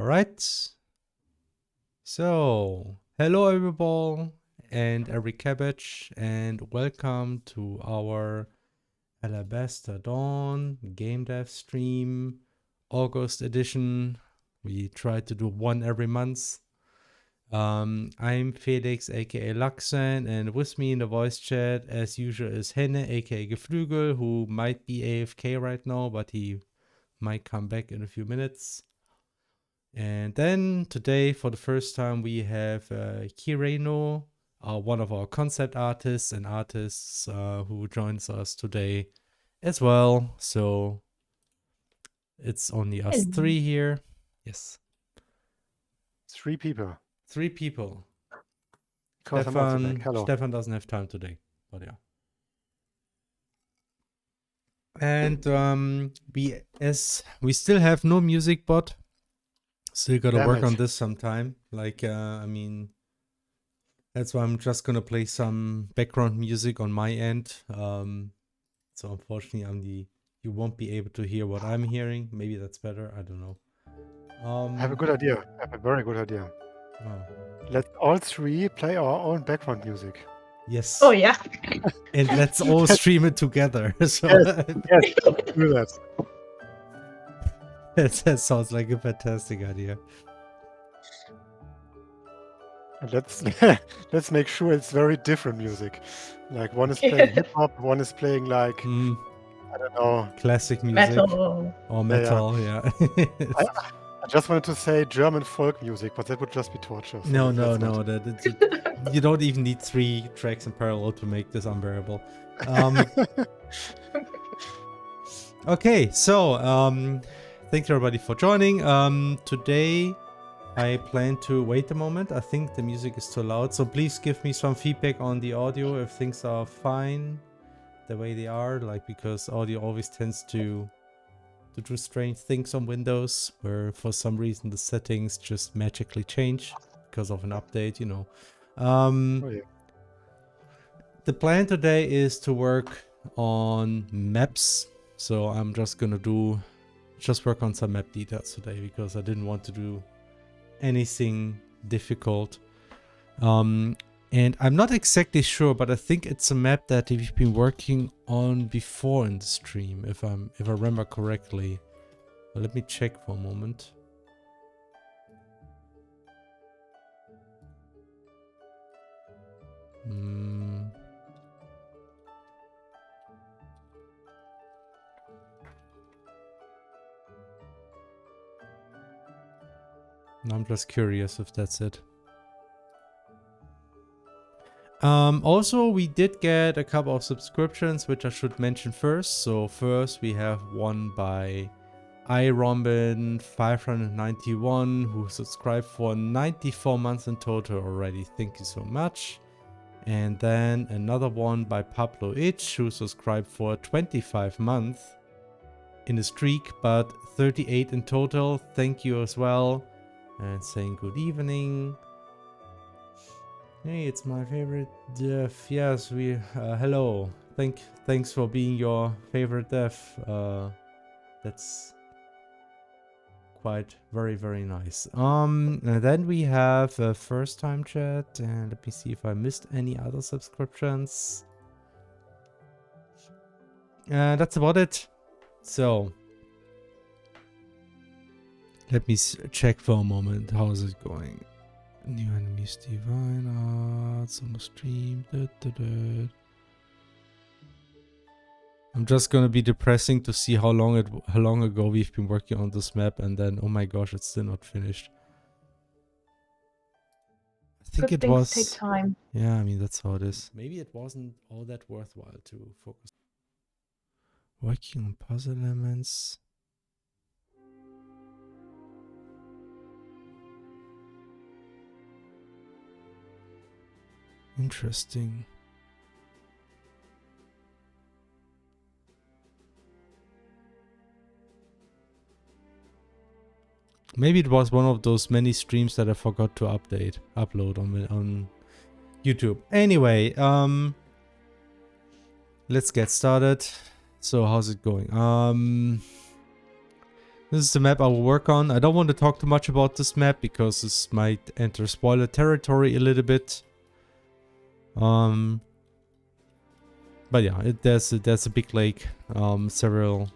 right. So, hello everybody and every cabbage, and welcome to our Alabaster Dawn Gamedev stream, August edition. We try to do one every month. I'm Felix, aka Luxen, and with me in the voice chat, as usual, is Henne, aka Geflügel, who might be AFK right now, but he might come back in a few minutes. And then today, for the first time, we have Kireno, one of our concept artists and artists who joins us today as well. So it's only us three here. Yes. Three people. Three people. Because I'm also back. Hello. Stefan doesn't have time today, but yeah. And we still have no music bot. Still gotta work on this sometime. Like, I mean, that's why I'm just gonna play some background music on my end. So unfortunately, you won't be able to hear what I'm hearing. Maybe that's better. I don't know. I have a good idea. I have a very good idea. Oh. Let's all three play our own background music. Yes. Oh yeah. And let's all stream it together. So yes, do that. That sounds like a fantastic idea. And let's make sure it's very different music. Like one is playing hip hop, one is playing like I don't know, classic music metal or metal. Yeah. I just wanted to say German folk music, but that would just be torture. So No. You don't even need 3 tracks in parallel to make this unbearable. Okay, so thanks everybody for joining. Today I plan to wait a moment. I think the music is too loud, so please give me some feedback on the audio if things are fine the way they are, like, because audio always tends to do strange things on Windows where for some reason the settings just magically change because of an update, you know. The plan today is to work on maps, so I'm just gonna work on some map details today because I didn't want to do anything difficult. And I'm not exactly sure, but I think it's a map that we've been working on before in the stream, if I remember correctly. Well, let me check for a moment. I'm just curious if that's it. Also, we did get a couple of subscriptions, which I should mention first. So first we have one by iRombin591, who subscribed for 94 months in total already. Thank you so much. And then another one by Pablo Itch, who subscribed for 25 months in a streak, but 38 in total. Thank you as well. And saying good evening. Hey, it's my favorite dev. Yes, hello. Thanks for being your favorite dev. That's quite very nice. And then we have a first time chat, and let me see if I missed any other subscriptions. That's about it. So let me check for a moment. How is it going? New enemies, divine arts on the stream. I'm just gonna be depressing to see how long ago we've been working on this map, and then oh my gosh, it's still not finished. I think Good it was. Take time. Yeah, I mean that's how it is. Maybe it wasn't all that worthwhile to focus. Working on puzzle elements. Interesting. Maybe it was one of those many streams that I forgot to upload on YouTube. Anyway, let's get started. So how's it going? This is the map I will work on. I don't want to talk too much about this map because this might enter spoiler territory a little bit. But yeah, there's a big lake, several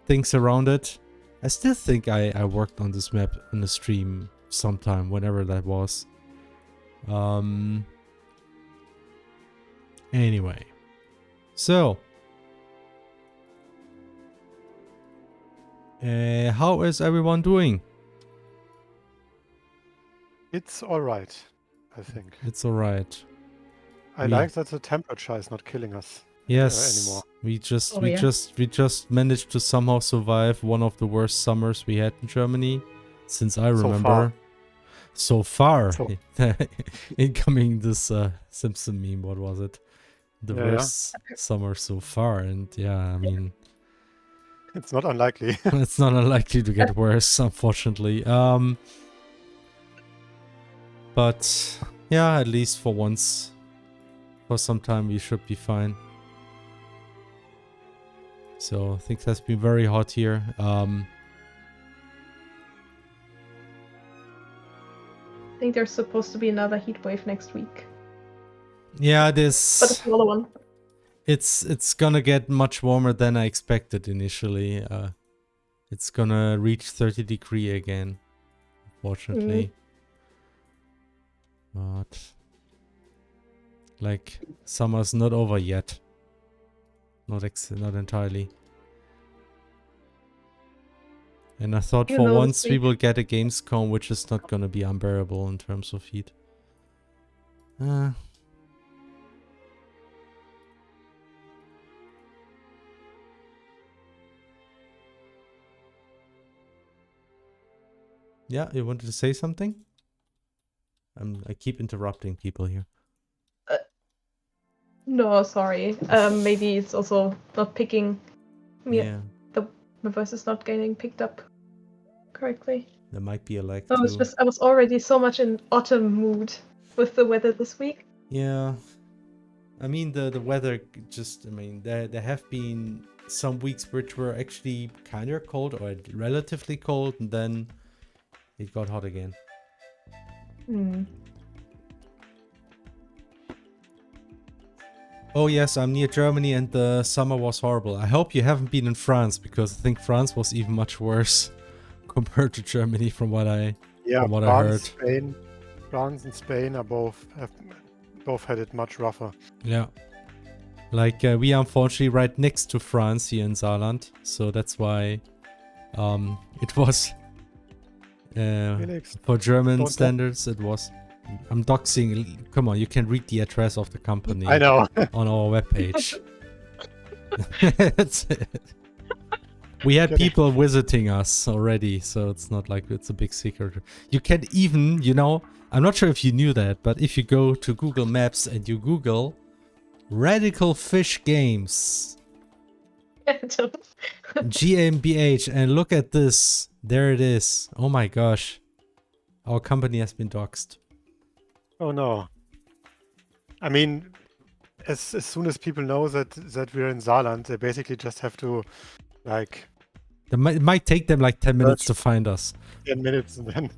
things around it. I still think I worked on this map on the stream sometime, whenever that was. Anyway, so how is everyone doing? It's all right, I think. It's all right. I like that the temperature is not killing us Yes, anymore. we just managed to somehow survive one of the worst summers we had in Germany since I remember. So far. Incoming this Simpson meme, what was it? The worst summer so far, and yeah, I mean, it's not unlikely. It's not unlikely to get worse, unfortunately. But yeah, at least for once, for some time, we should be fine. So things has been very hot here. I think there's supposed to be another heat wave next week. Yeah, But a smaller one. It's gonna get much warmer than I expected initially. It's gonna reach 30 degrees again, unfortunately. But like summer's not over yet. Not entirely. And I thought for once we will get a Gamescom which is not gonna be unbearable in terms of heat. Yeah, you wanted to say something? I keep interrupting people here. No, sorry. Maybe it's also not picking me. Yeah. My voice is not getting picked up correctly. There might be a lag too. I was already so much in autumn mood with the weather this week. Yeah. I mean the weather just, I mean, there have been some weeks which were actually kind of cold or relatively cold, and then it got hot again. Oh yes, I'm near Germany and the summer was horrible. I hope you haven't been in France, because I think France was even much worse compared to Germany from what I heard. France and Spain are both had it much rougher. Yeah. Like we are unfortunately right next to France here in Saarland, so that's why it was for German standards it was. I'm doxing. Come on, you can read the address of the company. I know. On our webpage. That's it. We had people visiting us already, so it's not like it's a big secret. You can even, you know, I'm not sure if you knew that, but if you go to Google Maps and you Google Radical Fish Games GmbH and look at this, there it is. Oh my gosh, our company has been doxed. Oh no. I mean, as soon as people know that we're in Saarland, they basically just have to, like... It might take them like 10 minutes to find us. 10 minutes and then...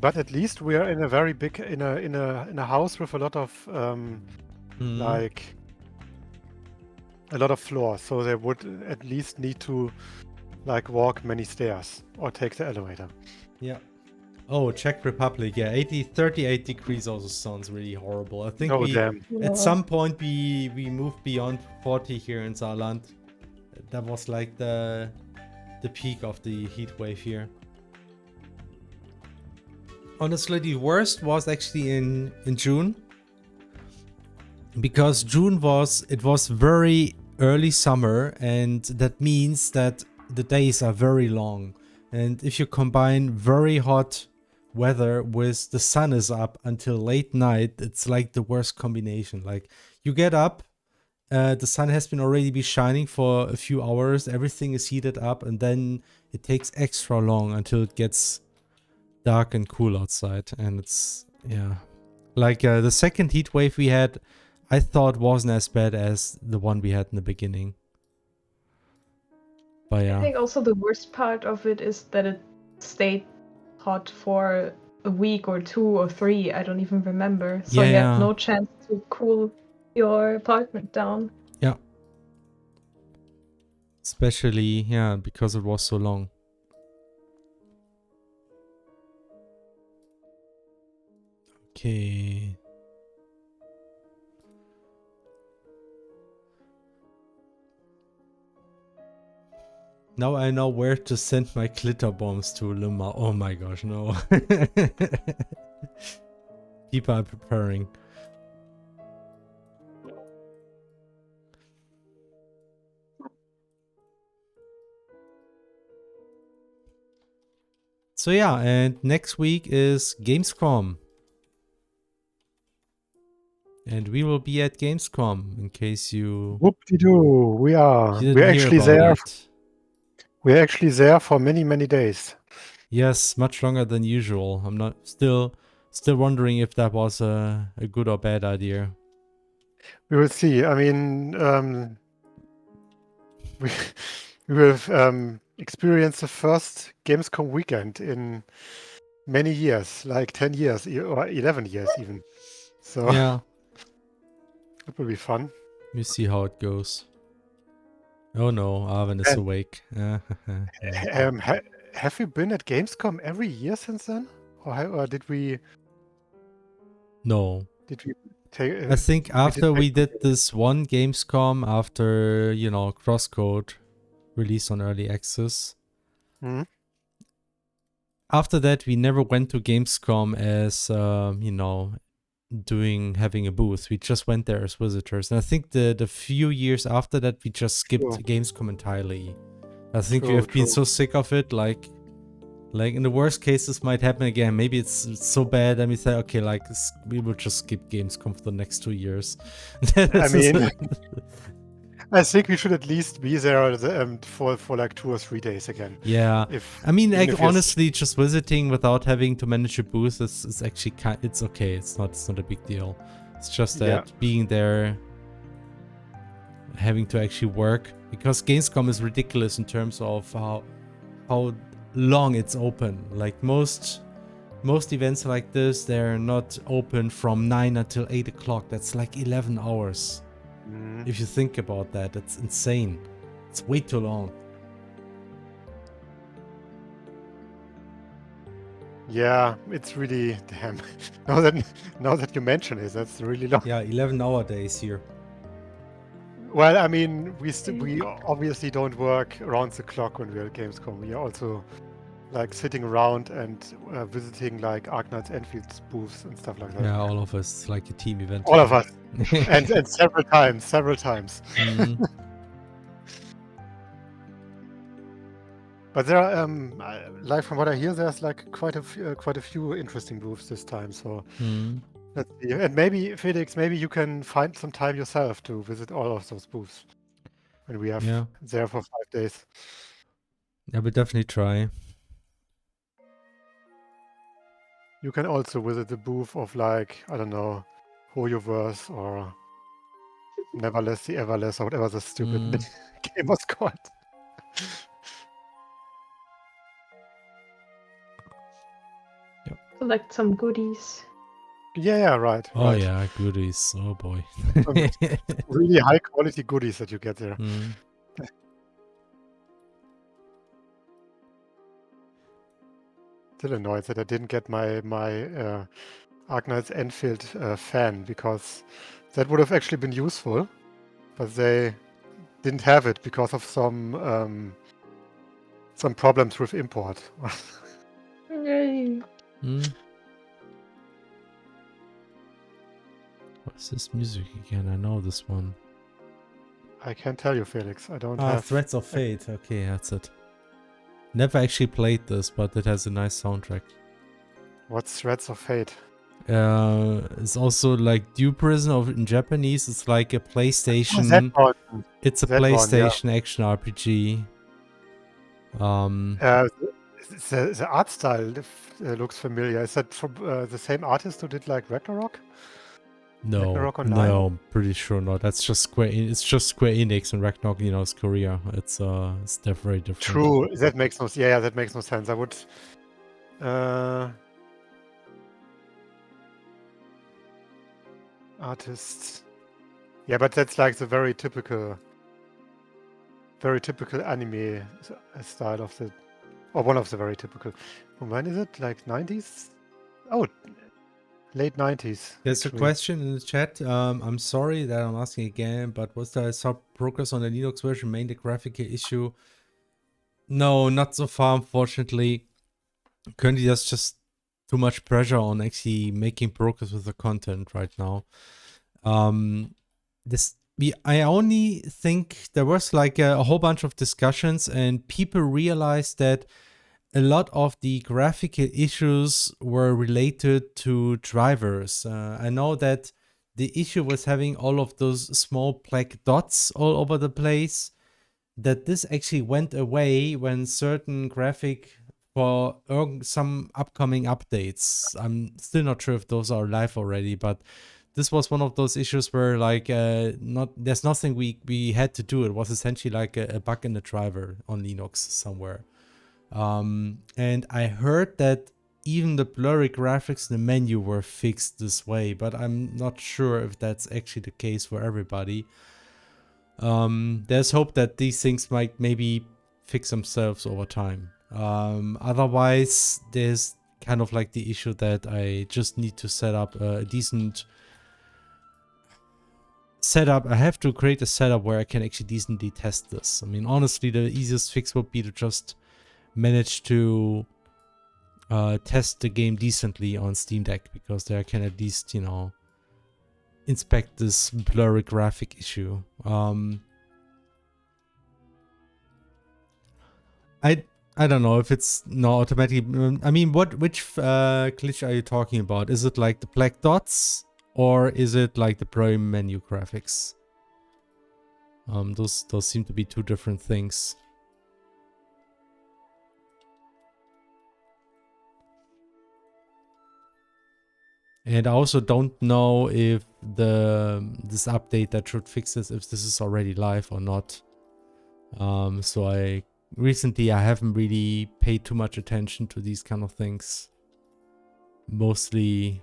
But at least we are in a very big, in a house with a lot of, like... a lot of floors, so they would at least need to, like, walk many stairs or take the elevator. Yeah. Oh, Czech Republic, yeah, 38 degrees also sounds really horrible. I think at some point we moved beyond 40 here in Saarland. That was like the peak of the heat wave here. Honestly, the worst was actually in June. Because June was very early summer, and that means that the days are very long. And if you combine very hot weather with the sun is up until late night, it's like the worst combination. Like you get up, the sun has been already be shining for a few hours, everything is heated up, and then it takes extra long until it gets dark and cool outside. And it's, yeah, like the second heat wave we had, I thought wasn't as bad as the one we had in the beginning. But I yeah, think also the worst part of it is that it stayed hot for a week or 2 or 3. I don't even remember. So you yeah, had no chance to cool your apartment down. yeah. Especially, yeah, because it was so long. Okay. Now I know where to send my glitter bombs to, Luma. Oh my gosh, no. People are preparing. So yeah, and next week is Gamescom. And we will be at Gamescom, in case you Whoop-de-doo, we are. didn't We're hear actually about there. it. We're actually there for many, many days. Yes, much longer than usual. I'm not still wondering if that was a good or bad idea. We will see. I mean, we will experience the first Gamescom weekend in many years, like 10 years or 11 years even. So Yeah, it will be fun. we see how it goes. Oh no, Arvin is And awake. Yeah. have we been at Gamescom every year since then? Or did we No. take I think after take we did this one Gamescom, after, you know, Crosscode released on early access, Mhm. after that we never went to Gamescom as, you know, having a booth. We just went there as visitors. And I think the few years after that, we just skipped True. Gamescom entirely. I think we True, have been true. so sick of it, like in the worst case, this might happen again. Maybe it's so bad that we say, okay, like we will just skip Gamescom for the next 2 years. I mean, I think we should at least be there for like 2 or 3 days again. Yeah, If I mean, even like if you're honestly, just visiting without having to manage a booth is actually it's okay. It's not a big deal. It's just that Yeah. being there, having to actually work, because Gamescom is ridiculous in terms of how long it's open. Like most events like this, they're not open from 9 until 8 o'clock. That's like 11 hours. Mhm. If you think about that, that's insane. It's way too long. Yeah, it's really damn. Now that you mention it, that's really long. Yeah, 11-hour days here. Well, I mean, we obviously don't work around the clock when we're at Gamescom. We are also like sitting around and visiting like Arknight's Enfield's booths and stuff like that. Yeah, all of us. It's like a team event. All of us, and several times. Mm. But there are, like from what I hear, there's like quite a few interesting booths this time. So let's see. And maybe Felix, maybe you can find some time yourself to visit all of those booths when we are there for 5 days. I will definitely try. You can also visit the booth of like, I don't know, Hoyoverse or Neverless the Everless or whatever the stupid game was called. Collect some goodies. Yeah, right. Oh right. yeah, goodies. Oh boy. Really high quality goodies that you get there. Still annoyed that I didn't get my Arknight's Enfield fan, because that would have actually been useful, but they didn't have it because of some problems with import. Yay. What's this music again? I know this one. I can't tell you, Felix. I don't have. Threads of Fate. Okay, that's it. Never actually played this, but it has a nice soundtrack. What's Threads of Fate? It's also like Dew Prison in Japanese. It's like a PlayStation. It's a that PlayStation one, yeah. action RPG. The art style looks familiar. Is that from the same artist who did like Ragnarok? No, Ragnarok Online? no, I'm pretty sure not. That's just Square. It's just Square Enix, and Ragnarok, you know, is Korea. It's very different. True. That makes no. Yeah, that makes no sense. I would. Artists. Yeah, but that's like the very typical anime style of the, or one of the very typical. From when is it? Like 90s? Oh, late 90s. There's actually. a question in the chat. I'm sorry that I'm asking again, but was there some progress on the Linux version, main the graphical issue? No, not so far, unfortunately. Currently, there's just too much pressure on actually making progress with the content right now. I only think there was like a whole bunch of discussions, and people realized that a lot of the graphical issues were related to drivers. I know that the issue was having all of those small black dots all over the place, that this actually went away when certain graphic for some upcoming updates. I'm still not sure if those are live already, but this was one of those issues where like there's nothing we had to do. It was essentially like a bug in the driver on Linux somewhere. And I heard that even the blurry graphics in the menu were fixed this way, but I'm not sure if that's actually the case for everybody. There's hope that these things might maybe fix themselves over time. Otherwise, there's kind of like the issue that I just need to set up a decent setup. I have to create a setup where I can actually decently test this. I mean, honestly, the easiest fix would be to just manage to test the game decently on Steam Deck, because there I can at least, you know, inspect this blurry graphic issue. I don't know if it's no automatically. I mean, which glitch are you talking about? Is it like the black dots, or is it like the blurry menu graphics? Those seem to be two different things. And I also don't know if this update that should fix this, if this is already live or not. So recently I haven't really paid too much attention to these kind of things. Mostly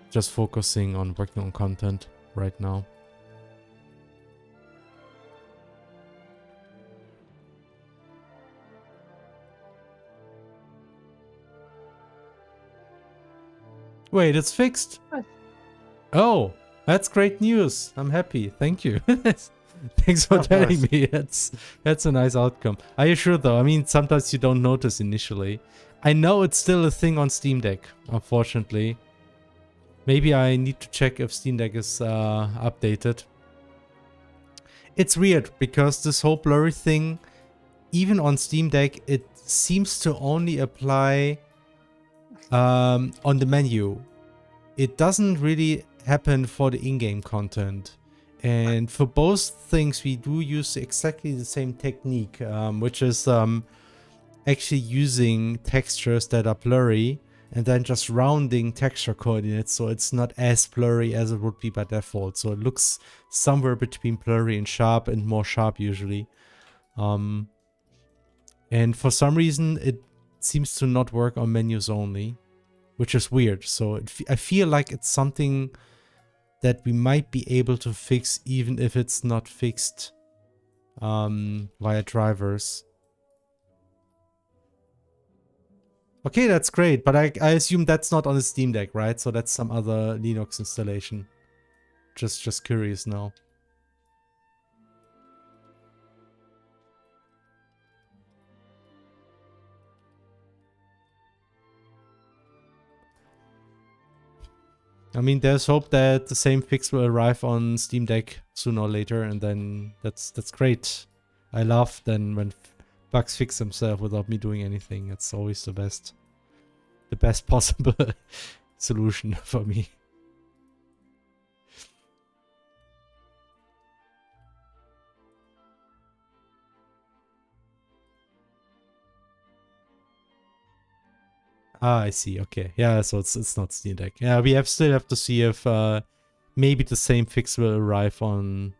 just focusing on working on content right now. Wait, it's fixed. What? Oh, that's great news. I'm happy. Thank you. Thanks for telling me. That's a nice outcome. Are you sure though? I mean, sometimes you don't notice initially. I know it's still a thing on Steam Deck, unfortunately. Maybe I need to check if Steam Deck is updated. It's weird because this whole blurry thing, even on Steam Deck, it seems to only apply on the menu. It doesn't really happen for the in-game content. And for both things, we do use exactly the same technique, which is actually using textures that are blurry and then just rounding texture coordinates so it's not as blurry as it would be by default. So it looks somewhere between blurry and sharp, and more sharp usually. And for some reason, it seems to not work on menus only, which is weird. So I feel like it's something that we might be able to fix, even if it's not fixed via drivers. Okay, that's great, but I assume that's not on the Steam Deck, right? So that's some other Linux installation. Just curious now. I mean, there's hope that the same fix will arrive on Steam Deck sooner or later, and then that's great. I love then when bugs fix themselves without me doing anything. It's always the best possible solution for me. Ah, I see. Okay, yeah. So it's not Steam Deck. Yeah, we still have to see if maybe the same fix will arrive on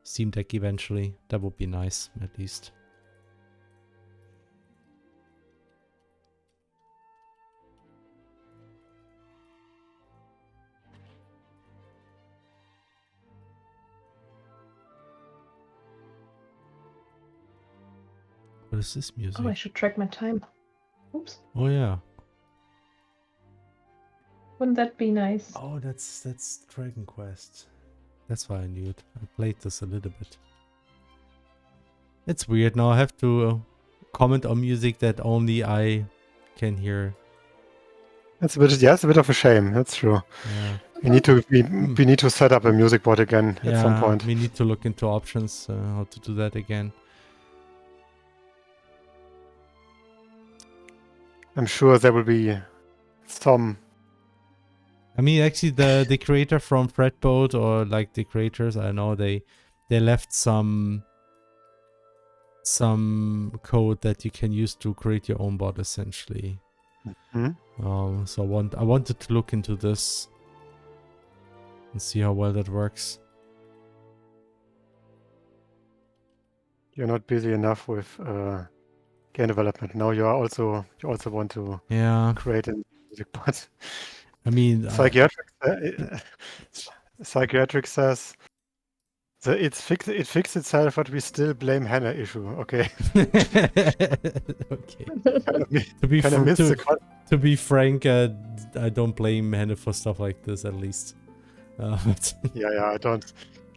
Steam Deck eventually. That would be nice, at least. What is this music? Oh, I should track my time. Oops. Oh yeah. Wouldn't that be nice? Oh, that's Dragon Quest. That's why I knew it. I played this a little bit. It's weird now. I have to comment on music that only I can hear. It's a bit of a shame. That's true. Yeah. We need to set up a music board again at some point. We need to look into options how to do that again. I'm sure there will be some. I mean, actually, the creator from Fretboat, or like the creators, I don't know, they left some code that you can use to create your own bot, essentially. Mm-hmm. So I wanted to look into this and see how well that works. You're not busy enough with game development. Now you also want to create a music bot. I mean, Psychiatric says it fixed itself, but we still blame Hannah issue. Okay. Okay. To be frank, I don't blame Hannah for stuff like this, at least. Yeah.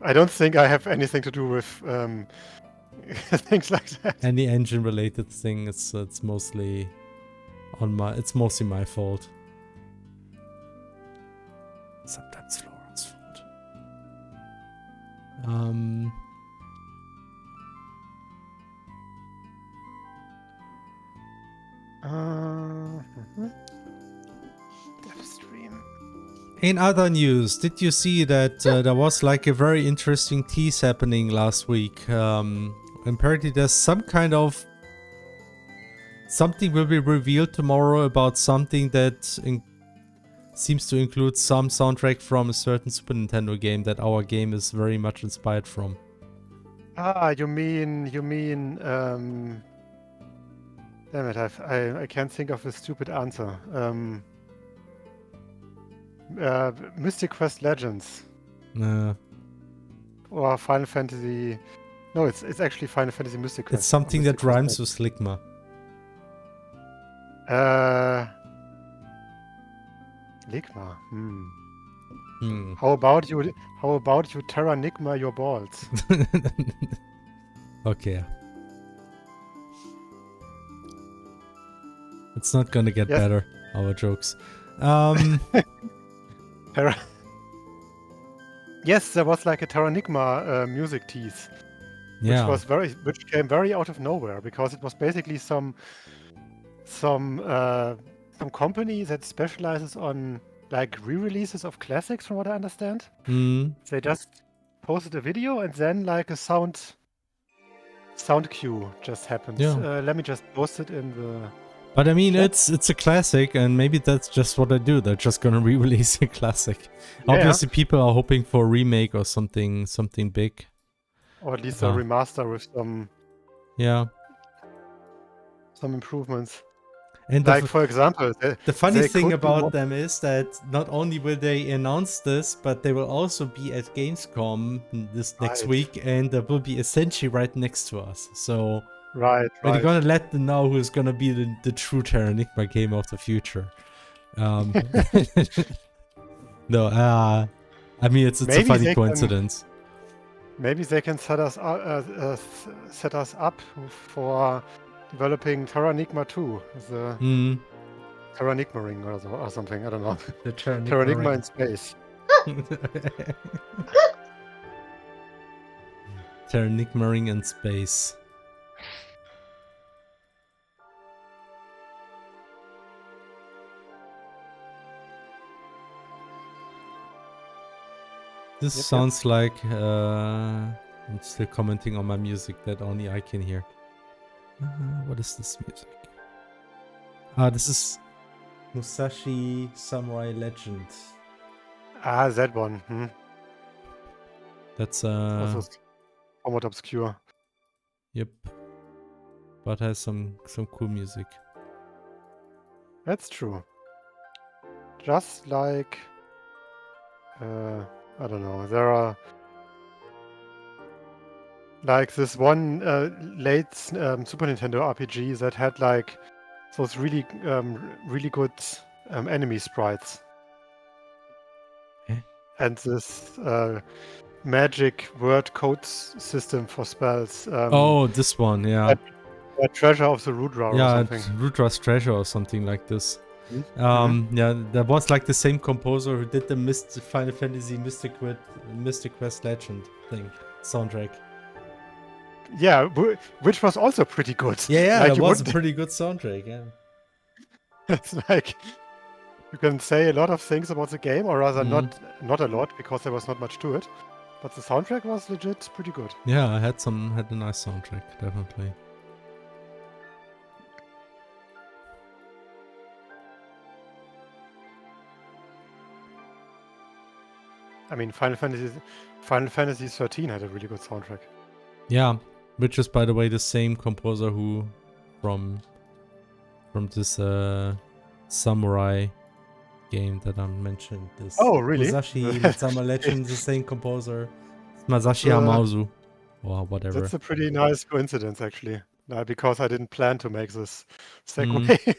I don't think I have anything to do with things like that. Any engine-related thing, it's mostly my fault. Sometimes Flora's fault. Dev stream. In other news, did you see that there was like a very interesting tease happening last week? Apparently there's some kind of something will be revealed tomorrow about something that seems to include some soundtrack from a certain Super Nintendo game that our game is very much inspired from. Ah, you mean damn it, I can't think of a stupid answer. Mystic Quest Legends. Or Final Fantasy. No, it's actually Final Fantasy Mystic Quest. It's something that rhymes with Ligma. Ligma. How about you Terranigma your balls? Okay. It's not gonna get better, our jokes. Yes, there was like a Terranigma music tease. Which came very out of nowhere, because it was basically some company that specializes on like re-releases of classics, from what I understand. They just posted a video, and then like a sound cue just happens. Let me just post it in the. But I mean, it's a classic, and maybe that's just what they do. They're just gonna re-release a classic. Yeah. Obviously, people are hoping for a remake or something big, or at least a remaster with some improvements. And like, for example, the funny thing about them is that not only will they announce this, but they will also be at Gamescom this next week, and they will be essentially right next to us. So right. They're gonna let them know who's gonna be the true Terranigma game of the future. No, I mean it's a funny coincidence. Maybe they can set us up for developing Terranigma 2, the Terranigma ring or something. I don't know. The Terranigma in space. Terranigma ring in space. This sounds like I'm still commenting on my music that only I can hear. What is this music? This is Musashi Samurai Legend. Ah, that one. Hmm. That's Also somewhat obscure. yep. But has some cool music. That's true. Just like I don't know. There are like this one late Super Nintendo RPG that had like those really really good enemy sprites. Eh? And this magic word code system for spells. Oh, this one, yeah. Treasure of the Rudra or Yeah, something. Rudra's Treasure or something like this. Mhm. Yeah, that was like the same composer who did the Final Fantasy Mystic Quest Legend thing soundtrack. Yeah, which was also pretty good. Yeah, like that was a pretty good soundtrack. Yeah, it's like you can say a lot of things about the game, or rather not a lot because there was not much to it. But the soundtrack was legit pretty good. Yeah, I had a nice soundtrack, definitely. I mean, Final Fantasy 13 had a really good soundtrack. Yeah, which is by the way the same composer who from this samurai game that I mentioned. This really? Musashi Summer Legend, the same composer, Masashi Hamauzu, or whatever. That's a pretty nice coincidence, actually. Because I didn't plan to make this segue.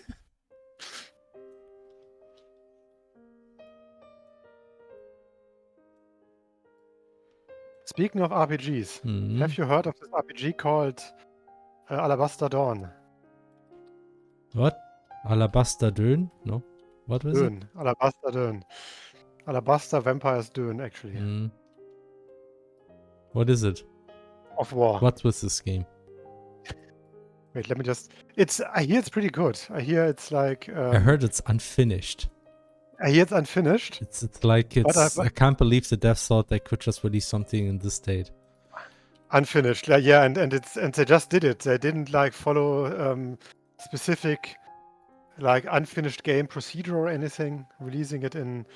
Speaking of RPGs, have you heard of this RPG called Alabaster Dawn? What? Alabaster Dön? No. What was it? Alabaster Dawn. Alabaster Vampires Dawn, actually. What is it? Of War. What was this game? Wait, let me just... I hear it's pretty good. I hear it's like... I heard it's unfinished. I hear it's unfinished. It's like I can't believe the devs thought they could just release something in this state. Unfinished, yeah, and they just did it. They didn't like follow specific like unfinished game procedure or anything. Releasing it in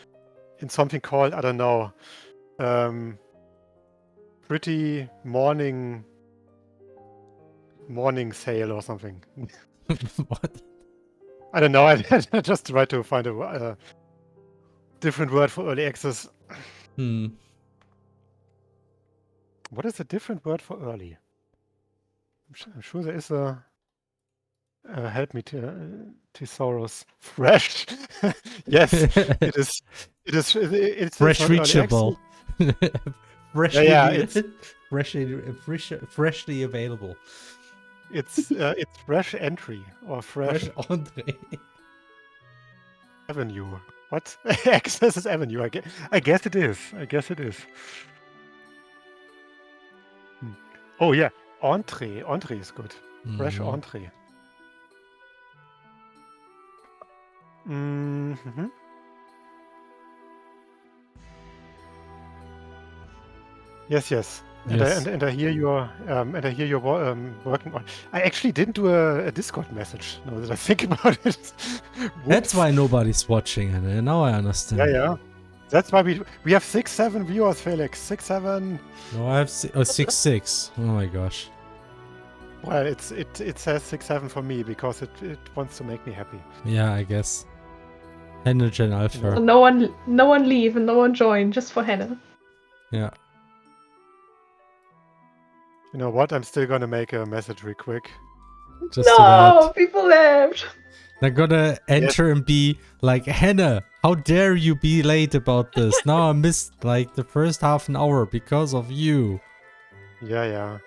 something called, I don't know, pretty morning sale or something. What? I don't know. I just tried to find a different word for early access. What is a different word for early? I'm sure there is a... help me, Thesaurus. Fresh. Yes, it is. It's fresh reachable. Freshly, freshly available. It's fresh entry or fresh entree. Avenue. What? Access is avenue. I guess it is. Oh yeah, entree. Entree is good. Fresh entree. Mm-hmm. Yes. And I hear you're working on. I actually didn't do a Discord message. Now that I think about it. That's why nobody's watching, and now I understand. Yeah. That's why we have 6-7 viewers, Felix. 6-7. No, I have 6-6. Oh my gosh. Well, it says 6-7 for me because it wants to make me happy. Yeah, I guess. Hannah Gen Alpha. So no one leave and no one join, just for Hannah. Yeah. You know what? I'm still gonna make a message real quick. Just no, people left. They're gonna enter and be like, Hannah, how dare you be late about this? Now I missed like the first half an hour because of you. Yeah.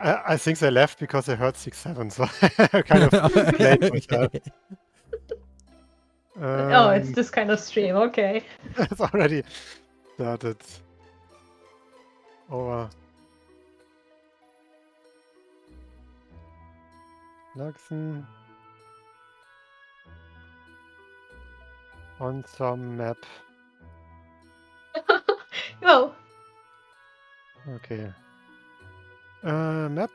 I think they left because they heard 6-7, so I kind of blamed myself. Oh, it's this kind of stream, okay. It's already started. Over. Luxen. On some map. Oh. Okay. Map.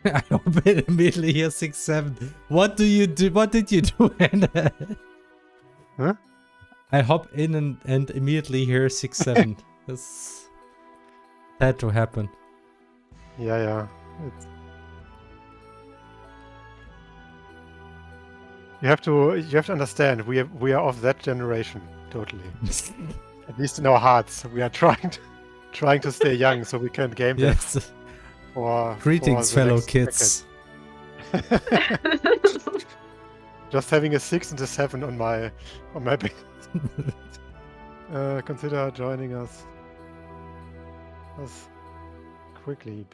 I open immediately here 6-7. What do you do? What did you do, Hannah? Huh? I hop in and immediately hear 6-7. This had to happen. Yeah. You have to understand. We are of that generation, totally. At least in our hearts, we are trying to stay young, so we can game dev Yes. for Greetings, the fellow next kids. Just having a 6 and a 7 on my bed. Consider joining us quickly.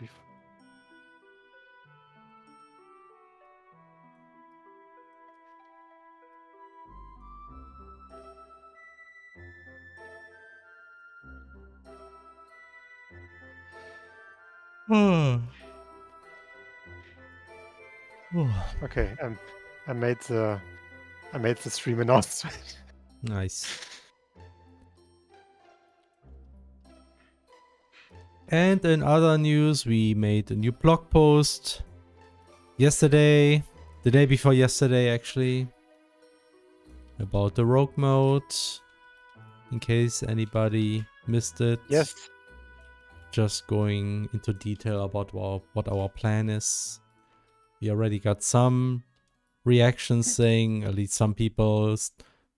Okay, I made the stream announcement. Nice. And in other news, we made a new blog post yesterday, the day before yesterday actually, about the rogue mode, in case anybody missed it. Yes. Just going into detail about what our plan is. We already got some reactions saying at least some people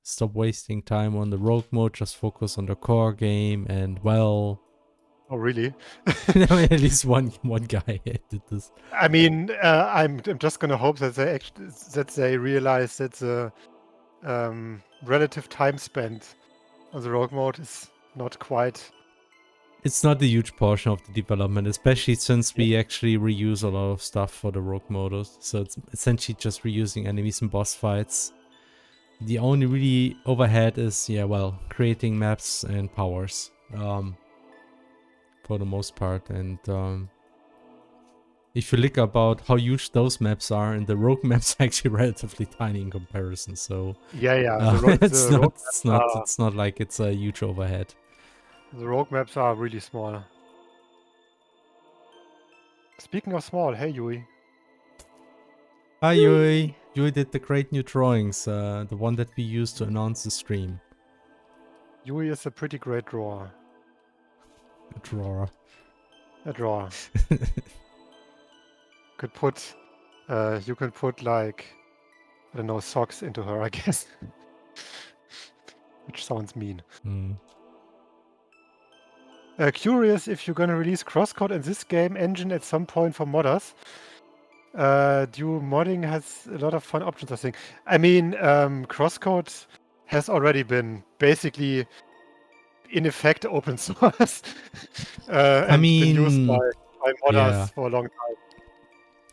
stop wasting time on the rogue mode, just focus on the core game, and well... Oh, really? I mean, at least one guy did this. I mean, I'm just gonna hope that they realize that the relative time spent on the rogue mode is not quite. It's not a huge portion of the development, especially since we actually reuse a lot of stuff for the rogue mode. So it's essentially just reusing enemies and boss fights. The only really overhead is, creating maps and powers. For the most part. And if you look about how huge those maps are, and the rogue maps are actually relatively tiny in comparison. So it's not like it's a huge overhead. The rogue maps are really small. Speaking of small, hey Yui. Hi Yui. Yui did the great new drawings, the one that we used to announce the stream. Yui is a pretty great drawer. A drawer. A drawer. You can put like, I don't know, socks into her, I guess. Which sounds mean. Curious if you're gonna release crosscode in this game engine at some point for modders. Dual modding has a lot of fun options, I think. I mean, crosscode has already been basically, in effect, open source. And been used by modders for a long time.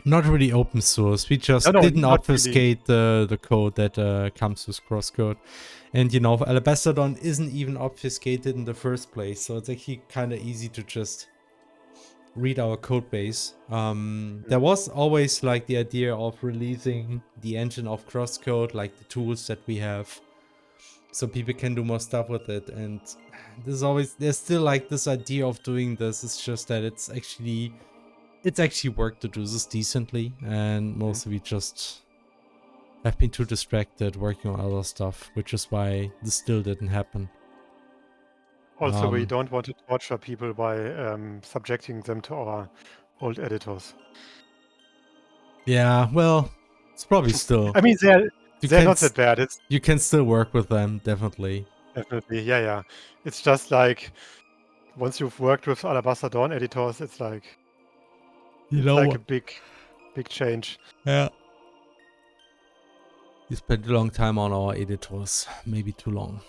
Not really open source. We just didn't obfuscate the code that comes with crosscode. And you know, Alabaster isn't even obfuscated in the first place, so it's actually kind of easy to just read our code base. There was always like the idea of releasing the engine of crosscode, like the tools that we have, so people can do more stuff with it. And there's still like this idea of doing this. It's just that it's actually work to do this decently, and mostly we just have been too distracted working on other stuff, which is why this still didn't happen. Also, we don't want to torture people by subjecting them to our old editors. Yeah, well, it's probably still... I mean, they're not that bad. You can still work with them, definitely. Definitely, yeah. It's just like, once you've worked with Alabaster Dawn editors, it's like... a big change. Yeah. We spent a long time on our editors, maybe too long.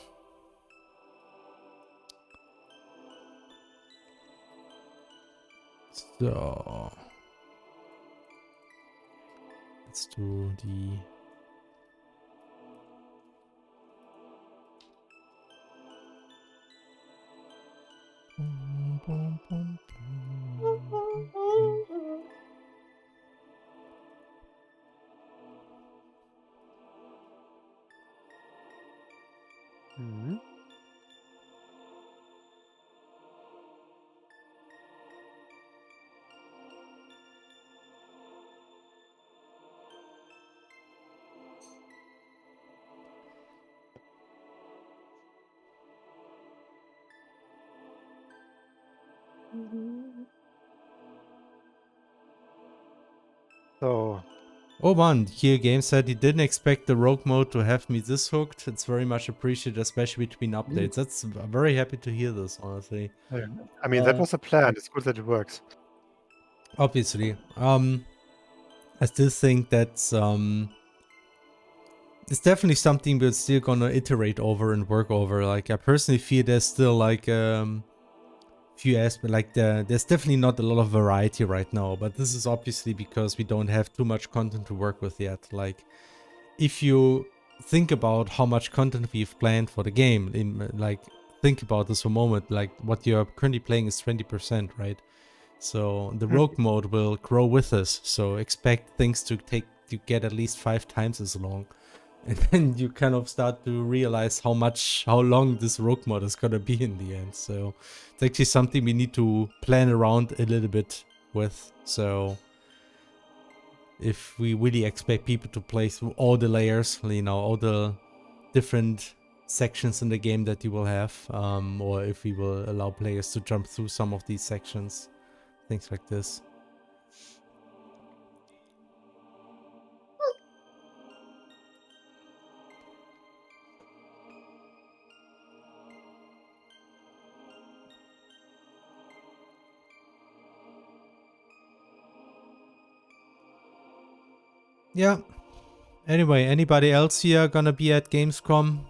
So let's do the So. Oh man, here Game said he didn't expect the rogue mode to have me this hooked. It's very much appreciated, especially between updates. That's I'm very happy to hear this, honestly. I mean, that was a plan. It's good that it works. Obviously. I still think that's it's definitely something we're still gonna iterate over and work over. Like I personally feel there's still like few aspects, like there's definitely not a lot of variety right now, but this is obviously because we don't have too much content to work with yet. Like if you think about how much content we've planned for the game, like think about this for a moment, like what you're currently playing is 20%, right? So the rogue mode will grow with us, so expect things to get at least 5 times as long. And then you kind of start to realize how long this rogue mode is gonna be in the end. So it's actually something we need to plan around a little bit with. So if we really expect people to play through all the layers, you know, all the different sections in the game that you will have, or if we will allow players to jump through some of these sections, things like this. Yeah. Anyway, anybody else here gonna be at Gamescom?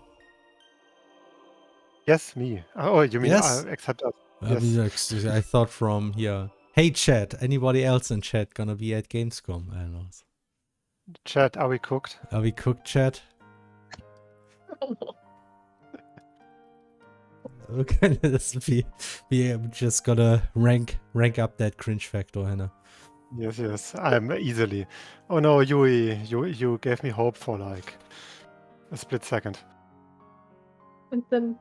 Yes, me. Oh, you mean Yes. except us? Yes. I thought from here. Hey, chat. Anybody else in chat gonna be at Gamescom? I don't know. Chat, are we cooked? Are we cooked, chat? Okay, we just gotta rank up that cringe factor, Hannah. Yes, I'm easily. Oh no, Yui, you gave me hope for like a split second. And then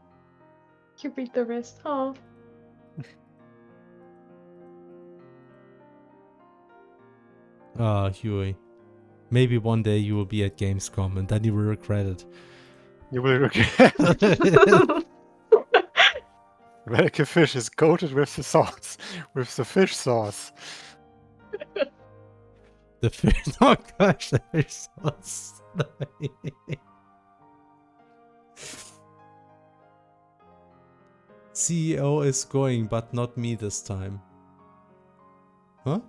you beat the rest, huh? Huey. Maybe one day you will be at Gamescom and then you will regret it. You will regret it. Relic fish is coated with the sauce, with the fish sauce. The fish, oh gosh, the fish sauce. CEO is going, but not me this time. Huh?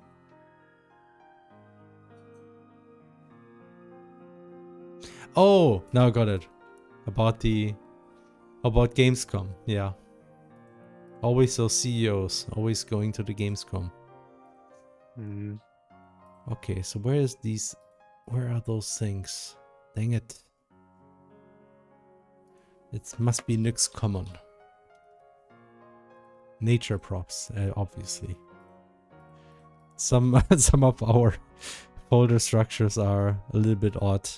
Oh, now I got it. About Gamescom, yeah. Always those CEOs, always going to the Gamescom. Okay, so where are those things? Dang it. It must be Nyx Common. Nature props, obviously. Some of our folder structures are a little bit odd.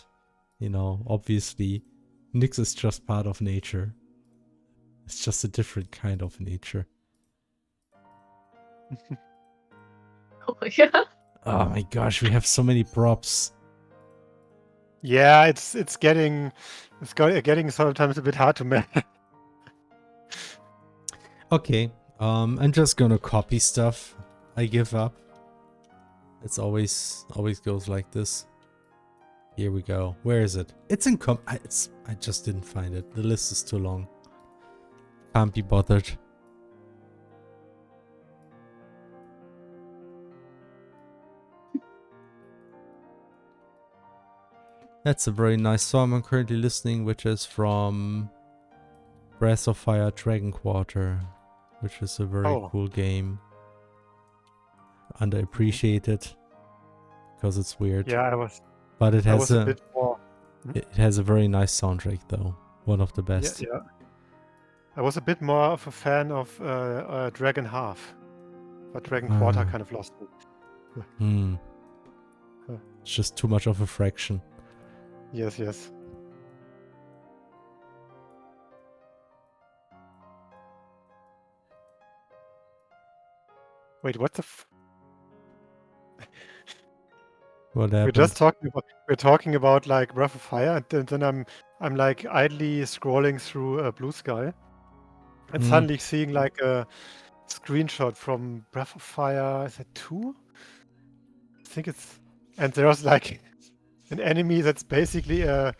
You know, obviously, Nyx is just part of nature. It's just a different kind of nature. Oh yeah. Oh my gosh, we have so many props. Yeah, it's getting sometimes a bit hard to manage. Okay, I'm just gonna copy stuff. I give up. It's always goes like this. Here we go. Where is it? It's in I just didn't find it. The list is too long. Can't be bothered. That's a very nice song I'm currently listening, which is from Breath of Fire Dragon Quarter, which is a very cool game. Underappreciated because it's weird. Yeah, But it has a bit more. It has a very nice soundtrack, though. One of the best. Yeah. I was a bit more of a fan of Dragon Half, but Dragon Quarter kind of lost me. It's just too much of a fraction. Yes. Wait, what the What happened? We're talking about like Breath of Fire, and then I'm like idly scrolling through Blue Sky, and suddenly seeing like screenshot from Breath of Fire. Is it 2? I think it's... And there's like an enemy that's basically a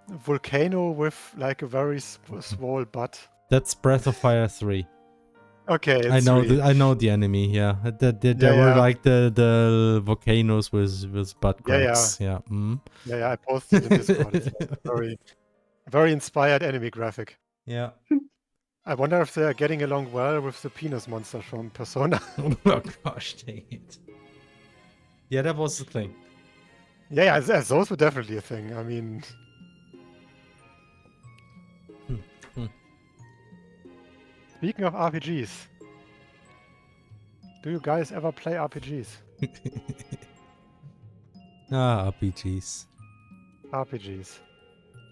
volcano with like a very small butt. That's Breath of Fire 3. Okay, it's I know 3. I know the enemy. Yeah, there were like the volcanoes with butt cracks. Yeah. Yeah, I posted in Discord. It's like a very, very inspired enemy graphic. Yeah. I wonder if they're getting along well with the penis monster from Persona. Oh gosh, dang it. Yeah, that was the thing. Yeah, those were definitely a thing. I mean... Speaking of RPGs, do you guys ever play RPGs? RPGs. RPGs.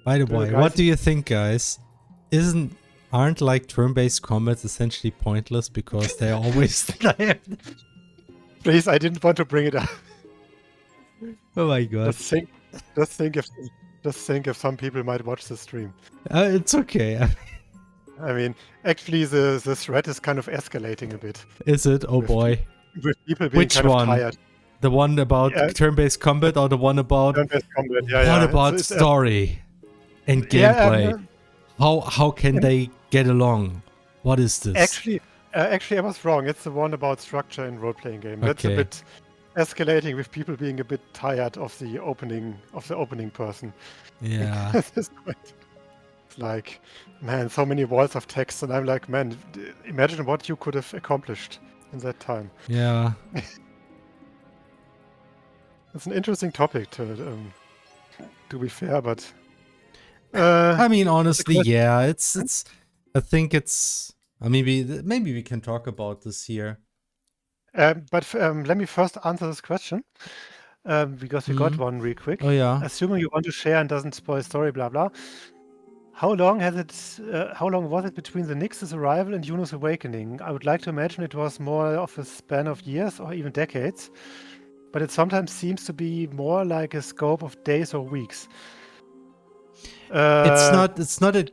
By the way, what do you think, guys? Aren't like turn-based combats essentially pointless because they're always Please, I didn't want to bring it up. Oh my god. Just think if some people might watch the stream. It's okay. I mean, actually, the threat is kind of escalating a bit. Is it? Oh boy. With people being Which kind one? of tired. The one about turn-based combat or the one about turn-based combat? What about story and gameplay? How can they get along? What is this? Actually, I was wrong. It's the one about structure in role-playing game. That's a bit escalating with people being a bit tired of the opening person. Yeah. At this point. It's like, man, so many walls of text, and I'm like, man, imagine what you could have accomplished in that time. Yeah. It's an interesting topic to be fair, but I mean, honestly, yeah, it's. I think it's. Maybe we can talk about this here. But let me first answer this question because we got one real quick. Oh yeah. Assuming you want to share and doesn't spoil story, blah blah. How long was it between the Nyx's arrival and Yuno's awakening? I would like to imagine it was more of a span of years or even decades, but it sometimes seems to be more like a scope of days or weeks. It's not a...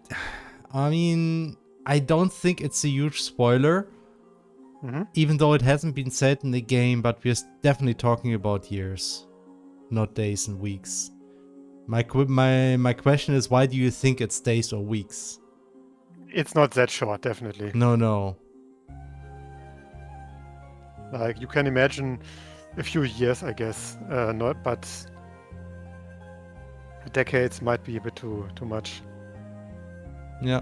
I mean, I don't think it's a huge spoiler, even though it hasn't been said in the game, but we're definitely talking about years, not days and weeks. My question is, why do you think it's days or weeks? It's not that short, definitely. No. Like, you can imagine a few years, I guess. Not, but decades might be a bit too much. Yeah.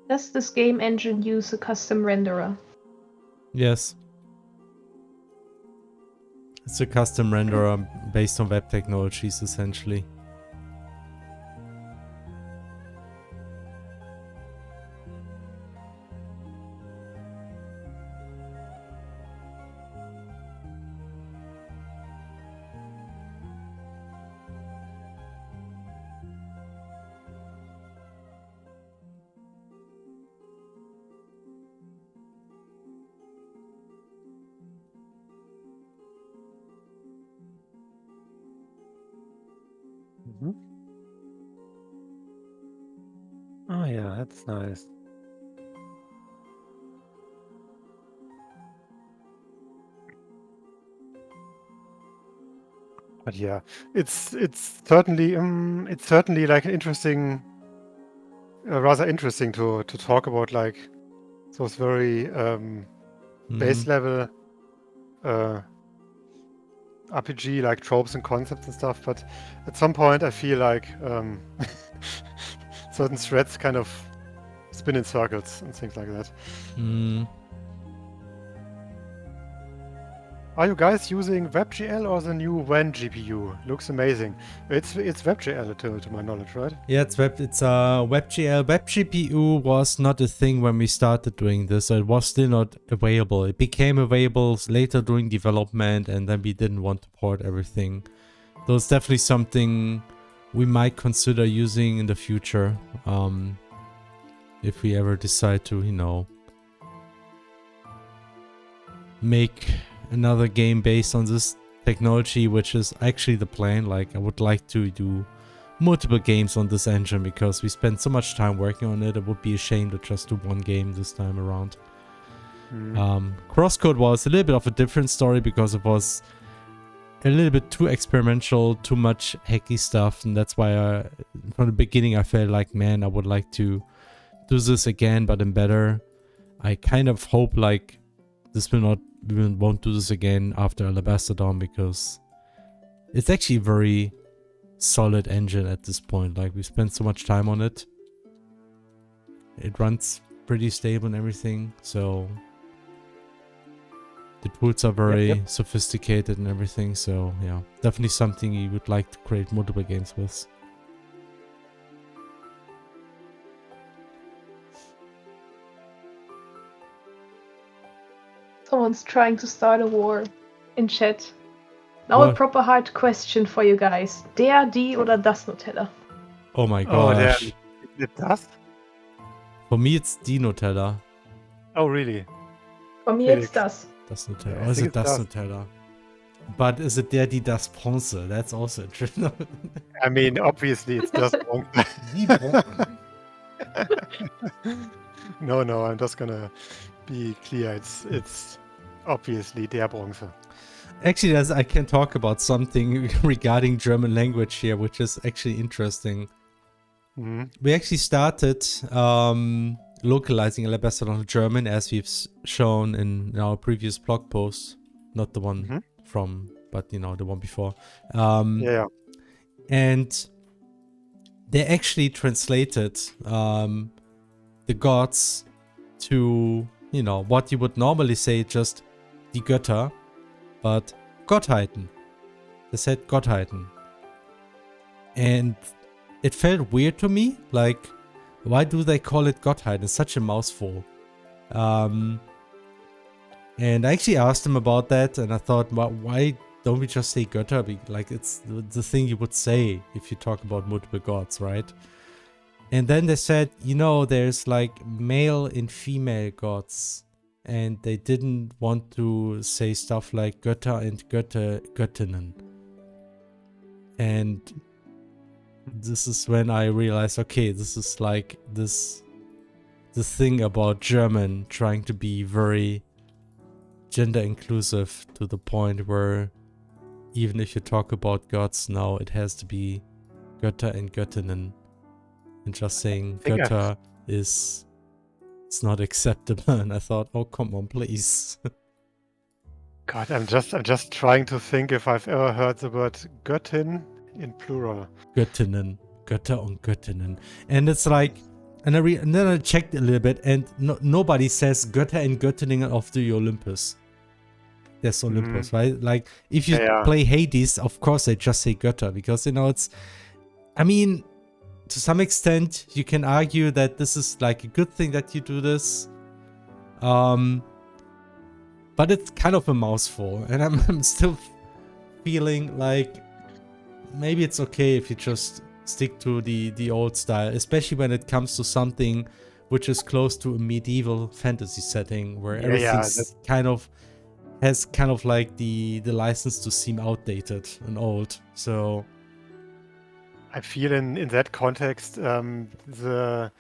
Does this game engine use a custom renderer? Yes. It's a custom renderer based on web technologies, essentially. Oh yeah, that's nice. But yeah, it's certainly like an interesting, rather interesting to talk about, like those very base level RPG like tropes and concepts and stuff. But at some point, I feel like certain threads kind of spin in circles and things like that. Are you guys using WebGL or the new WAN GPU? Looks amazing. It's WebGL to my knowledge, right? Yeah, it's WebGL. WebGPU was not a thing when we started doing this, so it was still not available. It became available later during development, and then we didn't want to port everything. So it's definitely something we might consider using in the future, if we ever decide to, you know, make another game based on this technology, which is actually the plan. Like, I would like to do multiple games on this engine because we spent so much time working on it. It would be a shame to just do one game this time around. Crosscode was a little bit of a different story because it was a little bit too experimental, too much hacky stuff, and that's why from the beginning I felt like, man, I would like to do this again, but in better. I kind of hope like we won't do this again after Alabaster Dawn, because it's actually a very solid engine at this point. Like, we spent so much time on it. It runs pretty stable and everything, so the tools are very sophisticated and everything, so yeah, definitely something you would like to create multiple games with. Someone's trying to start a war in chat. Now What? a proper hard question for you guys. Der, die oder das Nutella? Oh my Oh, gosh. it does? For me, it's the Nutella. Oh, really? For me, Felix. it's das. Das Nutella. Yeah, I Or is think it das das. Nutella? But is it der, die, das Bronze? That's also interesting. I mean, obviously it's just wrong. No, I'm just gonna be clear. It's obviously der Bronze. Actually, I can talk about something regarding German language here, which is actually interesting. We actually started localizing Alabaster on German, as we've shown in our previous blog post. Not the one from, but you know, the one before. Yeah. And they actually translated the gods to, you know, what you would normally say, just die Götter, but Gottheiten. They said Gottheiten. And it felt weird to me, like, why do they call it Gottheiten? It's such a mouthful. And I actually asked them about that, and I thought, well, why don't we just say Götter? Like, it's the thing you would say if you talk about multiple gods, right? And then they said, you know, there's like male and female gods, and they didn't want to say stuff like Götter and Göttinnen. And this is when I realized, okay, this is like the thing about German trying to be very gender inclusive, to the point where even if you talk about gods now, it has to be Götter and Göttinnen. And just saying Götter it's not acceptable. And I thought, oh, come on, please. God, I'm just trying to think if I've ever heard the word Göttin in plural. Göttinnen, Götter und Göttinnen, and it's like, and then I checked a little bit, and nobody says Götter and Göttinnen of the Olympus. There's Olympus, right? Like, if you play Hades, of course they just say Götter, because, you know, it's, I mean, to some extent you can argue that this is like a good thing that you do this, but it's kind of a mouthful, and I'm still feeling like maybe it's okay if you just stick to the old style, especially when it comes to something which is close to a medieval fantasy setting, where everything's kind of has kind of like the license to seem outdated and old. So I feel in that context, the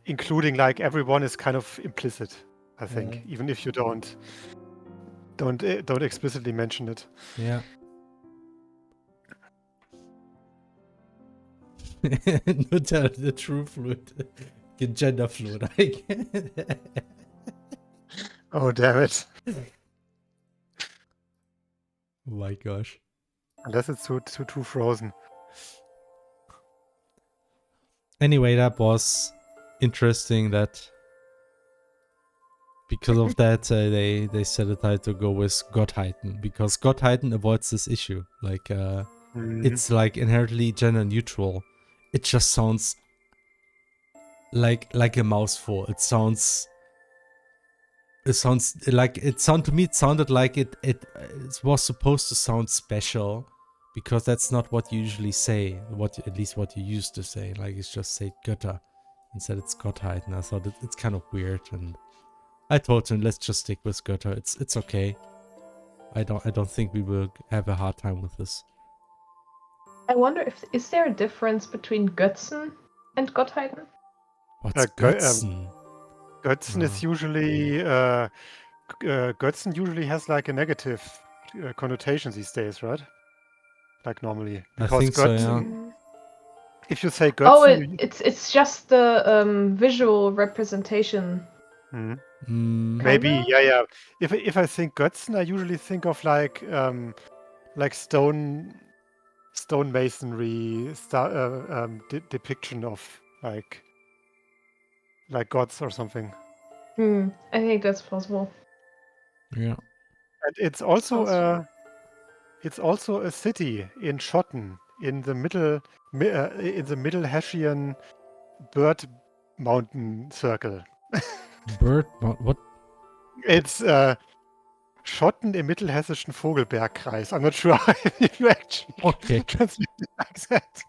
including like everyone is kind of implicit, I think, even if you don't explicitly mention it. Yeah. Nutella, the true fluid, gender fluid. Oh, damn it! Oh my gosh. Unless it's too frozen. Anyway, that was interesting that because of that, they decided to go with Gottheiten, because Gottheiten avoids this issue. Like, it's like inherently gender neutral. It just sounds like a mouthful. It sounds like to me. It sounded like it was supposed to sound special, because that's not what you usually say. At least what you used to say. Like, it's just say Götter instead. It's Gottheiten. I thought it's kind of weird, and I told him, let's just stick with Götter. It's okay. I don't think we will have a hard time with this. I wonder is there a difference between Götzen and Gottheiten? What's Götzen? Götzen is usually Götzen usually has like a negative connotation these days, right? Like normally, I think Götzen, so, yeah. If you say Götzen, it's just the visual representation. Maybe, yeah. If I think Götzen, I usually think of like stone masonry depiction of like gods or something. I think that's possible. Yeah. And it's also a city in Schotten in the middle Hessian bird mountain circle. What? It's Schotten im mittelhessischen Vogelbergkreis. I'm not sure if you actually translate it like that.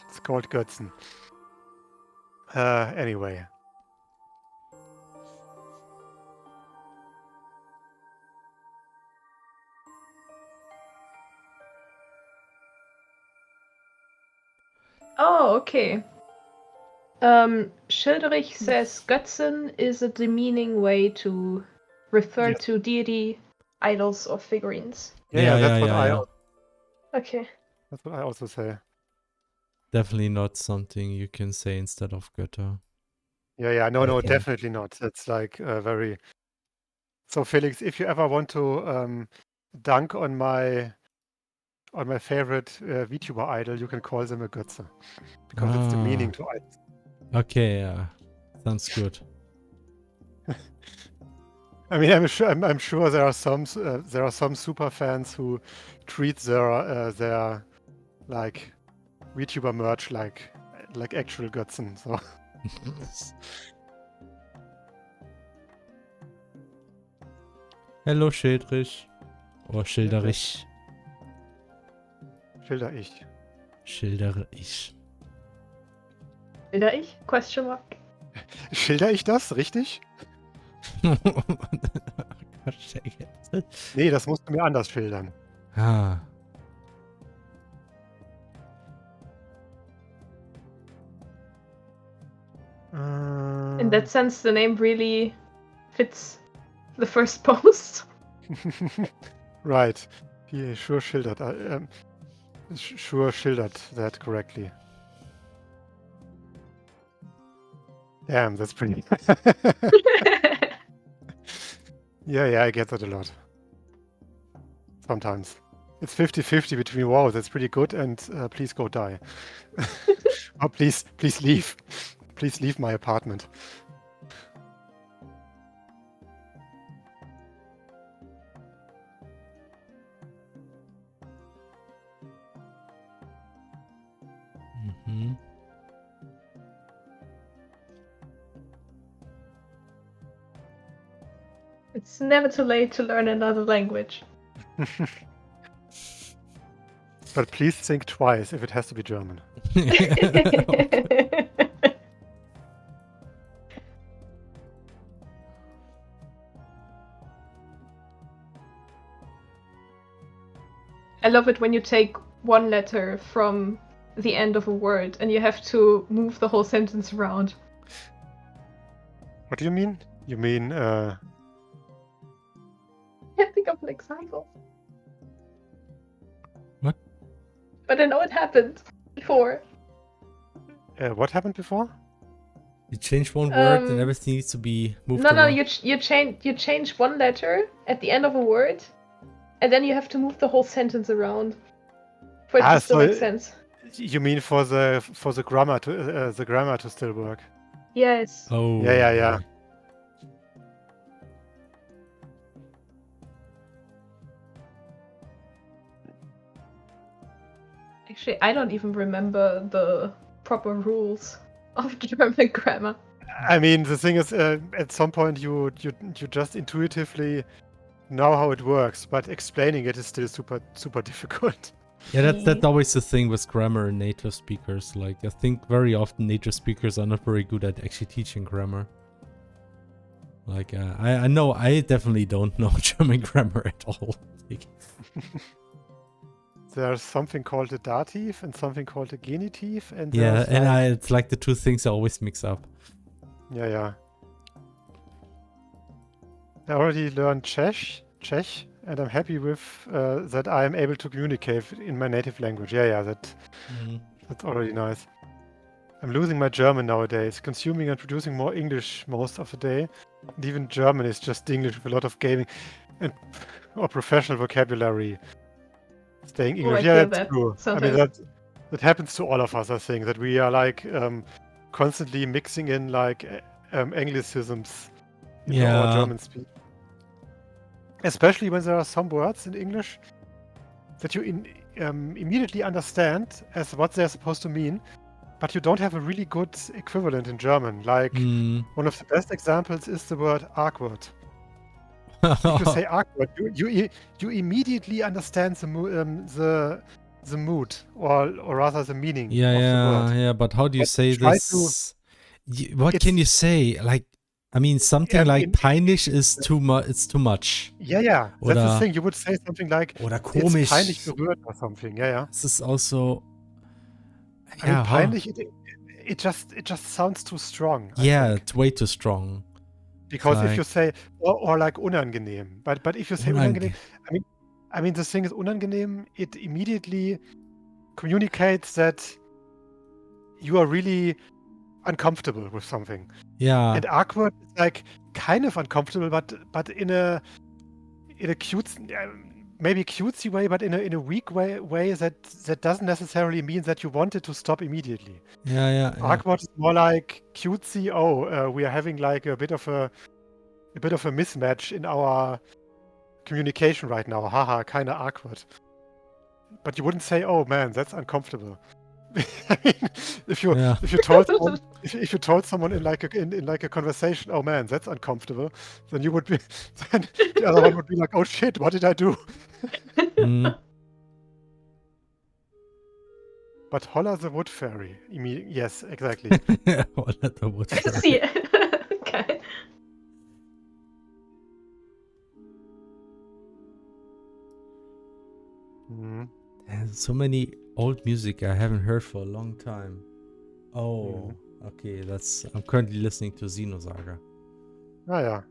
It's called Götzen. Anyway. Oh, okay. Schilderich says Götzen is a demeaning way to refer to deity, idols, or figurines. Yeah. Okay. That's what I also say. Definitely not something you can say instead of Götter. Yeah. No, definitely not. That's like very. So Felix, if you ever want to dunk on my favorite VTuber idol, you can call them a Götze, because it's the meaning to idols. Okay, yeah, sounds good. I mean, I'm sure there are some super fans who treat their like VTuber merch like actual Götzen. So. Hello, Schildrich. Or Schilderich. Schilderich. Schilderich. Schilder ich? Question mark. Schilder ich das, richtig? Nee, das musst du mir anders schildern. Ah. In that sense, the name really fits the first post. Right. He sure schildert that correctly. Damn, that's pretty. Yeah, I get that a lot. Sometimes. It's 50-50 between, wow, that's pretty good, and please go die. Or please leave. Please leave my apartment. Mm-hmm. It's never too late to learn another language. But please think twice if it has to be German. I love it when you take one letter from the end of a word and you have to move the whole sentence around. What do you mean? You mean I can't think of an example. What? But I know it happened before. What happened before? You change one word and everything needs to be moved around. No, you change one letter at the end of a word, and then you have to move the whole sentence around for it to still make sense. You mean for the grammar to still work? Yes. Oh. Yeah. Actually, I don't even remember the proper rules of German grammar. I mean, the thing is, at some point you just intuitively know how it works, but explaining it is still super difficult. Yeah, that's always the thing with grammar and native speakers. Like, I think very often native speakers are not very good at actually teaching grammar. Like, I know I definitely don't know German grammar at all. Like, There's something called a dative and something called a genitive, and yeah, and like, it's like the two things I always mix up. yeah. I already learned Czech, and I'm happy with that I am able to communicate in my native language. Yeah, that's already nice. I'm losing my German nowadays, consuming and producing more English most of the day. And even German is just English with a lot of gaming and or professional vocabulary. Staying English. Yeah, that's true. I mean, that happens to all of us, I think, that we are like constantly mixing in like Anglicisms into our German speak. Especially when there are some words in English that you immediately understand as what they're supposed to mean, but you don't have a really good equivalent in German. Like, one of the best examples is the word awkward. If you say awkward, you immediately understand the mood, or rather the meaning of the word. Yeah, but how do you say this? What can you say? Like, I mean, something like peinlich is too much. It's too much. Yeah. That's the thing. You would say something like, oder komisch. It's peinlich berührt or something. Yeah. This is also. I mean, peinlich. It just sounds too strong. Yeah, it's way too strong. Because if you say or like unangenehm, but if you say unangenehm, I mean the thing is unangenehm. It immediately communicates that you are really uncomfortable with something. Yeah. And awkward is like kind of uncomfortable, but in a cute, maybe cutesy way, but in a weak way that doesn't necessarily mean that you want it to stop immediately. Yeah. Awkward is more like cutesy. We are having like a bit of a mismatch in our communication right now. Haha, kind of awkward. But you wouldn't say, "Oh man, that's uncomfortable." I mean, if you told someone in like a conversation, "Oh man, that's uncomfortable," then the other one would be like, "Oh shit, what did I do?" But Holla the Wood Fairy. Yes, exactly. Holla the Wood Fairy. Okay. There's so many old music I haven't heard for a long time. Oh, okay. I'm currently listening to Xenosaga. Ah, yeah.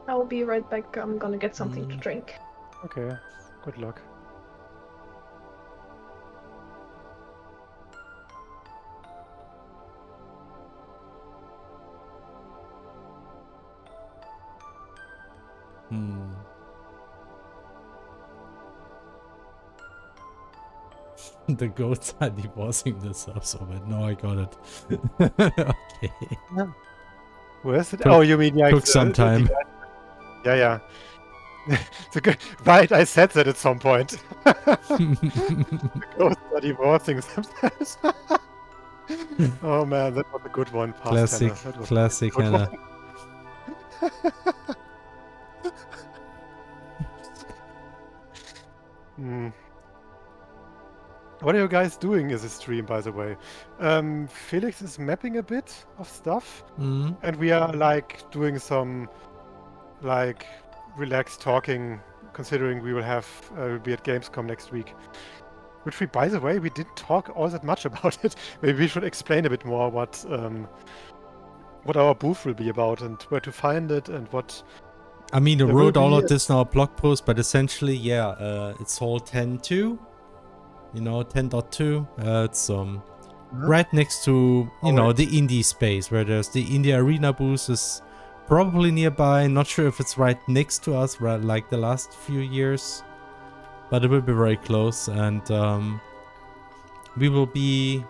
I'll be right back. I'm gonna get something to drink. Okay. Good luck. The goats are divorcing themselves over it. No, I got it. Okay. Where is it? Oh, you mean took some time. Yeah. Right, I said that at some point. The ghosts are divorcing themselves. Oh man, that was a good one. Classic Hannah. Mm. What are you guys doing as a stream, by the way? Felix is mapping a bit of stuff, and we are like doing some like relaxed talking, considering we will be at Gamescom next week. Which we, by the way, we didn't talk all that much about it. Maybe we should explain a bit more what our booth will be about and where to find it and what. I mean, I wrote all of this in our blog post, but essentially, yeah, it's all 10.2. 10.2. It's right next to the indie space where there's the indie arena booth is probably nearby. Not sure if it's right next to us, right, like the last few years, but it will be very close. And there will be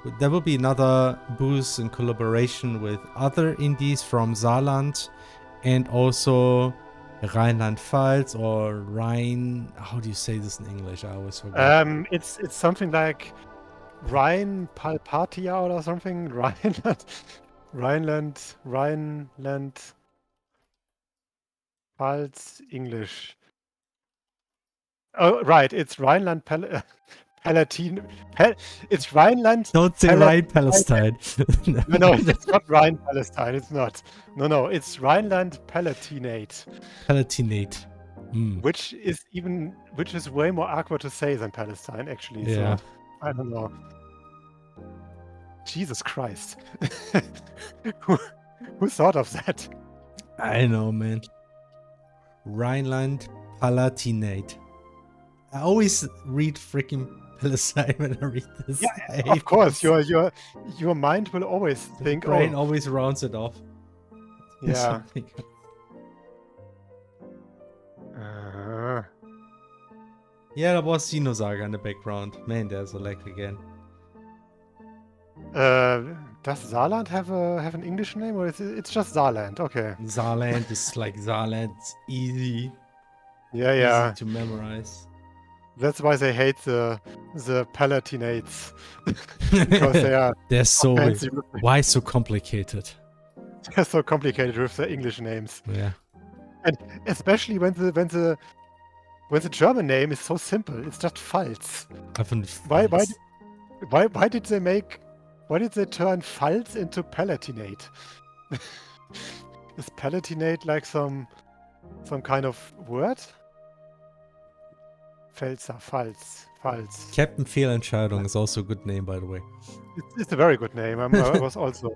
another booth in collaboration with other indies from Saarland and also Rheinland-Pfalz or Rhine. How do you say this in English? I always forget. It's something like Rheinland-Pfalz or something. Rheinland-Pfalz English. Oh, right. It's Rhineland-Palatine. It's Rhineland. Don't say Rhine-Palestine. No, it's not Rhine-Palestine. It's not. No, it's Rhineland-Palatinate. Palatinate. Which is way more awkward to say than Palestine, actually. Yeah. So, I don't know. Jesus Christ. Who thought of that? I know, man. Rhineland-Palatinate. I always read freaking Palestine when I read this. Yeah, of course. Your mind will always think. Brain always rounds it off. Yeah. Yeah, that was Xenosaga in the background. Man, there's a lag again. Does Saarland have an English name, or is it's just Saarland? Okay. Saarland is like Saarland. It's easy. Yeah. Easy to memorize. That's why they hate the Palatinates. Because they're so fancy. Why so complicated? They're so complicated with their English names. Yeah. And especially when the German name is so simple. It's just Pfalz. Why did they turn Pfalz into Palatinate? Is Palatinate like some kind of word? Pfalz. Captain Fehlentscheidung is also a good name, by the way. It's a very good name. I was also.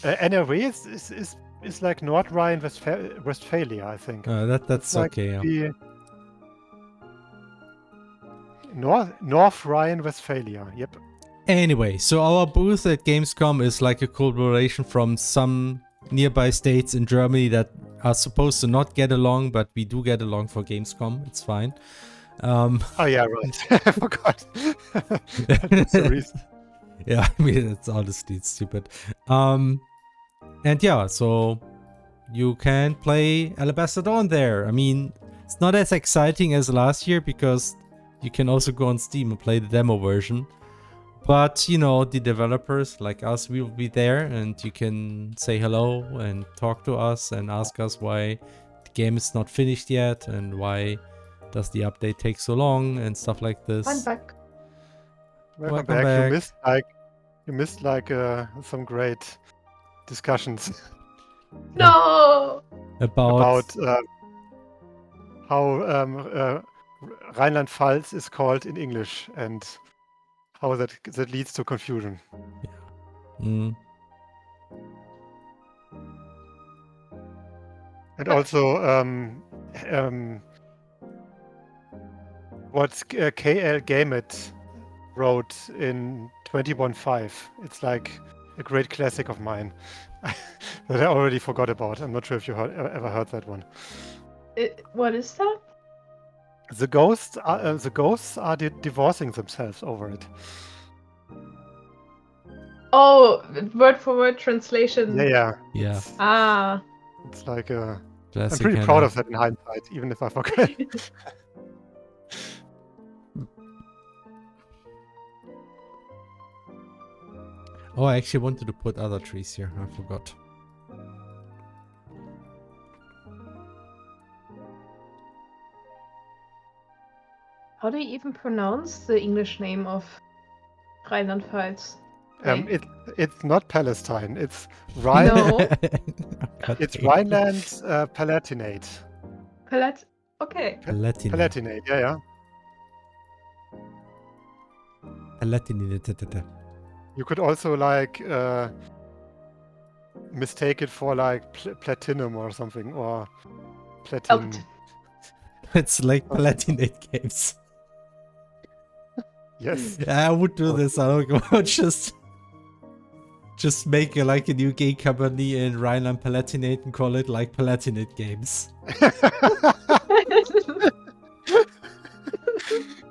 NRW is like North Rhine-Westphalia, I think. That's like okay. Yeah. North Rhine-Westphalia. Yep. Anyway, so our booth at Gamescom is like a collaboration from some nearby states in Germany that are supposed to not get along, but we do get along for Gamescom. It's fine. Oh yeah, right. I forgot. That's the reason. Yeah, I mean, it's honestly stupid. And yeah, so you can play Alabaster Dawn there. I mean, it's not as exciting as last year because you can also go on Steam and play the demo version. But, the developers like us, we will be there and you can say hello and talk to us and ask us why the game is not finished yet and why does the update take so long and stuff like this. I'm back. Welcome back. You missed some great discussions. No. About how Rheinland-Pfalz is called in English and how that leads to confusion. Yeah. And also what KL Gamedev wrote in 21.5. It's like a great classic of mine that I already forgot about. I'm not sure if you ever heard that one. What is that? The ghosts are divorcing themselves over it. Oh, word for word translation. Yeah. It's like a. I'm pretty proud of that in hindsight, even if I forgot. Oh, I actually wanted to put other trees here. I forgot. How do you even pronounce the English name of Rheinland-Pfalz? It's not Palestine. It's Rhine. No. It's Rhineland Palatinate. Okay. Palatinate. Yeah. Palatinate. You could also like mistake it for like platinum or something, or platinum. It's like Palatinate games. Yes. I would do this. I don't know. Just make like a new game company in Rhineland Palatinate and call it like Palatinate Games.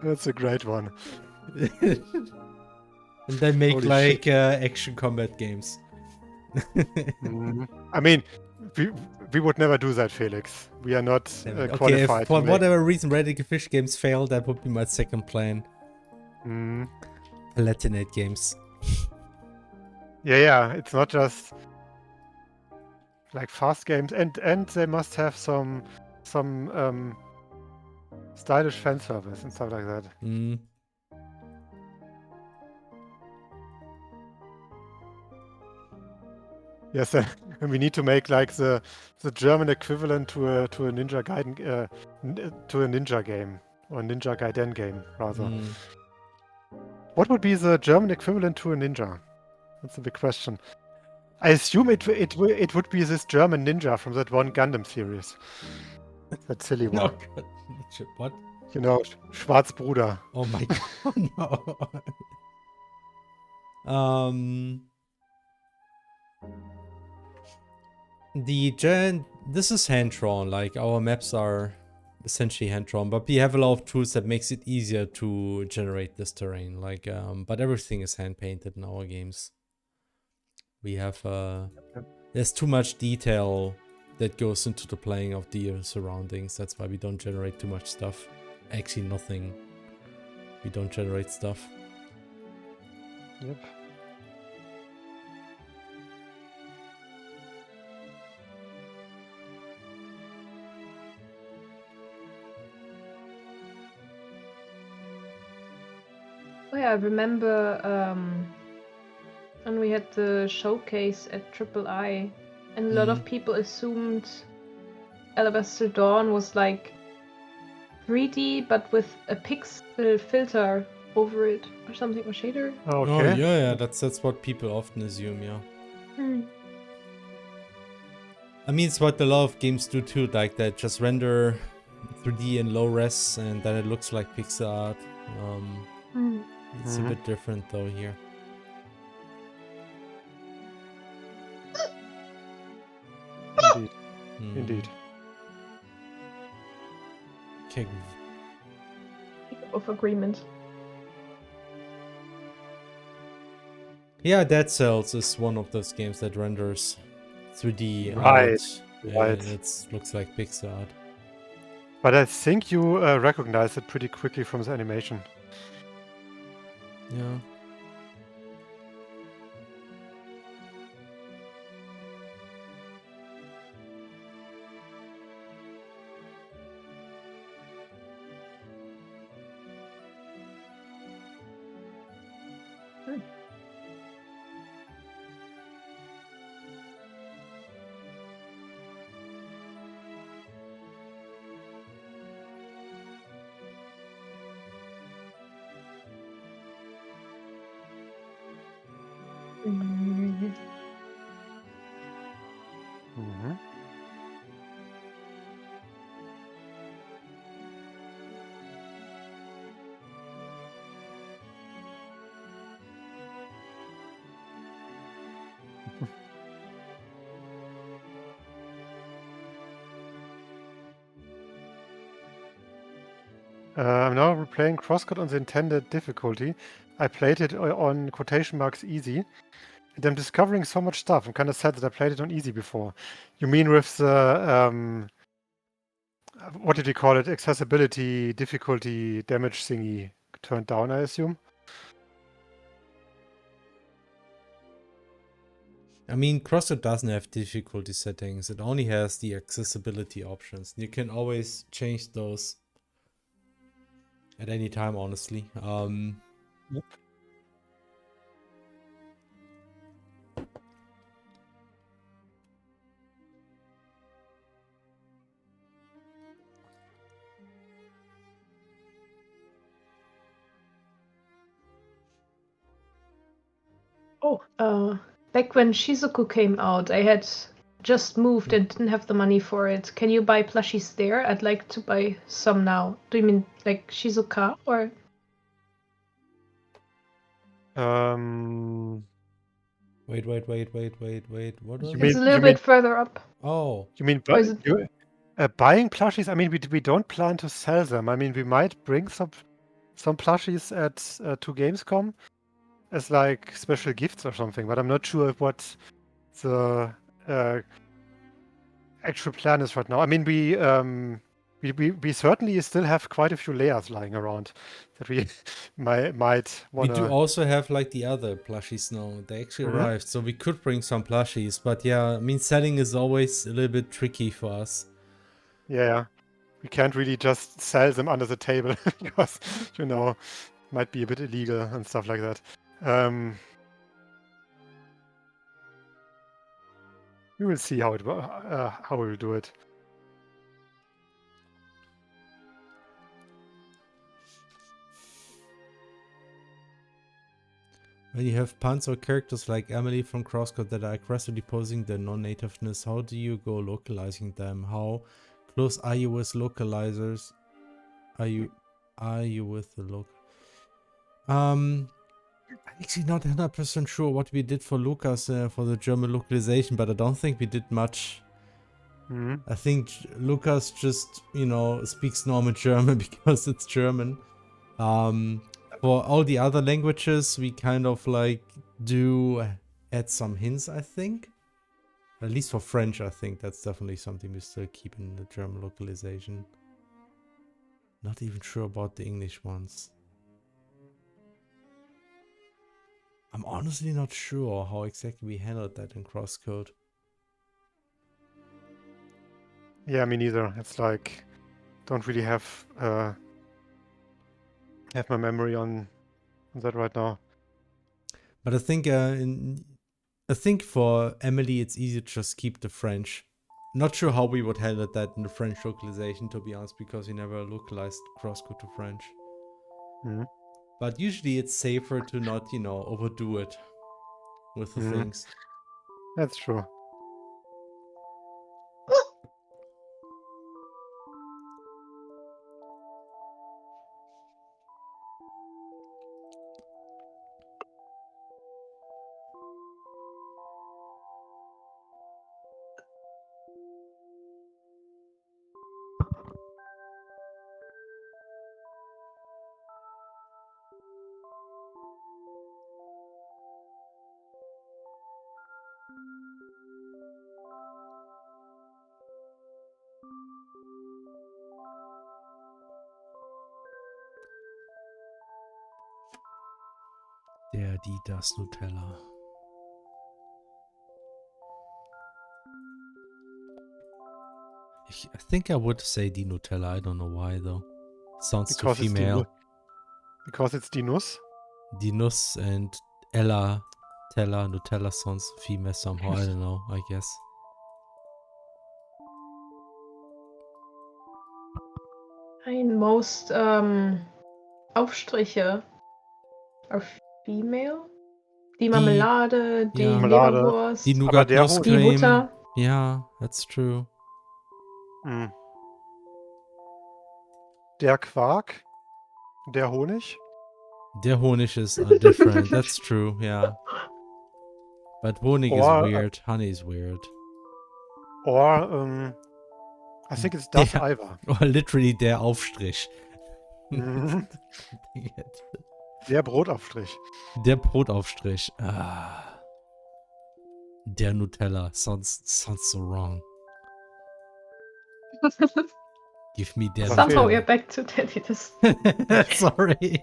That's a great one. And then make Holy like action combat games. I mean, we would never do that, Felix. We are not qualified. If for whatever reason Radical Fish games fail, that would be my second plan. Palatinate games. Yeah. It's not just like fast games, and they must have some stylish fan service and stuff like that. Yes, and we need to make like the German equivalent to a Ninja Gaiden to a Ninja game, or a Ninja Gaiden game rather. What would be the German equivalent to a ninja? That's a big question. I assume it would be this German ninja from that one Gundam series. That silly one. Oh god, what? You know, Schwarzbruder. Oh my god, no. This is hand-drawn, like our maps are essentially hand-drawn, but we have a lot of tools that makes it easier to generate this terrain, like but everything is hand-painted in our games. We have there's too much detail that goes into the playing of the surroundings. That's why we don't generate too much stuff. Actually nothing. We don't generate stuff. Yep. Oh yeah, I remember when we had the showcase at III, and a lot of people assumed Alabaster Dawn was like 3D, but with a pixel filter over it, or something, or shader. Okay. Oh yeah, that's what people often assume, yeah. I mean, it's what a lot of games do too, like that just render 3D in low res and then it looks like pixel art. It's a bit different though here. Indeed. Okay. Of agreement. Yeah, Dead Cells is one of those games that renders 3D Right. and it looks like pixel art. But I think you recognize it pretty quickly from the animation. Yeah. I'm now replaying Crosscut on the intended difficulty. I played it on quotation marks easy, and I'm discovering so much stuff. I'm kind of sad that I played it on easy before. You mean with the what did we call it? Accessibility, difficulty, damage thingy turned down, I assume. I mean, Crosscut doesn't have difficulty settings. It only has the accessibility options. You can always change those at any time, honestly. Yep. Oh, back when Shizuku came out, I had just moved and didn't have the money for it. Can you buy plushies there? I'd like to buy some now. Do you mean like Shizuka or? Wait. What was It's a little bit further up. Oh. You mean Or is it? buying plushies? I mean, we don't plan to sell them. I mean, we might bring some plushies to Gamescom as like special gifts or something, but I'm not sure what the actual plan is right now. I mean, we certainly still have quite a few layers lying around that we might want We do also have like the other plushies now. They actually arrived, so we could bring some plushies. But yeah, I mean, selling is always a little bit tricky for us. Yeah, we can't really just sell them under the table because, you know, might be a bit illegal and stuff like that. We will see how we will do it. When you have puns or characters like Emily from Crosscode that are aggressively posing their non-nativeness, how do you go localizing them? How close are you with localizers? Are you with the local? I'm actually not 100% sure what we did for Lucas for the German localization, but I don't think we did much. I think Lucas just, speaks normal German because it's German. For all the other languages, we kind of like do add some hints, I think. At least for French, I think that's definitely something we still keep in the German localization. Not even sure about the English ones. I'm honestly not sure how exactly we handled that in Crosscode. Yeah, me neither. It's like, don't really have my memory on that right now. But I think for Emily, it's easy to just keep the French. Not sure how we would handle that in the French localization, to be honest, because we never localized Crosscode to French. But usually it's safer to not, overdo it with the things. That's true. Der, die, das Nutella. I think I would say die Nutella. I don't know why though. Sounds too female. Because it's die Nuss? Die Nuss and Ella, Tella, Nutella sounds female somehow. I don't know, I guess. I mean, most Aufstriche are female. Die Marmelade, die Leberwurst, die Nougat die Butter. Yeah, that's true. Der Quark, der Honig. Der Honig is different. That's true, yeah. But Honig is weird. Honey is weird. Or I think it's das Eiweiß. Or literally der Aufstrich. Der Brotaufstrich. Der Brotaufstrich. Ah. Der Nutella. Sounds so wrong. Give me der Somehow we're back to Daddy. Sorry.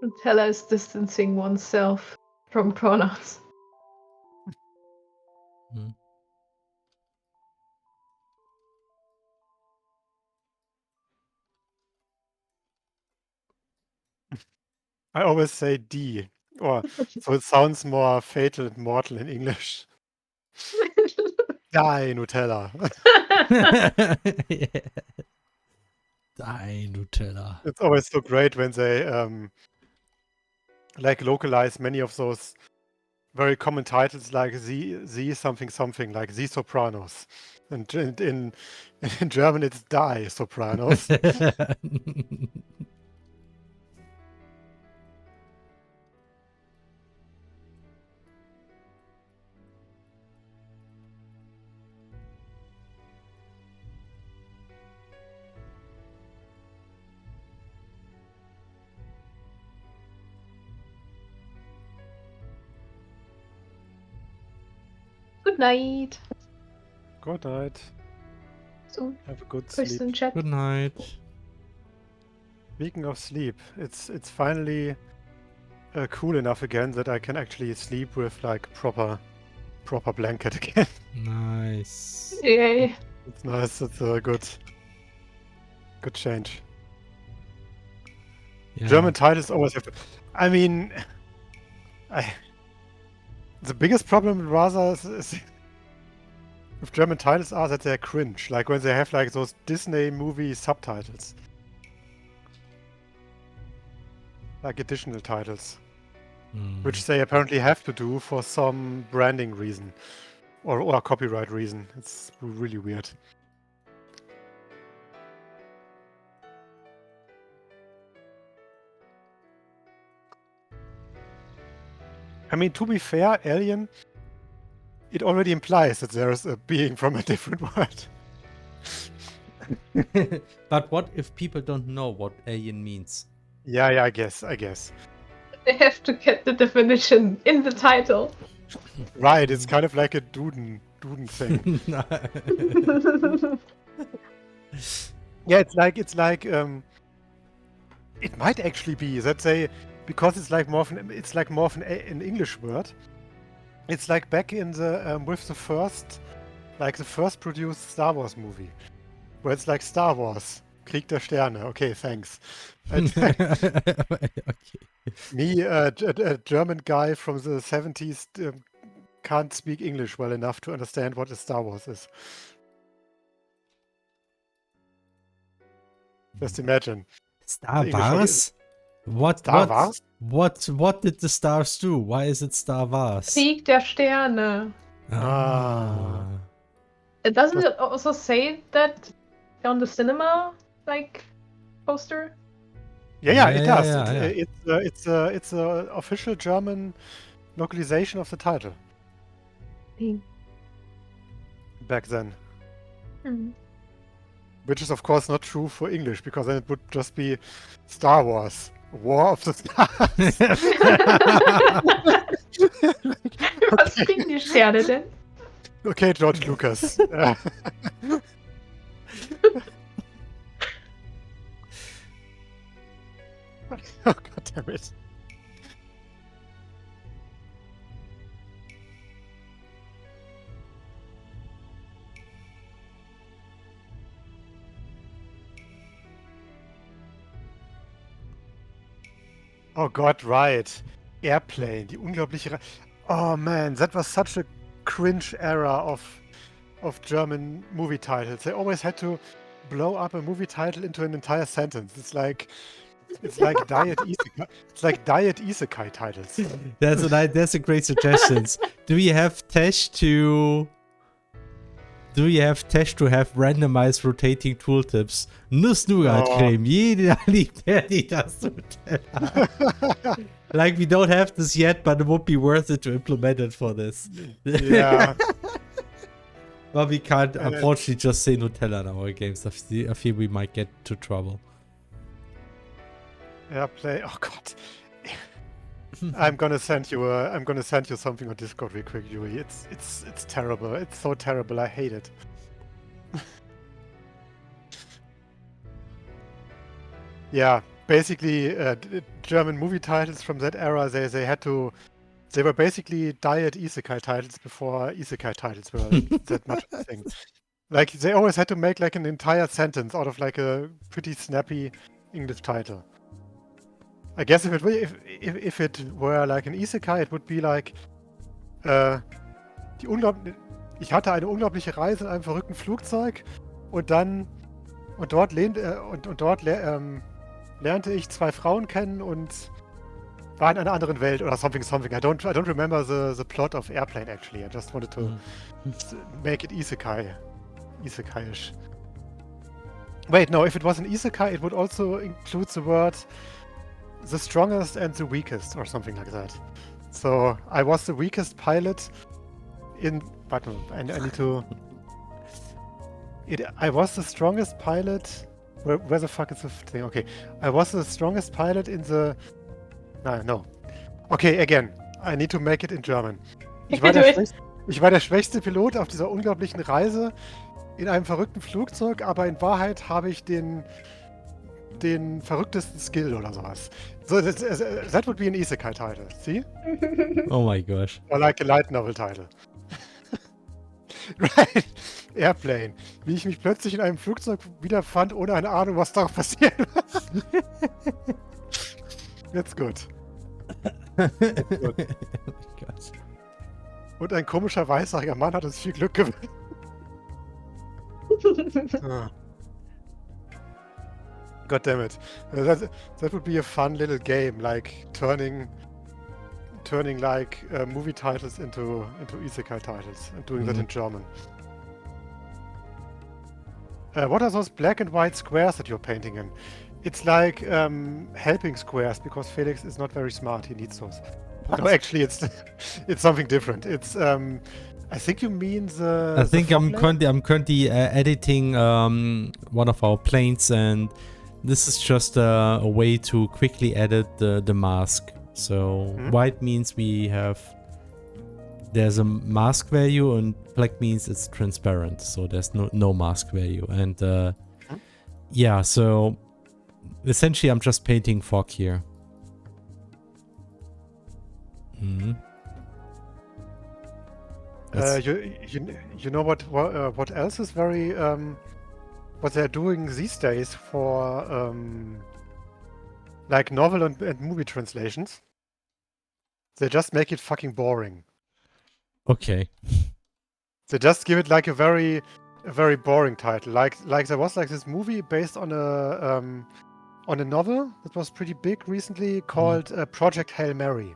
Nutella is distancing oneself from pronouns. I always say D, or so it sounds more fatal and mortal in English. Die, Nutella. Yeah. Die, Nutella. It's always so great when they like localize many of those very common titles, like the something something, like The Sopranos, and in German it's Die Sopranos. Good night. Good night. So, Have a good person sleep. chat. Good night. Speaking of sleep, it's finally cool enough again that I can actually sleep with like proper blanket again. Nice. Yay. It's nice. It's a good change. Yeah. German titles always have to. I mean, the biggest problem rather is with German titles are that they're cringe. Like when they have like those Disney movie subtitles, like additional titles, which they apparently have to do for some branding reason or copyright reason. It's really weird. I mean, to be fair, Alien, it already implies that there is a being from a different world. But what if people don't know what alien means? Yeah, I guess. They have to get the definition in the title. Right, it's kind of like a Duden thing. Yeah, it's like it might actually be that they, because it's like more of an English word. It's like back in the with the first produced Star Wars movie, where it's like Star Wars, Krieg der Sterne. Okay, thanks. Okay. Me, a German guy from the 70s, can't speak English well enough to understand what a Star Wars is. Just imagine. Star The English- Wars? Star Wars? What did the stars do? Why is it Star Wars? Krieg der Sterne. Ah. Doesn't it also say that on the cinema like poster? Yeah, it does. Yeah. It's a official German localization of the title back then. Which is of course not true for English, because then it would just be Star Wars, War of the Stars. Was kriegen die Sterne denn? Okay, George Lucas. Oh, God damn it. Oh God, right. Airplane, die unglaubliche... Oh man, that was such a cringe era of German movie titles. They always had to blow up a movie title into an entire sentence. It's like diet isekai. It's like diet isekai titles. That's a great suggestion. Do you have Tesh to have randomized rotating tooltips? Nuss-Nougat-Creme. Jeder liebt die das Nutella. Like, we don't have this yet, but it would be worth it to implement it for this. Yeah. But we can't, unfortunately, just say Nutella in our games. I feel we might get to trouble. Airplane. Oh God. I'm gonna send you something on Discord real quick, Yuri. It's terrible. It's so terrible. I hate it. Yeah, basically German movie titles from that era. They were basically diet isekai titles before isekai titles were that much of a thing. Like they always had to make like an entire sentence out of like a pretty snappy English title. I guess if it were like an isekai, it would be like ich hatte eine unglaubliche Reise in einem verrückten Flugzeug und dort lernte ich 2 Frauen kennen und war in einer anderen Welt oder something. I don't remember the plot of Airplane actually. I just wanted to make it isekai-ish. Wait, no, if it was an isekai, it would also include the word the strongest and the weakest or something like that. So I was the weakest pilot but no, I need to... I was the strongest pilot... Where the fuck is the thing? Okay. I was the strongest pilot in the... No. Okay, again. I need to make it in German. Ich war der schwächste Pilot auf dieser unglaublichen Reise in einem verrückten Flugzeug, aber in Wahrheit habe ich den verrücktesten Skill oder sowas. So, that would be an isekai title, see? Oh my gosh. Or like a light novel title. Right. Airplane. Wie ich mich plötzlich in einem Flugzeug wiederfand, ohne eine Ahnung, was darauf passiert war. Jetzt gut. Oh Gott. Und ein komischer weißhaariger Mann hat uns viel Glück gewünscht. God damn it. That would be a fun little game, like turning like movie titles into isekai titles and doing that in German. What are those black and white squares that you're painting in? It's like helping squares because Felix is not very smart. He needs those. No, actually, it's something different. It's I think you mean the. I think I'm currently editing one of our planes, and this is just a way to quickly edit the mask. So white means there's a mask value, and black means it's transparent, so there's no mask value. And yeah, so essentially I'm just painting fog here. You know what else is very what they're doing these days for like novel and movie translations? They just make it fucking boring. Okay. They just give it like a very boring title. Like there was like this movie based on a novel that was pretty big recently called Project Hail Mary.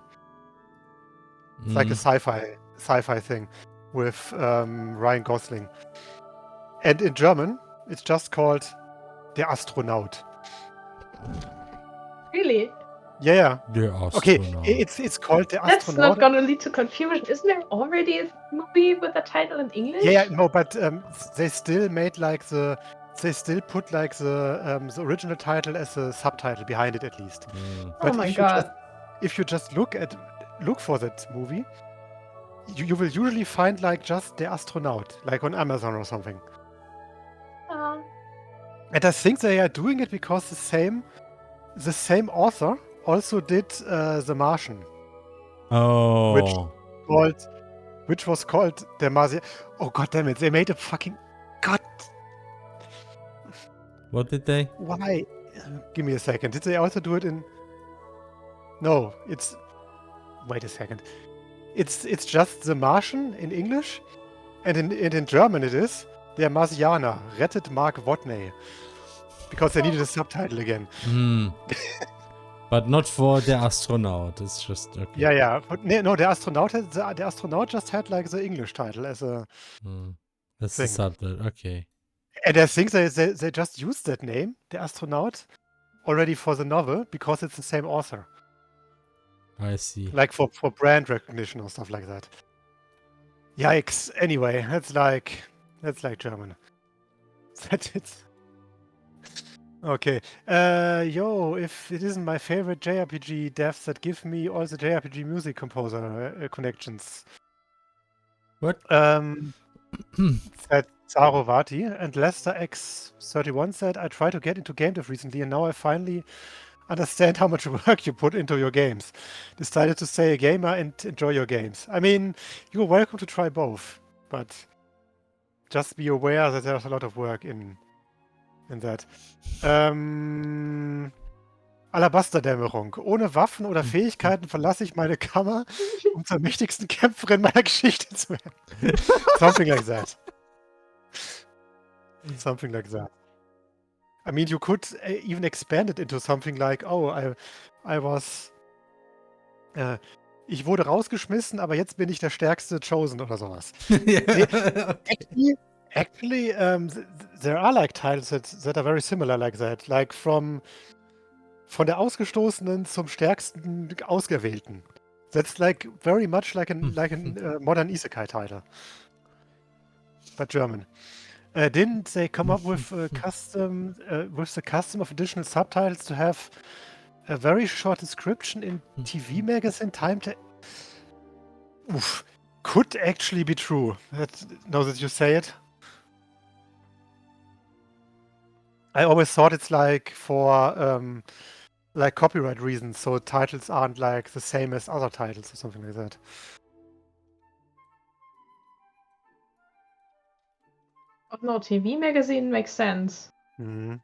It's like a sci-fi thing with Ryan Gosling. And in German, it's just called Der Astronaut. Really? Yeah. Der Astronaut. Okay, it's called Der Astronaut. That's not gonna lead to confusion. Isn't there already a movie with a title in English? Yeah, no, but they still made like they still put like the original title as a subtitle behind it at least. But oh my god! If you just look for that movie, you will usually find like just Der Astronaut, like on Amazon or something. And I think they are doing it because the same author also did The Martian. Oh. Which was called Der Martian. Oh god damn it! They made a fucking god. What did they? Why? Give me a second. Did they also do it in? No, it's. Wait a second. It's just The Martian in English, and in German it is Der Marsianer rettet Mark Watney, because they needed a subtitle again. But not for Der Astronaut. It's just okay. Yeah. But no, Der Astronaut just had like the English title as a. That's the subtitle. Okay. And I think they just used that name, Der Astronaut, already for the novel because it's the same author. I see. Like for brand recognition or stuff like that. Yikes. Anyway, that's like German. It's okay. If it isn't my favorite JRPG devs that give me all the JRPG music composer connections. What? Said Sarovati, and Lester X31 said, I tried to get into Gamedev recently, and now I finally understand how much work you put into your games. Decided to stay a gamer and enjoy your games. I mean, you're welcome to try both, but just be aware that there's a lot of work in that. Alabaster-Dämmerung. Ohne Waffen oder Fähigkeiten verlasse ich meine Kammer, um zur mächtigsten Kämpferin meiner Geschichte zu werden. Something like that. Something like that. I mean, you could even expand it into something like, oh, I was... ich wurde rausgeschmissen, aber jetzt bin ich der stärkste Chosen oder sowas. Actually, there are like titles that are very similar like that. Like von der Ausgestoßenen zum stärksten Ausgewählten. That's like very much like a modern Isekai title. But German. Didn't they come up with the custom of additional subtitles to have a very short description in TV magazine time? Oof. Could actually be true. Now that you say it. I always thought it's like for like copyright reasons, so titles aren't like the same as other titles or something like that. Oh no, TV magazine makes sense. Mm-hmm.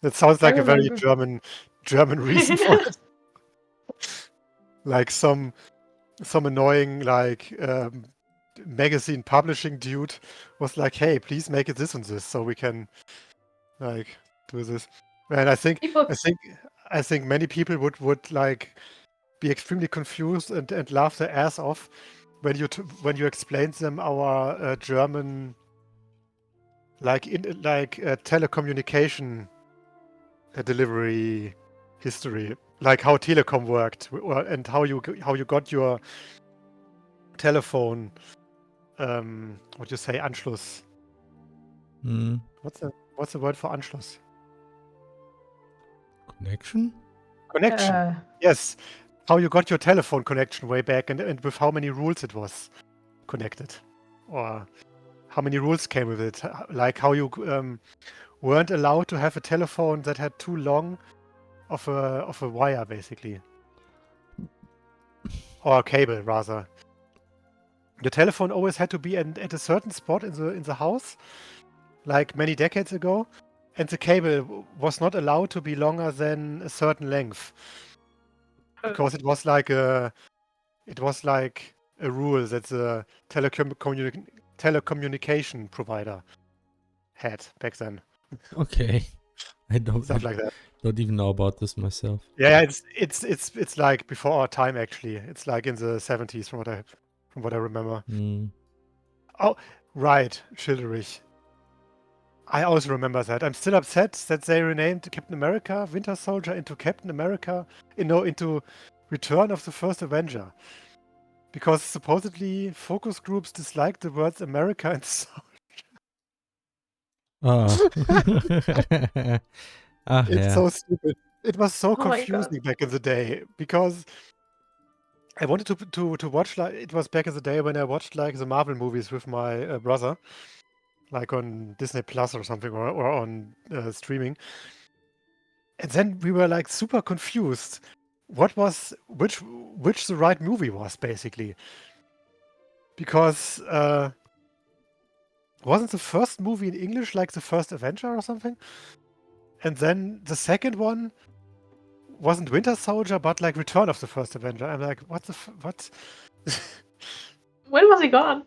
That sounds like a very German reason for it. Like some annoying like magazine publishing dude was like, "Hey, please make it this and this, so we can like do this." And I think many people would like be extremely confused and laugh their ass off when you explain to them our German telecommunication delivery history, like how Telecom worked and how you got your telephone. What you say, Anschluss? What's the word for Anschluss? Connection? Connection. Yes. How you got your telephone connection way back and with how many rules it was connected. Or how many rules came with it. Like how you weren't allowed to have a telephone that had too long of a wire, basically. Or a cable, rather. The telephone always had to be at a certain spot in the house, like many decades ago, and the cable was not allowed to be longer than a certain length, because it was like a rule that the telecommunication provider had back then. Okay, I don't Stuff like that. Don't even know about this myself. Yeah, it's like before our time actually. It's like in the 70s from what I remember. Oh, right, Schilderich. I also remember that. I'm still upset that they renamed Captain America Winter Soldier into Captain America, into Return of the First Avenger. Because supposedly focus groups dislike the words America and Soldier. It's so stupid. It was so confusing back in the day because I wanted to watch, like, it was back in the day when I watched like the Marvel movies with my brother, like on Disney Plus or something, or on streaming. And then we were like super confused. What was which the right movie was, basically. Because wasn't the first movie in English like the first Avenger or something? And then the second one wasn't Winter Soldier, but like Return of the First Avenger. I'm like, what? When was he gone?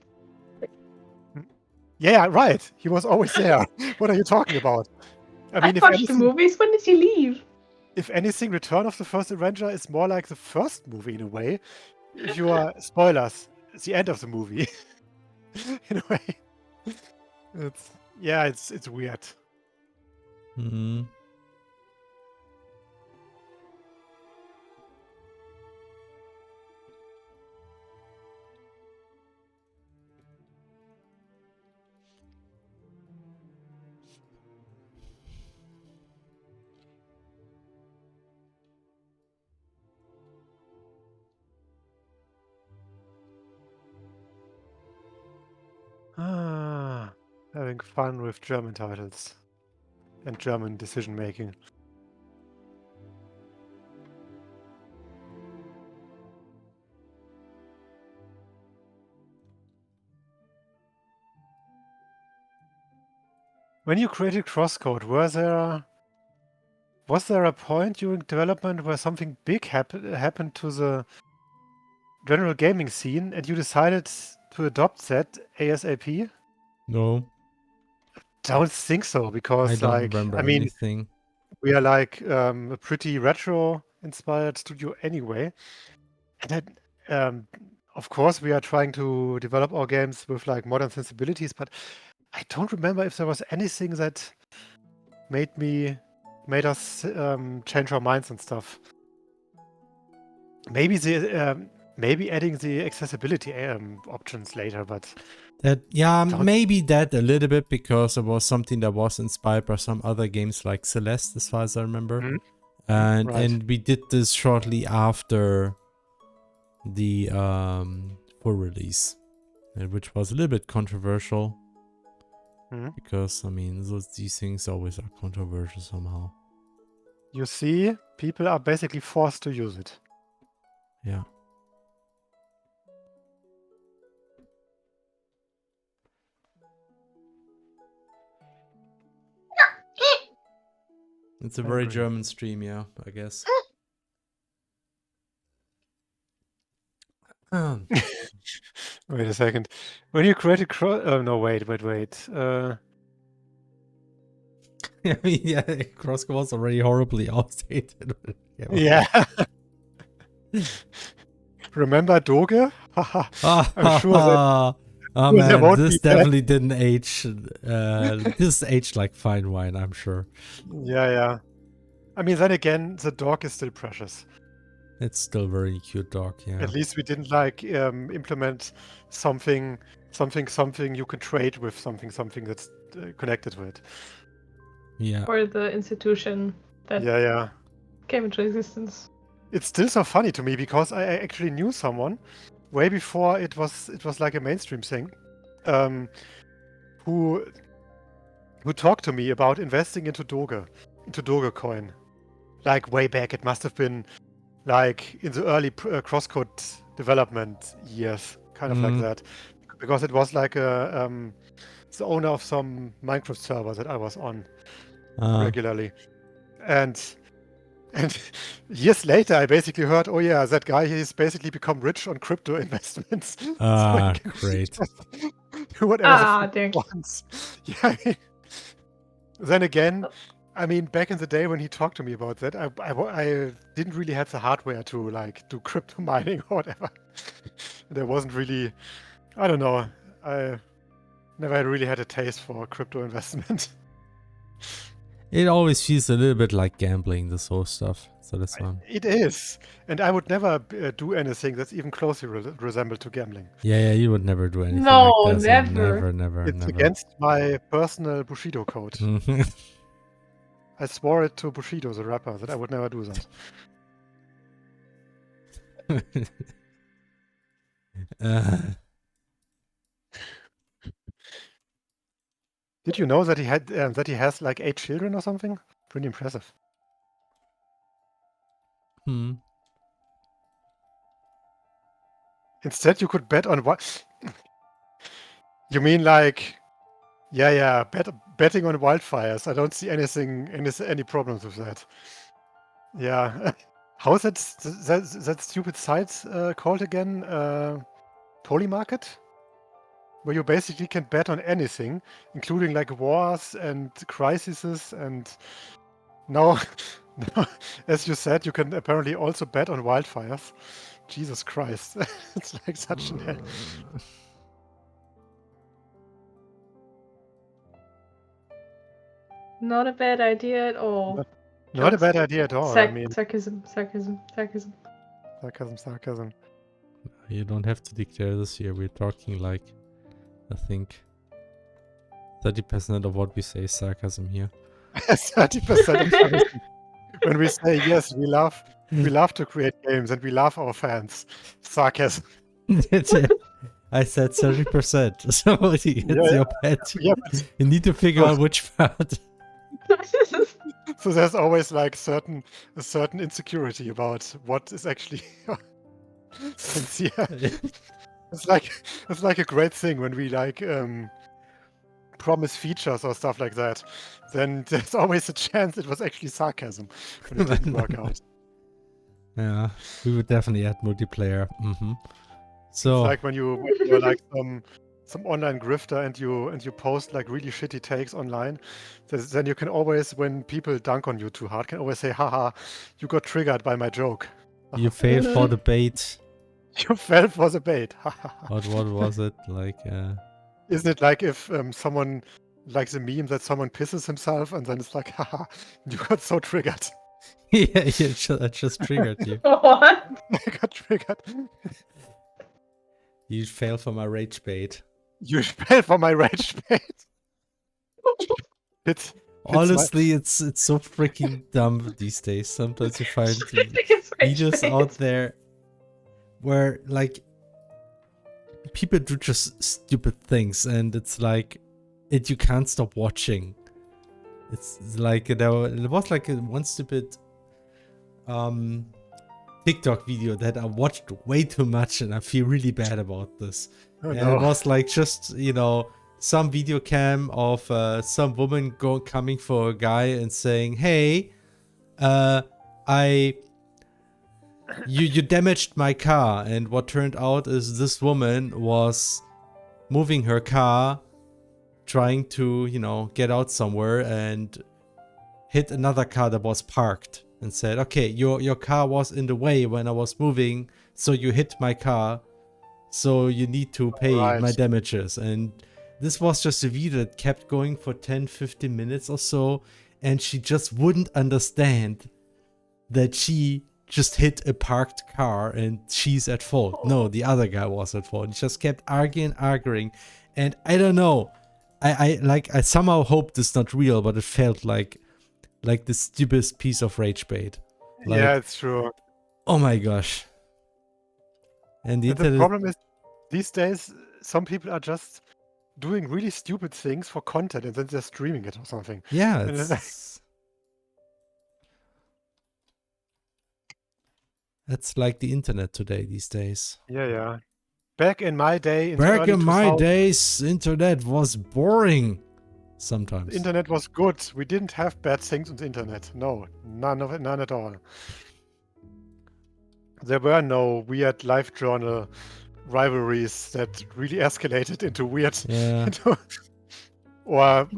Yeah, right. He was always there. What are you talking about? I mean, if watched the movies. When did he leave? If anything, Return of the First Avenger is more like the first movie in a way. If you are spoilers, it's the end of the movie. In a way. It's weird. Having fun with German titles and German decision making. when you created Crosscode, was there a point during development where something big happened to the general gaming scene and you decided to adopt that ASAP? No, Don't think so, I because don't like remember I mean anything. we are like a pretty retro inspired studio anyway. And then of course we are trying to develop our games with like modern sensibilities, but I don't remember if there was anything that made us change our minds and stuff. Maybe maybe adding the accessibility options later, but Maybe that a little bit, because it was something that was inspired by some other games like Celeste, as far as I remember. Right. And we did this shortly after the full release, which was a little bit controversial. Because I mean, these things always are controversial somehow. You see, people are basically forced to use it. Yeah. It's a very German stream, yeah, I guess. Wait a second. When you created no, wait. I mean, yeah, Crosscode was already horribly outdated. Yeah. Remember Doge? I'm sure that. Oh man, this definitely didn't age. This aged like fine wine, I'm sure. Yeah. I mean, then again, the dog is still precious. It's still a very cute dog, yeah. At least we didn't like implement something you can trade with something that's connected to it. Yeah. Or the institution that came into existence. It's still so funny to me because I actually knew someone way before it was like a mainstream thing, who talked to me about investing into Dogecoin, like way back. It must have been like in the early Crosscode development years, kind of like that, because it was like the owner of some Minecraft server that I was on regularly, and years later, I basically heard, oh yeah, that guy, he's basically become rich on crypto investments. Great. Whatever wants. Yeah. Then again, I mean, back in the day when he talked to me about that, I didn't really have the hardware to like do crypto mining or whatever. There wasn't really, I don't know, I never really had a taste for crypto investment. It always feels a little bit like gambling, this whole stuff. So that's one. It is, and I would never do anything that's even closely resembled to gambling. Yeah, you would never do anything like this. Never. It's against my personal Bushido code. I swore it to Bushido, the rapper, that I would never do that. Did you know that he has like 8 children or something? Pretty impressive. Instead, you could bet on what? You mean like, betting on wildfires? I don't see any problems with that. Yeah, how is that stupid site called again? Polymarket, where you basically can bet on anything, including like wars and crises, and now, as you said, you can apparently also bet on wildfires. Jesus Christ, it's like such an. Not a bad idea at all. Not a bad idea at all. I mean, sarcasm. You don't have to declare this here. We're talking like, I think, 30% of what we say is sarcasm here. 30%. When we say yes, we love to create games and we love our fans. Sarcasm. I said 30%. So it's your bet. Yeah, you need to figure out which part. So there's always like a certain insecurity about what is actually sincere. It's like a great thing when we like promise features or stuff like that, then there's always a chance it was actually sarcasm when it didn't work out. Yeah, we would definitely add multiplayer. So It's like when you're like some online grifter and you post like really shitty takes online, then you can always, when people dunk on you too hard, can always say, haha, you got triggered by my joke. you failed for the bait. You fell for the bait. What was it? Like, Isn't it like if someone, like the meme that someone pisses himself and then it's like, haha, you got so triggered. yeah, I just triggered you. What? I got triggered. You failed for my rage bait. You fell for my rage bait. Honestly, it's so freaking dumb these days. Sometimes you find videos out there where like people do just stupid things, and it's like you can't stop watching. It's like there was like one stupid TikTok video that I watched way too much, and I feel really bad about this. Oh, and no. It was like just, some video cam of some woman coming for a guy and saying, hey, you damaged my car. And what turned out is this woman was moving her car, trying to, get out somewhere, and hit another car that was parked and said, okay, your car was in the way when I was moving, so you hit my car, so you need to pay my damages. And this was just a video that kept going for 10-15 minutes or so, and she just wouldn't understand that she just hit a parked car and she's at fault. No, the other guy was at fault. He just kept arguing, and I don't know. I somehow hope this is not real, but it felt like the stupidest piece of rage bait. Yeah, it's true. Oh my gosh. And the problem is, these days, some people are just doing really stupid things for content and then they're streaming it or something. Yeah, that's like the internet today these days. Yeah. Back in my day, back in my days, internet was boring. Sometimes the internet was good. We didn't have bad things on the internet. No, none at all. There were no weird live journal rivalries that really escalated into weird, or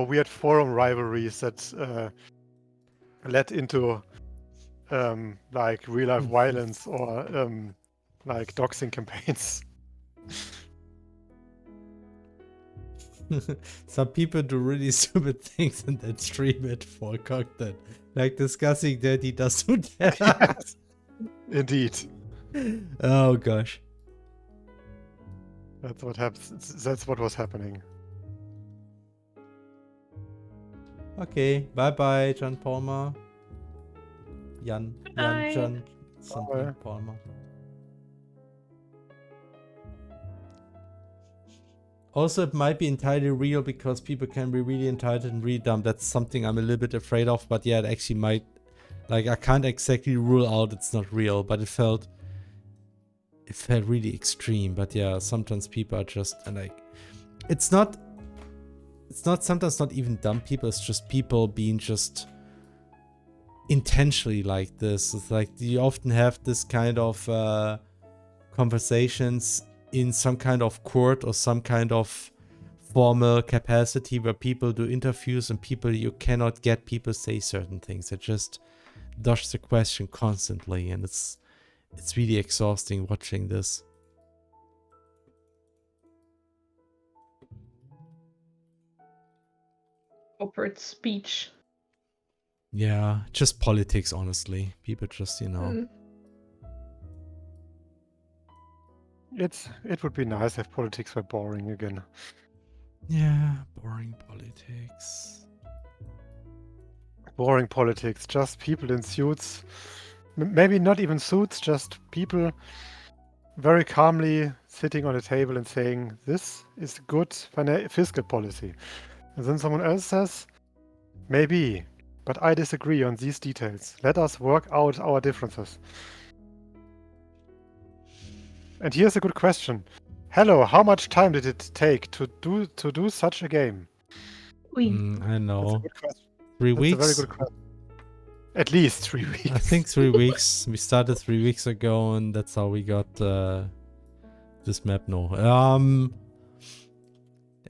weird forum rivalries that led into like real life violence or like doxing campaigns. Some people do really stupid things and then stream it for content, like discussing that he does do that. Yes. Indeed. Oh gosh. That's what happens. That's what was happening. Okay, bye John Palmer. John something Palmer. Also, it might be entirely real because people can be really entitled and really dumb. That's something I'm a little bit afraid of, but yeah, it actually might. Like, I can't exactly rule out it's not real, but it felt really extreme. But yeah, sometimes people are just like, it's not sometimes not even dumb people, it's just people being just intentionally like this. It's like you often have this kind of conversations in some kind of court or some kind of formal capacity where people do interviews and you cannot get people say certain things. They just dodge the question constantly, and it's really exhausting watching this. Corporate speech. Yeah, just politics, honestly. People just, It would be nice if politics were boring again. Yeah, boring politics. Boring politics, just people in suits. Maybe not even suits, just people very calmly sitting on a table and saying, this is good fiscal policy. And then someone else says, maybe, but I disagree on these details. Let us work out our differences. And here's a good question. Hello, how much time did it take to do such a game? I know. That's a good question. 3 That's weeks? a very good question. At least 3 weeks. I think 3 weeks. We started 3 weeks ago, and that's how we got this map. No.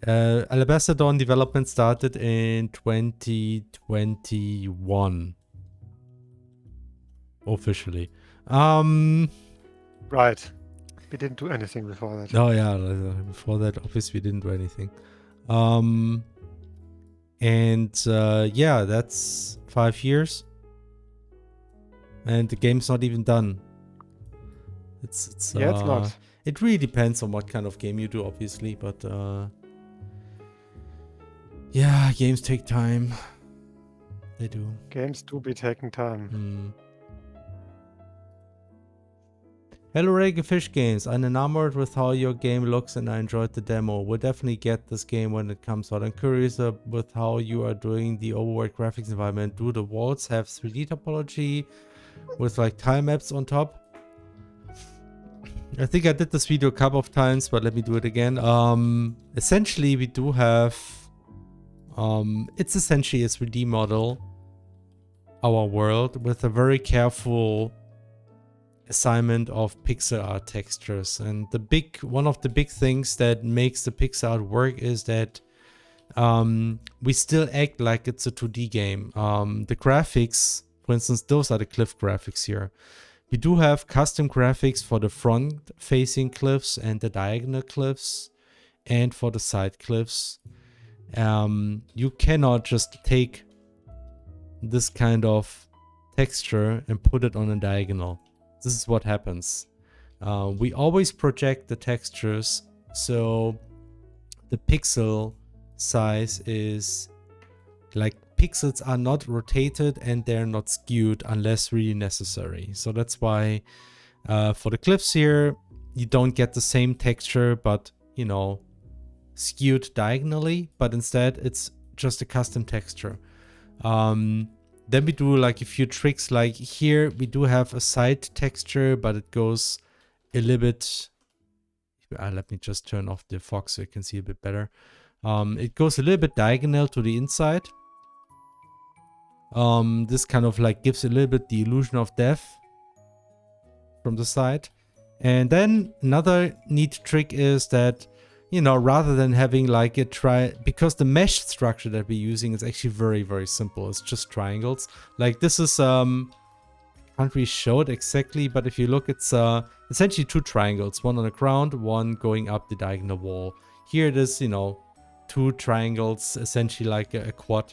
Alabaster Dawn development started in 2021. Officially. Right. We didn't do anything before that. Oh yeah, before that, obviously we didn't do anything. Yeah, that's 5 years. And the game's not even done. It's not. It really depends on what kind of game you do, obviously, but yeah, games take time. They do. Games do be taking time. Hello Reggae Fish Games. I'm enamored with how your game looks and I enjoyed the demo. We'll definitely get this game when it comes out. I'm curious with how you are doing the overworld graphics environment. Do the walls have 3D topology with like tile maps on top? I think I did this video a couple of times, but let me do it again. Essentially we do have it's essentially a 3D model, our world, with a very careful assignment of pixel art textures. And one of the big things that makes the pixel art work is that we still act like it's a 2D game. The graphics, for instance, those are the cliff graphics here. We do have custom graphics for the front facing cliffs and the diagonal cliffs and for the side cliffs. You cannot just take this kind of texture and put it on a diagonal. This is what happens. We always project the textures so the pixel size is like pixels are not rotated and they're not skewed unless really necessary. So that's why for the cliffs here, you don't get the same texture, but you know, skewed diagonally, but instead it's just a custom texture. Then we do like a few tricks, like here we do have a side texture, but it goes a little bit, let me just turn off the fog so you can see a bit better. It goes a little bit diagonal to the inside. This kind of like gives a little bit the illusion of depth from the side. And then another neat trick is that, you know, rather than having like because the mesh structure that we're using is actually very, very simple. It's just triangles. Like this is, I can't really show it exactly, but if you look, it's essentially 2 triangles, one on the ground, one going up the diagonal wall. Here it is, you know, 2 triangles, essentially like a quad.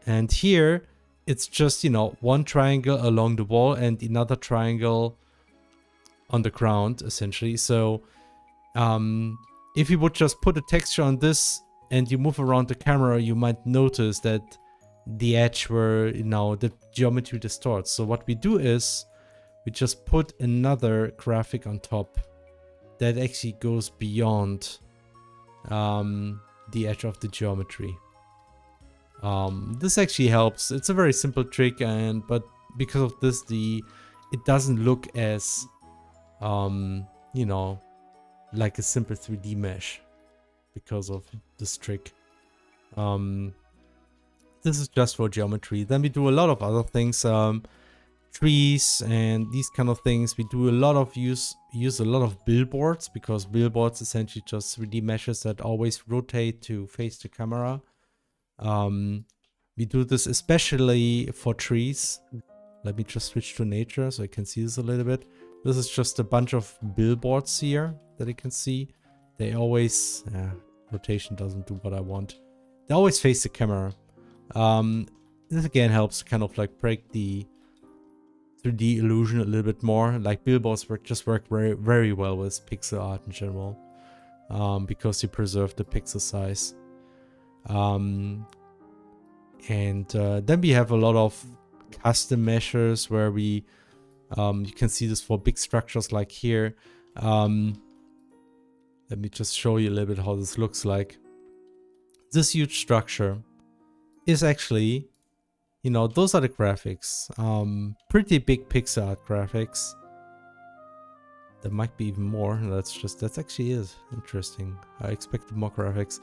And here it's just, you know, 1 triangle along the wall and another triangle on the ground, essentially. So, if you would just put a texture on this and you move around the camera, you might notice that the edge where, you know, the geometry distorts. So what we do is we just put another graphic on top that actually goes beyond the edge of the geometry. This actually helps. It's a very simple trick, but because of this, it doesn't look as, you know, like a simple 3D mesh because of this trick. This is just for geometry. Then we do a lot of other things, trees and these kind of things. We do a lot of use a lot of billboards, because billboards essentially just 3D meshes that always rotate to face the camera. We do this especially for trees. Let me just switch to nature so I can see this a little bit. This is just a bunch of billboards here that you can see. They always, rotation doesn't do what I want. They always face the camera. This again helps kind of like break the 3D illusion a little bit more. Like billboards work very, very well with pixel art in general, because you preserve the pixel size. And then we have a lot of custom measures where we, you can see this for big structures like here. Let me just show you a little bit how this looks like. This huge structure is actually, you know, those are the graphics. Pretty big pixel art graphics. There might be even more. That's actually is interesting. I expected more graphics.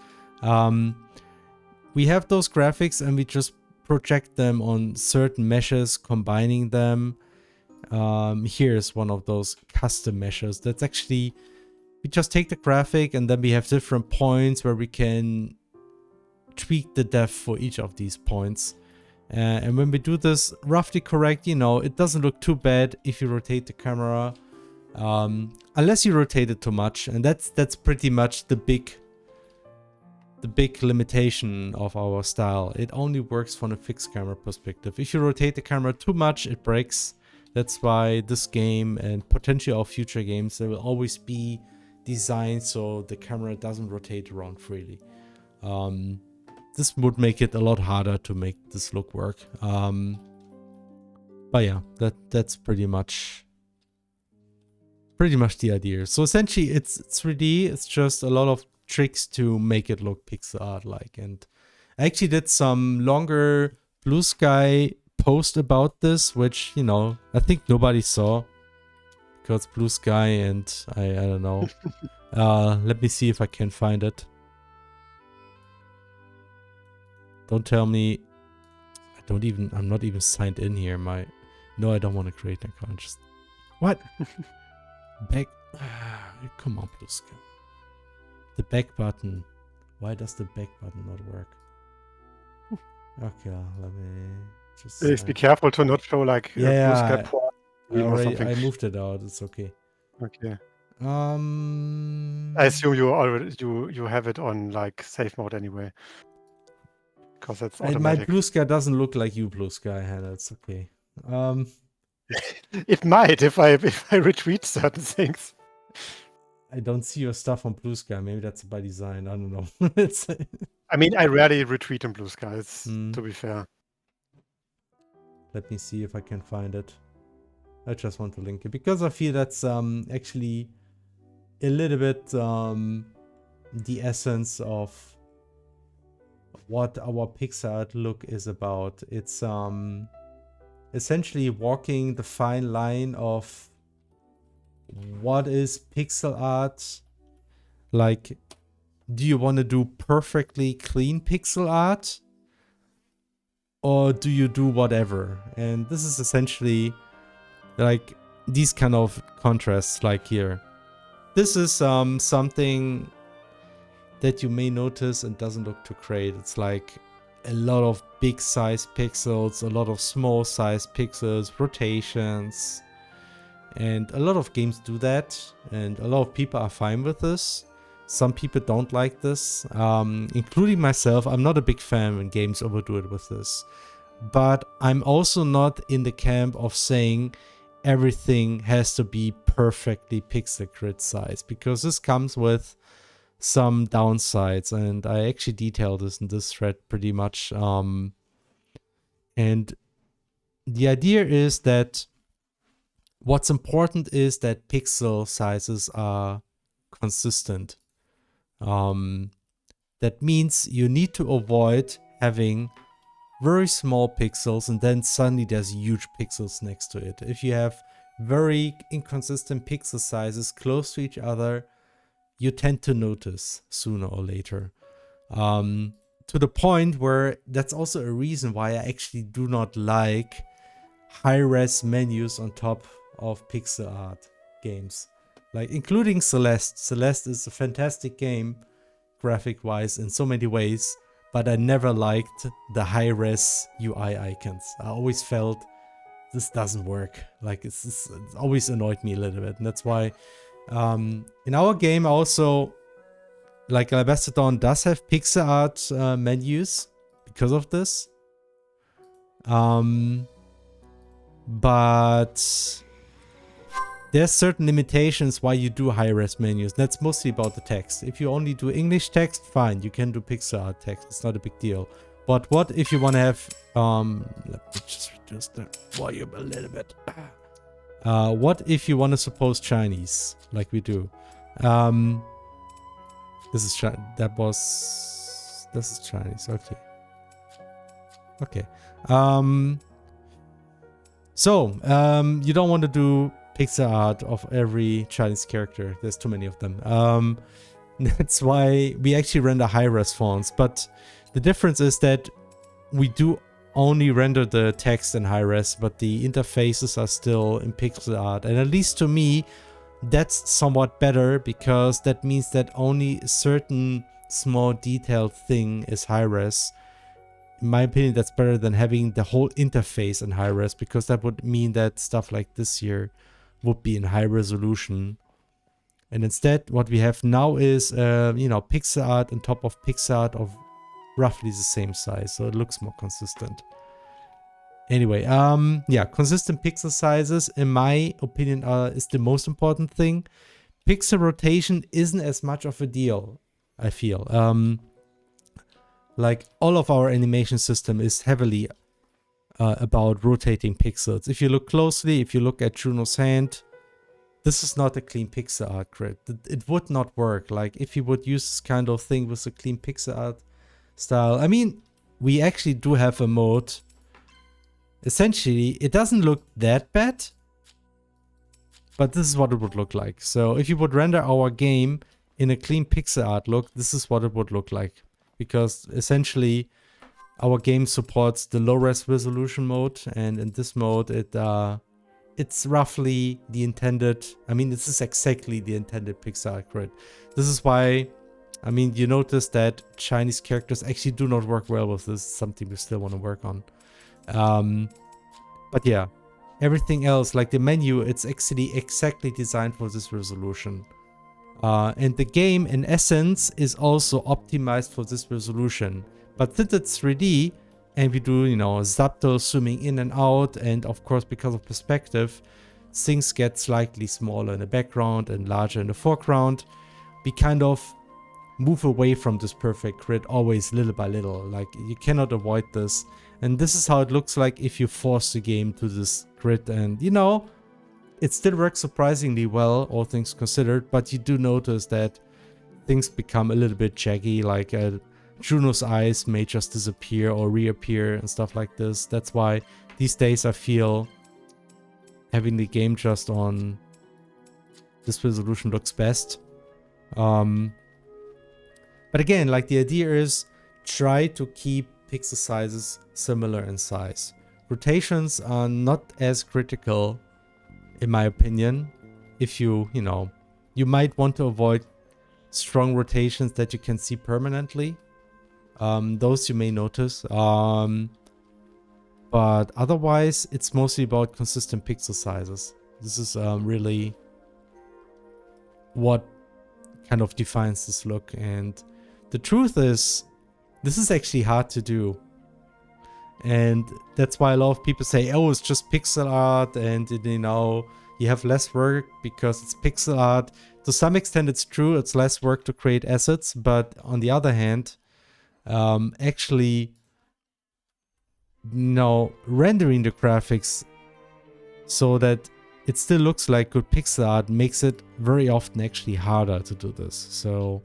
We have those graphics and we just project them on certain meshes, combining them. Here's one of those custom meshes. That's actually, we just take the graphic and then we have different points where we can tweak the depth for each of these points. And when we do this roughly correct, it doesn't look too bad if you rotate the camera. Unless you rotate it too much, and that's pretty much the big limitation of our style. It only works from a fixed camera perspective. If you rotate the camera too much, it breaks. That's why this game and potentially all future games, they will always be designed so the camera doesn't rotate around freely. This would make it a lot harder to make this look work. But yeah, that's pretty much the idea. So essentially it's 3D, it's just a lot of tricks to make it look pixel art like. And I actually did some longer Blue Sky post about this, which, I think nobody saw because Blue Sky and I don't know. Let me see if I can find it. Don't tell me I'm not even signed in here. No, I don't want to create an account. Just what? Back. Come on, Blue Sky. The back button. Why does the back button not work? Okay, let me just. Please be careful to not show like Blue Sky port or something. I moved it out. It's okay. Okay. I assume you already you have it on like safe mode anyway. Because that's automatic. My Blue Sky doesn't look like you, Blue Sky, Hannah. It's okay. It might if I retweet certain things. I don't see your stuff on Blue Sky. Maybe that's by design. I don't know. I mean, I rarely retweet in Blue Sky, to be fair. Let me see if I can find it. I just want to link it because I feel that's actually a little bit the essence of what our pixel art look is about. It's essentially walking the fine line of what is pixel art. Like, do you want to do perfectly clean pixel art, or do you do whatever? And this is essentially like these kind of contrasts, like here. This is something that you may notice and doesn't look too great. It's like a lot of big size pixels, a lot of small size pixels, rotations, and a lot of games do that, and a lot of people are fine with this. Some people don't like this, including myself. I'm not a big fan when games overdo it with this, but I'm also not in the camp of saying everything has to be perfectly pixel grid size, because this comes with some downsides, and I actually detailed this in this thread pretty much. And the idea is that what's important is that pixel sizes are consistent. That means you need to avoid having very small pixels and then suddenly there's huge pixels next to it. If you have very inconsistent pixel sizes close to each other, you tend to notice sooner or later. To the point where that's also a reason why I actually do not like high-res menus on top of pixel art games. Like, including Celeste. Celeste is a fantastic game, graphic-wise, in so many ways, but I never liked the high-res UI icons. I always felt this doesn't work. Like, it always annoyed me a little bit, and that's why in our game also, like, Alabaster Dawn does have pixel art menus because of this. But there's certain limitations why you do high-res menus. That's mostly about the text. If you only do English text, fine, you can do pixel art text. It's not a big deal. But what if you want to have let me just reduce the volume a little bit. What if you want to suppose Chinese, like we do? This is this is Chinese. Okay. Okay. So you don't want to do pixel art of every Chinese character. There's too many of them. That's why we actually render high-res fonts. But the difference is that we do only render the text in high-res, but the interfaces are still in pixel art. And at least to me, that's somewhat better, because that means that only a certain small detailed thing is high-res. In my opinion, that's better than having the whole interface in high-res, because that would mean that stuff like this here would be in high resolution. And instead, what we have now is, pixel art on top of pixel art of roughly the same size, so it looks more consistent. Anyway, consistent pixel sizes, in my opinion, is the most important thing. Pixel rotation isn't as much of a deal, I feel. Like, all of our animation system is heavily about rotating pixels. If you look closely, if you look at Juno's hand, this is not a clean pixel art grid. It would not work. Like, if you would use this kind of thing with a clean pixel art style. I mean, we actually do have a mode. Essentially, it doesn't look that bad, but this is what it would look like. So if you would render our game in a clean pixel art look, this is what it would look like. Because essentially, our game supports the low-res resolution mode, and in this mode, it's roughly the intended, this is exactly the intended pixel art grid. This is why, you notice that Chinese characters actually do not work well with this, something we still want to work on. But yeah, everything else, like the menu, it's actually exactly designed for this resolution. And the game, in essence, is also optimized for this resolution. But since it's 3D, and we do, subtle zooming in and out, and of course, because of perspective, things get slightly smaller in the background and larger in the foreground. We kind of move away from this perfect grid always little by little. Like, you cannot avoid this. And this is how it looks like if you force the game to this grid. And, it still works surprisingly well, all things considered, but you do notice that things become a little bit jaggy, like Juno's eyes may just disappear or reappear and stuff like this. That's why these days I feel having the game just on this resolution looks best. But again, like, the idea is try to keep pixel sizes similar in size. Rotations are not as critical, in my opinion. If you might want to avoid strong rotations that you can see permanently. Those you may notice. But otherwise, it's mostly about consistent pixel sizes. This is really what kind of defines this look. And the truth is, this is actually hard to do. And that's why a lot of people say, oh, it's just pixel art, and you have less work because it's pixel art. To some extent, it's true. It's less work to create assets. But on the other hand, actually, rendering the graphics so that it still looks like good pixel art makes it very often actually harder to do this. So,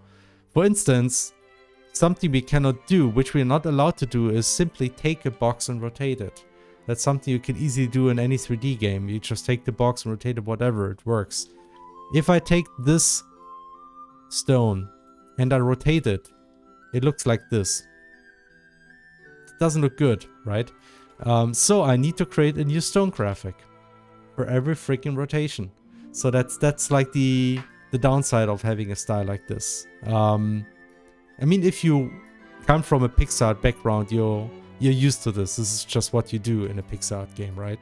for instance, something we cannot do, which we're not allowed to do, is simply take a box and rotate it. That's something you can easily do in any 3D game. You just take the box and rotate it, whatever, it works. If I take this stone and I rotate it, it looks like this. It doesn't look good, right? So I need to create a new stone graphic for every freaking rotation. So that's like the downside of having a style like this. If you come from a pixel art background, you're used to this. This is just what you do in a pixel art game, right?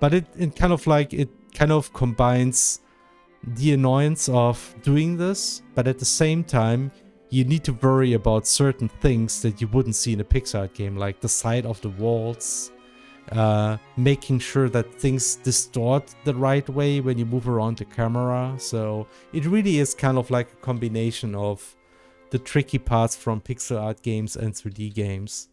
But it kind of combines the annoyance of doing this, but at the same time, you need to worry about certain things that you wouldn't see in a pixel art game, like the side of the walls, making sure that things distort the right way when you move around the camera. So it really is kind of like a combination of the tricky parts from pixel art games and 3D games.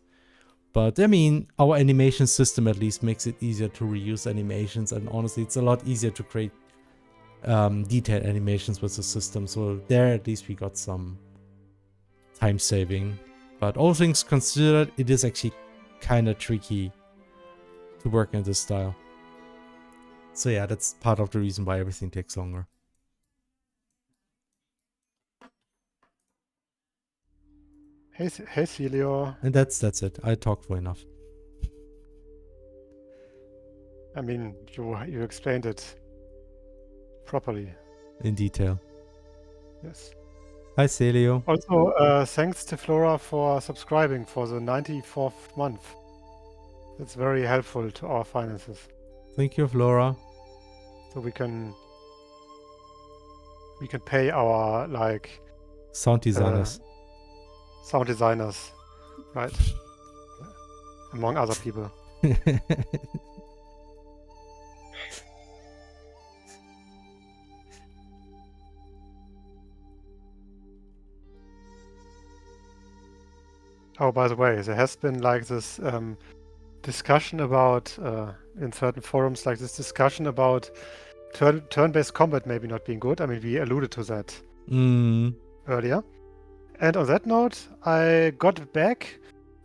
But our animation system at least makes it easier to reuse animations, and honestly, it's a lot easier to create detailed animations with the system. So there at least we got some time saving. But all things considered, it is actually kind of tricky to work in this style. So yeah, that's part of the reason why everything takes longer. Hey, Celio. And that's it. I talked for enough. I mean, you explained it properly. In detail. Yes. Hi, Celio. Also, thanks to Flora for subscribing for the 94th month. It's very helpful to our finances. Thank you, Flora. So we can pay our sound designers. Sound designers, right? Among other people. Oh, by the way, there has been like this discussion about in certain forums, like this discussion about turn-based combat maybe not being good. I mean, we alluded to that earlier. And on that note, I got back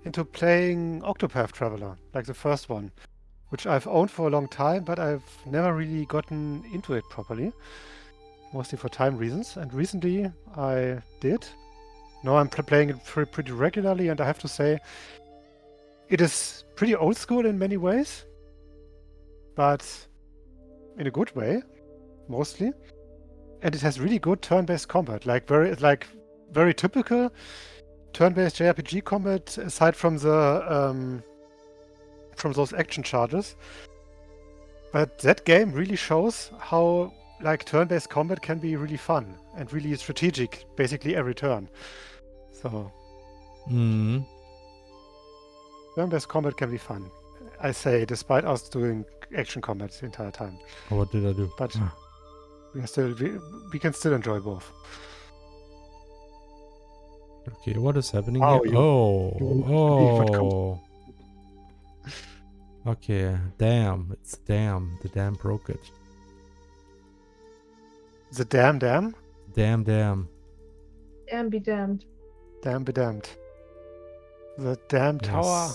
into playing Octopath Traveler, like the first one, which I've owned for a long time, but I've never really gotten into it properly, mostly for time reasons. And recently I did. Now I'm playing it pretty regularly, and I have to say, it is pretty old school in many ways, but in a good way, mostly. And it has really good turn-based combat, very typical turn-based JRPG combat, aside from the from those action charges. But that game really shows how turn-based combat can be really fun and really strategic, basically every turn. So turn-based combat can be fun. I say, despite us doing action combat the entire time. Oh, what did I do? But we can still enjoy both. Okay, what is happening Oh, here? you Okay, damn. It's the dam. The dam broke it. The dam? Damn. Damn be damned. Damn be damned. The damn tower.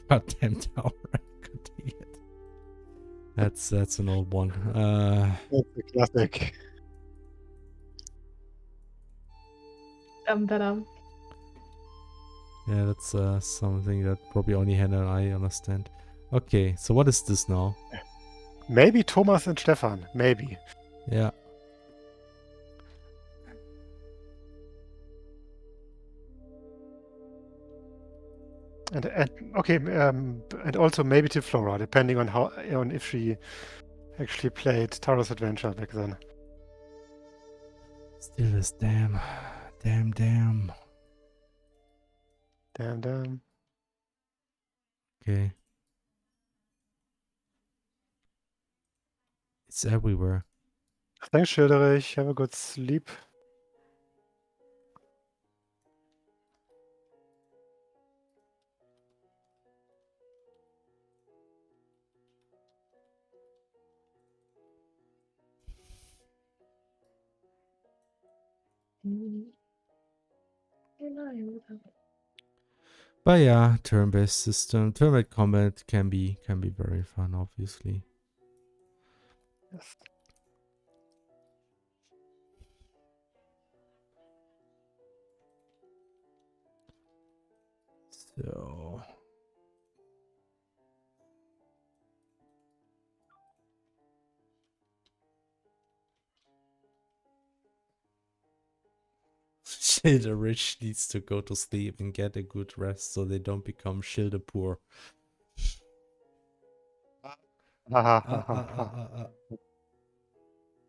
Goddamn tower. God dang it. That's an old one. That's a classic. Dum. Yeah, that's something that probably only Hannah and I understand. Okay, so what is this now? Maybe Thomas and Stefan. Maybe. Yeah. And okay, and also maybe to Flora, depending on if she actually played Taro's Adventure back then. Still this damn. Okay. It's everywhere. Thanks, Schilderich. Have a good sleep. But yeah, turn-based system, turn-based combat can be very fun, obviously. Yes. So Schilder Rich needs to go to sleep and get a good rest so they don't become Schilder poor.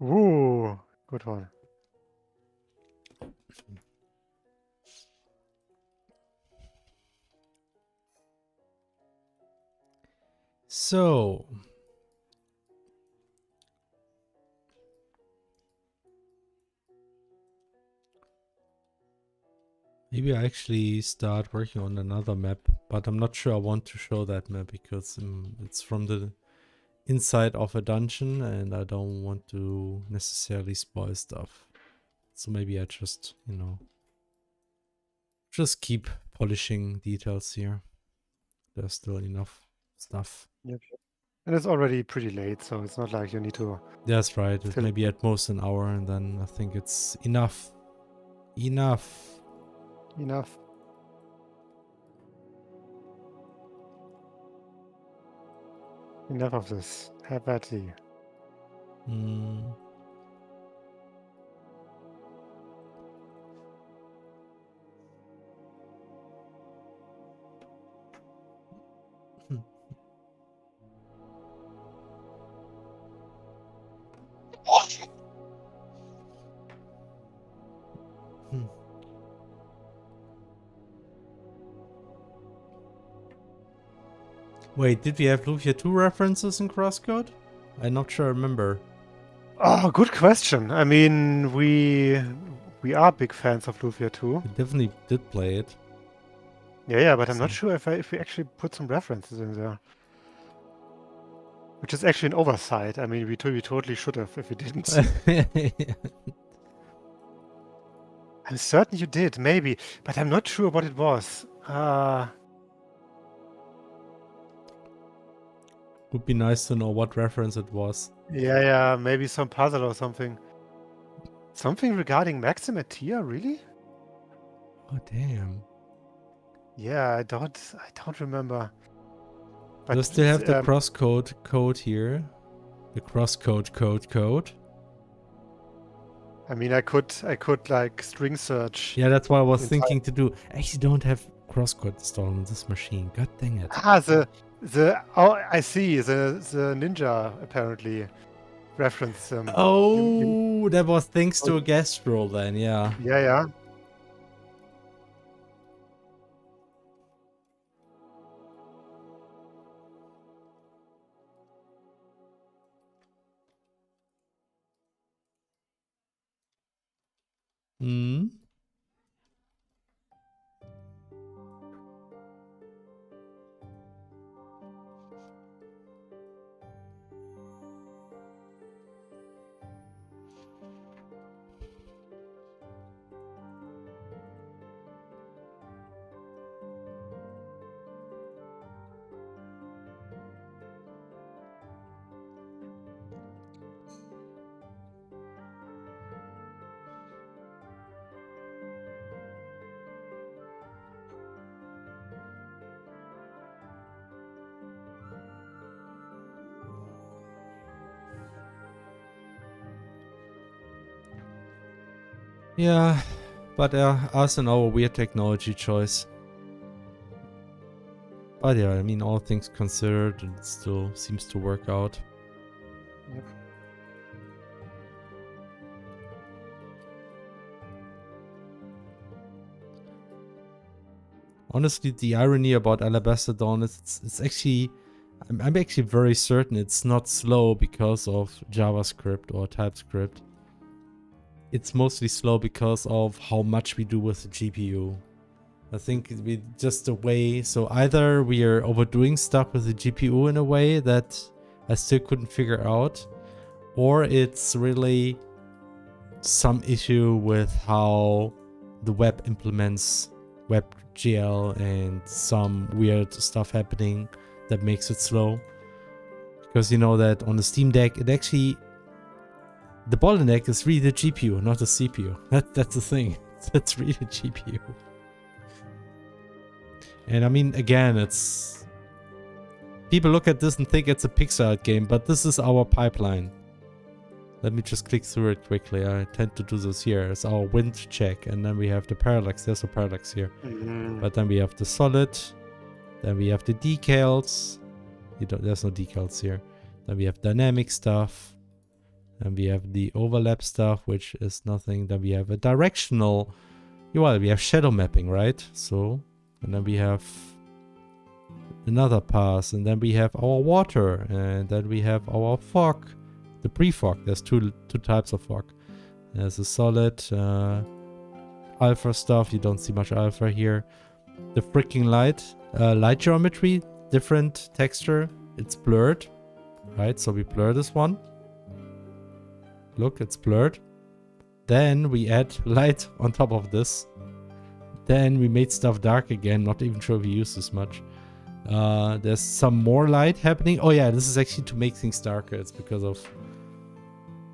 Ooh, good one. So maybe I actually start working on another map, but I'm not sure I want to show that map because it's from the inside of a dungeon and I don't want to necessarily spoil stuff. So maybe I just, just keep polishing details here. There's still enough stuff. Yep. And it's already pretty late, so it's not like you need to... That's right. It's Still- maybe at most an hour, and then I think it's enough. Enough. Enough. Enough of this. Have at thee. Mm. Hmm. Wait, did we have Lufia 2 references in Crosscode? I'm not sure I remember. Oh, good question. I mean, we are big fans of Lufia 2. We definitely did play it. Yeah, but I'm not So- sure if we actually put some references in there. Which is actually an oversight. I mean, we totally should have if we didn't. I'm certain you did, maybe, but I'm not sure what it was. Would be nice to know what reference it was. Yeah, maybe some puzzle or something. Something regarding Maxim and Tia, really? Oh damn. Yeah, I don't remember. But Do I still have the um, crosscode code here? The crosscode code? I mean, I could like string search. Yeah, that's what I was inside. thinking to do. I actually don't have crosscode installed on this machine. God dang it. Oh, I see. The ninja apparently reference. That was thanks to a guest role then, yeah. Yeah. Hmm. Yeah, but us and our weird technology choice. But yeah, I mean, all things considered, it still seems to work out. Yep. Honestly, the irony about Alabaster Dawn is it's actually... I'm actually very certain it's not slow because of JavaScript or TypeScript. It's mostly slow because of how much we do with the GPU. I think we just a way, so either we are overdoing stuff with the GPU in a way that I still couldn't figure out, or it's really some issue with how the web implements WebGL and some weird stuff happening that makes it slow. Because you know that on the Steam Deck, it actually... The bottleneck is really the GPU, not the CPU. That's the thing. That's really the GPU. And I mean, again, it's... People look at this and think it's a pixel art game, but this is our pipeline. Let me just click through it quickly. I tend to do this here. It's our wind check, and then we have the parallax. There's a parallax here. But then we have the solid. Then we have the decals. There's no decals here. Then we have dynamic stuff. And we have the overlap stuff, which is nothing. Then we have a directional... Well, we have shadow mapping, right? So, and then we have another pass. And then we have our water. And then we have our fog. The pre-fog. There's two types of fog. There's a solid alpha stuff. You don't see much alpha here. The freaking light. Light geometry. Different texture. It's blurred. Right, so we blur this one. Look, it's blurred. Then we add light on top of this. Then we made stuff dark again. Not even sure we use this much. There's some more light happening. Oh yeah, this is actually to make things darker. It's because of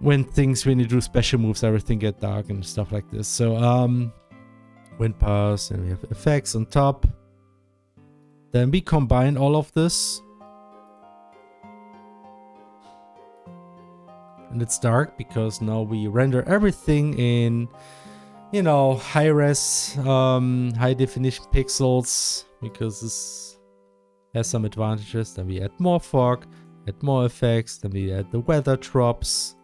when you do special moves, everything get dark and stuff like this. So wind pass, and we have effects on top. Then we combine all of this. And it's dark because now we render everything in, you know, high res, high definition pixels, because this has some advantages. Then we add more fog, add more effects, then we add the weather drops.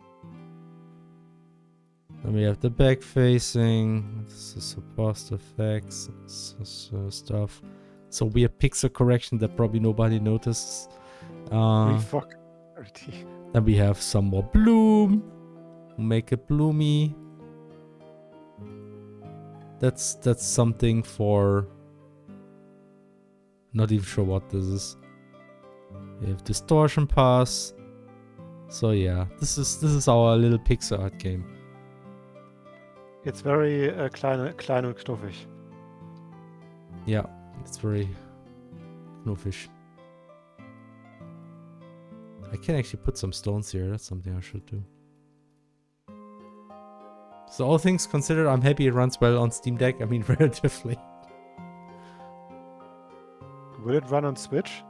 Then we have the back facing, this is supposed effects, stuff. So weird pixel correction that probably nobody notices. Refog. Then we have some more bloom. Make it bloomy. That's something for... Not even sure what this is. We have distortion pass. So yeah, this is our little pixel art game. It's very klein und knuffig. Yeah, it's very knuffish. I can actually put some stones here. That's something I should do. So all things considered, I'm happy it runs well on Steam Deck. I mean, relatively. Will it run on Switch?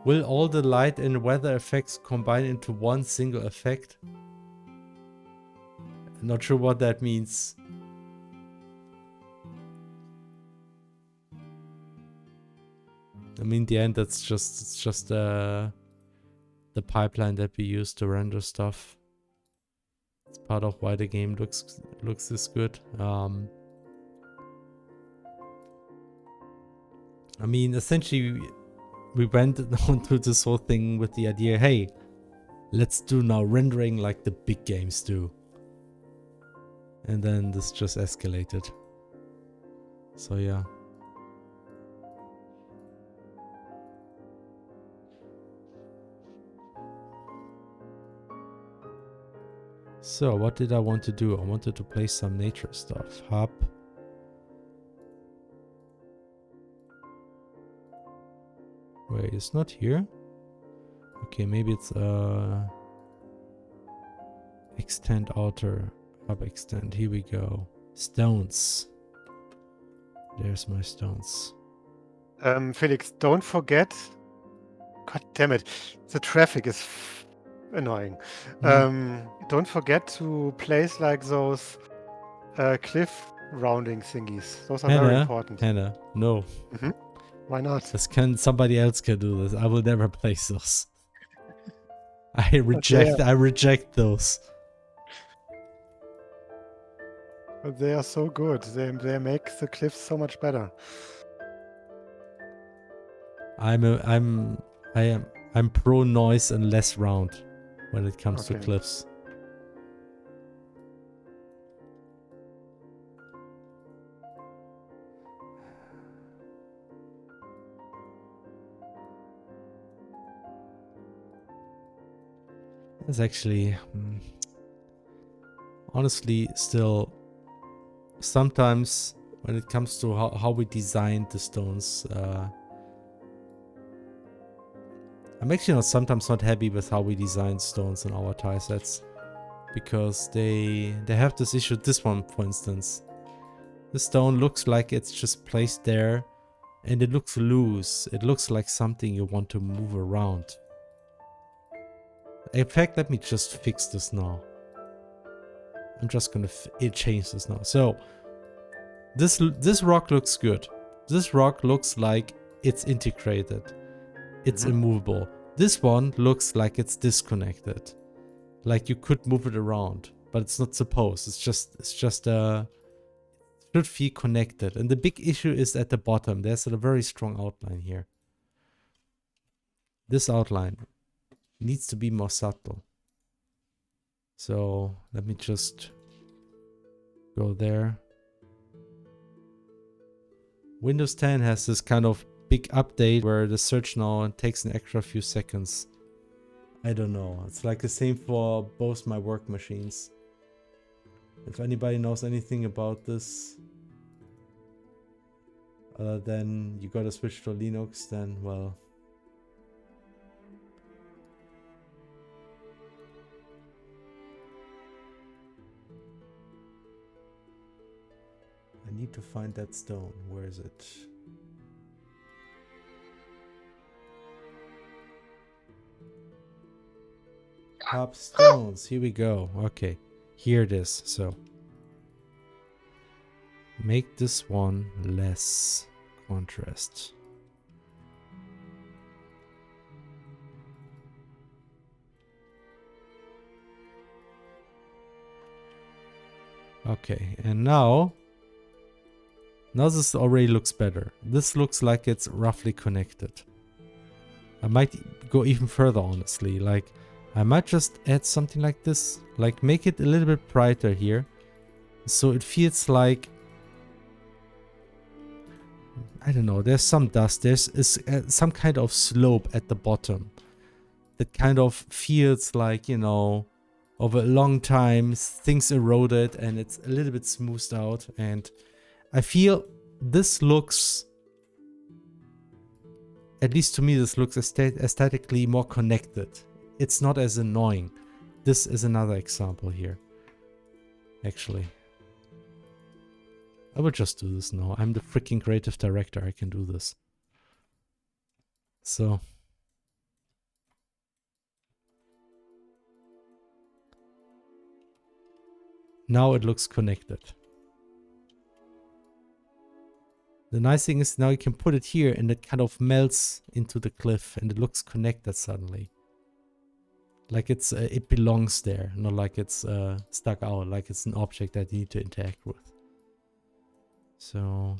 Will all the light and weather effects combine into one single effect? Not sure what that means. I mean, in the end, it's just the pipeline that we use to render stuff. It's part of why the game looks this good. I mean, essentially, we went on through this whole thing with the idea, hey, let's do now rendering like the big games do. And then this just escalated. So yeah. So what did I want to do? I wanted to play some nature stuff. Hub. Wait, it's not here? Okay, maybe it's extend outer. Hub extend. Here we go. Stones. There's my stones. Felix, don't forget. God damn it. The traffic is annoying. Don't forget to place like those cliff rounding thingies. Those are very important. Hannah, no. Why not? Somebody else can do this. I will never place those. I reject those. But they are so good. They make the cliffs so much better. I'm pro noise and less round when it comes to cliffs. It's actually honestly still sometimes when it comes to how we designed the stones, I'm actually sometimes not happy with how we design stones in our tile sets, because they have this issue. This one, for instance, the stone looks like it's just placed there, and it looks loose. It looks like something you want to move around. In fact, let me just fix this now. I'm just gonna change this now. So this rock looks good. This rock looks like it's integrated. It's immovable. This one looks like it's disconnected. Like you could move it around, but it's not supposed. It's just it should feel connected. And the big issue is at the bottom. There's a very strong outline here. This outline needs to be more subtle. So let me just go there. Windows 10 has this kind of big update where the search now takes an extra few seconds. I don't know. It's like the same for both my work machines. If anybody knows anything about this, then you gotta switch to Linux, then, well... I need to find that stone. Where is it? Top stones. Here we go. Okay. Here it is. So make this one less contrast. Okay, and now this already looks better. This looks like it's roughly connected. I might go even further, honestly. Like, I might just add something like this. Like, make it a little bit brighter here. So it feels like... I don't know, there's some dust. There's some kind of slope at the bottom. That kind of feels like, you know, over a long time, things eroded and it's a little bit smoothed out. And I feel this looks... At least to me, this looks aesthetically more connected. It's not as annoying. This is another example here. Actually. I will just do this now. I'm the freaking creative director. I can do this. So. Now it looks connected. The nice thing is now you can put it here and it kind of melts into the cliff and it looks connected suddenly. Like it's it belongs there, not like it's stuck out, like it's an object that you need to interact with. So...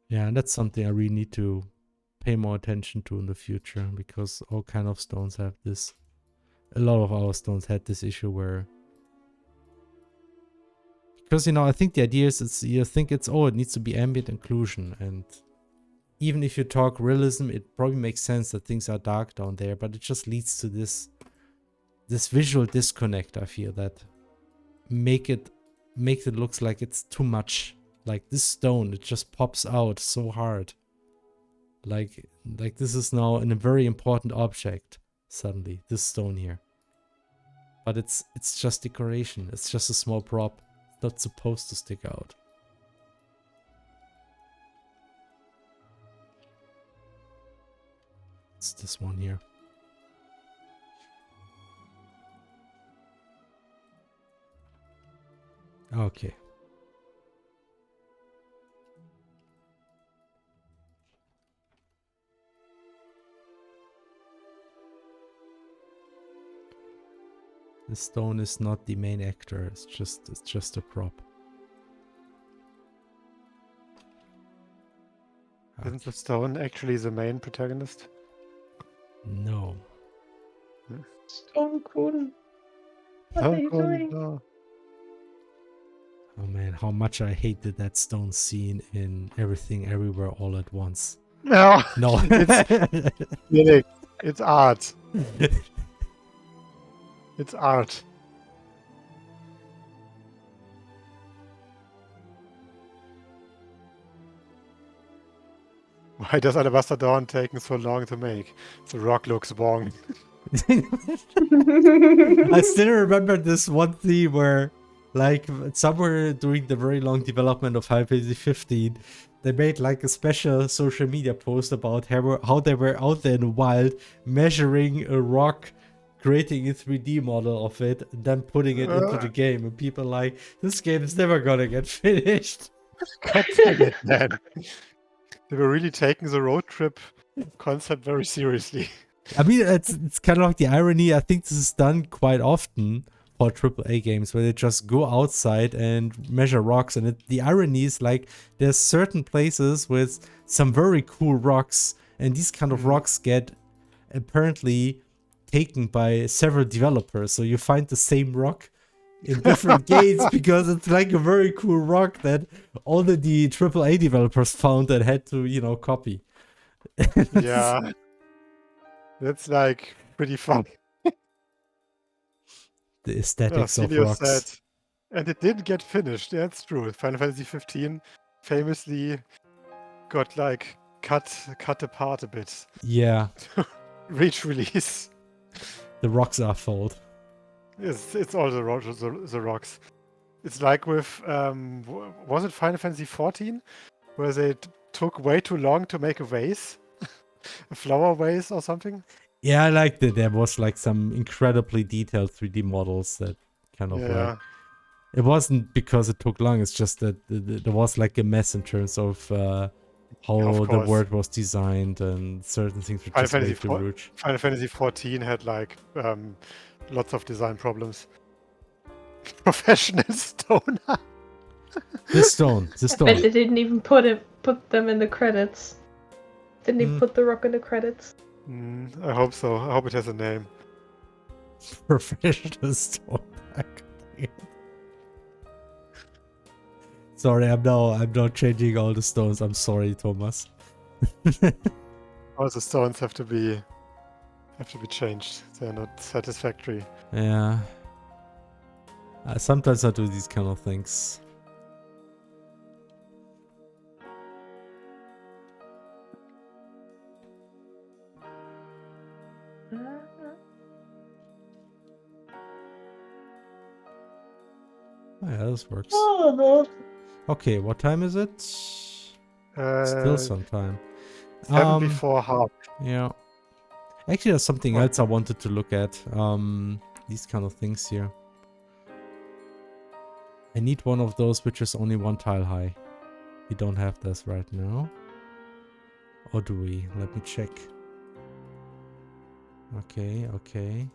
yeah, and that's something I really need to pay more attention to in the future, because all kind of stones have this. A lot of our stones had this issue where... because, you know, I think the idea is, you think it's, oh, it needs to be ambient occlusion, and even if you talk realism, it probably makes sense that things are dark down there, but it just leads to this visual disconnect, I feel, that makes it looks like it's too much. Like this stone, it just pops out so hard. Like this is now a very important object, suddenly, this stone here. But it's just decoration, it's just a small prop. Not supposed to stick out. It's this one here. Okay. The stone is not the main actor, it's just a prop. Isn't the stone actually the main protagonist? No. Stone Kun. What are you doing? No. Oh man, how much I hated that stone scene in Everything Everywhere All at Once. No. No. It's art. It's art. Why does Alabaster Dawn taking so long to make? The rock looks wrong. I still remember this one theme where, like, somewhere during the very long development of Final Fantasy 15, they made like a special social media post about how they were out there in the wild measuring a rock, creating a 3D model of it, and then putting it into the game. And people like, this game is never gonna get finished. God damn it, man. They were really taking the road trip concept very seriously. I mean, it's kind of like the irony. I think this is done quite often for AAA games, where they just go outside and measure rocks. And the irony is, like, there's certain places with some very cool rocks, and these kind of rocks get apparently taken by several developers. So you find the same rock in different games because it's like a very cool rock that all the AAA developers found and had to, you know, copy. Yeah. That's like pretty fun. The aesthetics of rocks. And it didn't get finished. Yeah, it's true. Final Fantasy 15 famously got like cut apart a bit. Yeah. Reach release. The rocks are fold. It's all the rocks. It's like with was it Final Fantasy 14 where they took way too long to make a vase, a flower vase or something. Yeah, I liked it. There was like some incredibly detailed 3D models that kind of like. It wasn't because it took long. It's just that there was like a mess in terms of how the world was designed and certain things were just way too rude. Final Fantasy 14 had like lots of design problems. Professional stoner. The stone. I bet they didn't even put them in the credits. Didn't even put the rock in the credits. I hope so. I hope it has a name. Professional stoner. Sorry, I'm now changing all the stones. I'm sorry, Thomas. All the stones have to be changed. They're not satisfactory. Yeah. Sometimes I do these kind of things. Oh, yeah, this works. Okay, what time is it? Still some time. 7 before half. Yeah. Actually, there's something else I wanted to look at. These kind of things here. I need one of those which is only 1 tile high. We don't have this right now. Or do we? Let me check. Okay, okay.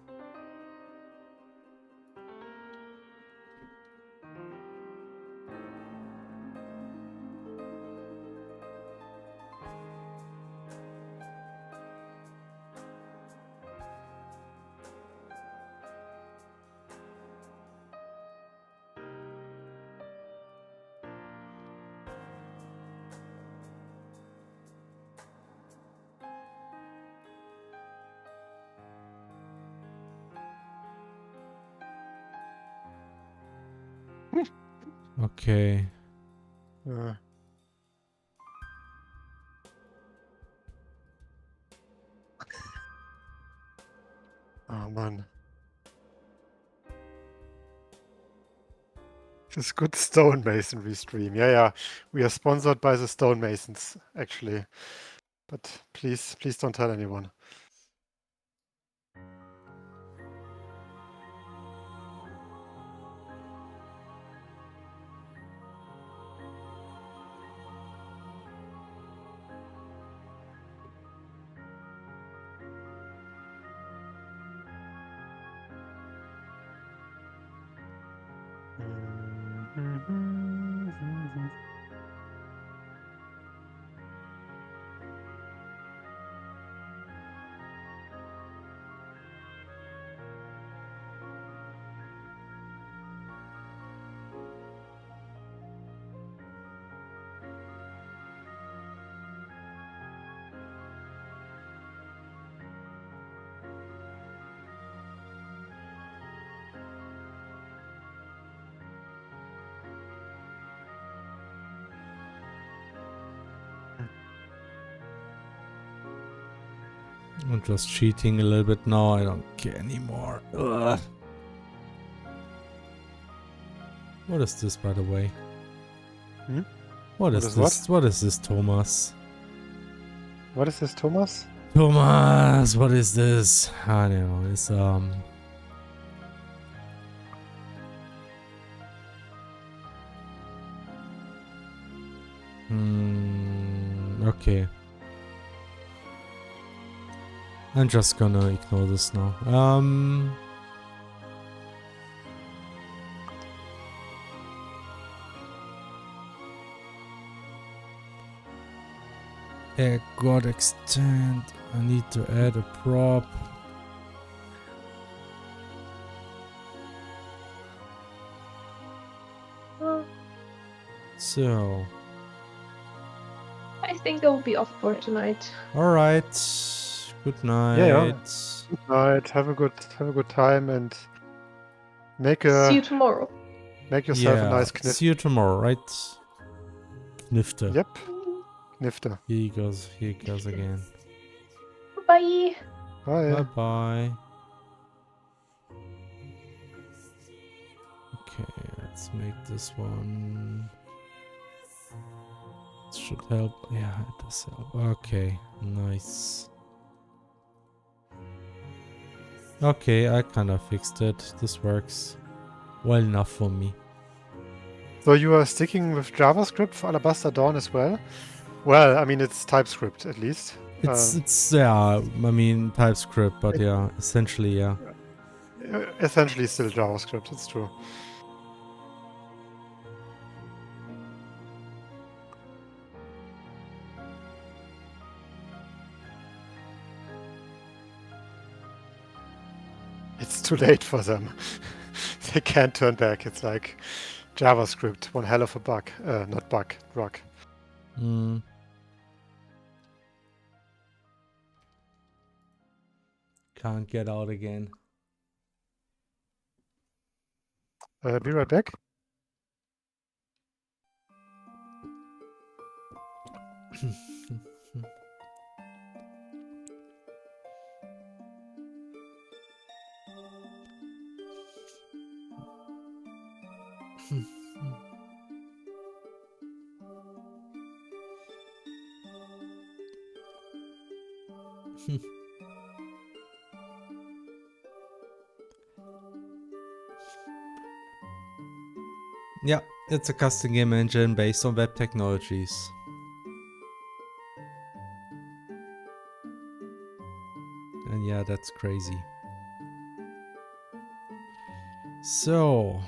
Okay. Oh man. This good stonemasonry stream. Yeah. We are sponsored by the stonemasons, actually. But please don't tell anyone. I'm just cheating a little bit now. I don't care anymore. Ugh. What is this, by the way? What is this? What is this, Thomas? What is this, Thomas? Thomas, what is this? I don't know. It's okay. I'm just gonna ignore this now. God extend. I need to add a prop. So. I think I will be off for tonight. Alright. Good night. Yeah. Good night. Have a good time and make a. See you tomorrow. Make yourself a nice kniff. See you tomorrow, right? Knifte. Yep. Knifte. Here he goes again. Bye. Bye. Bye. Okay, let's make this one. It should help. Yeah, it does help. Okay, nice. Okay, I kind of fixed it. This works well enough for me. So you are sticking with JavaScript for Alabaster Dawn as well? Well, I mean, it's TypeScript at least. It's yeah, I mean TypeScript, but yeah, essentially, yeah. Essentially still JavaScript, it's true. It's too late for them. They can't turn back. It's like JavaScript, one hell of a bug. Not bug, drug. Can't get out again. Be right back. Yeah, it's a custom game engine based on web technologies. And yeah, that's crazy. So...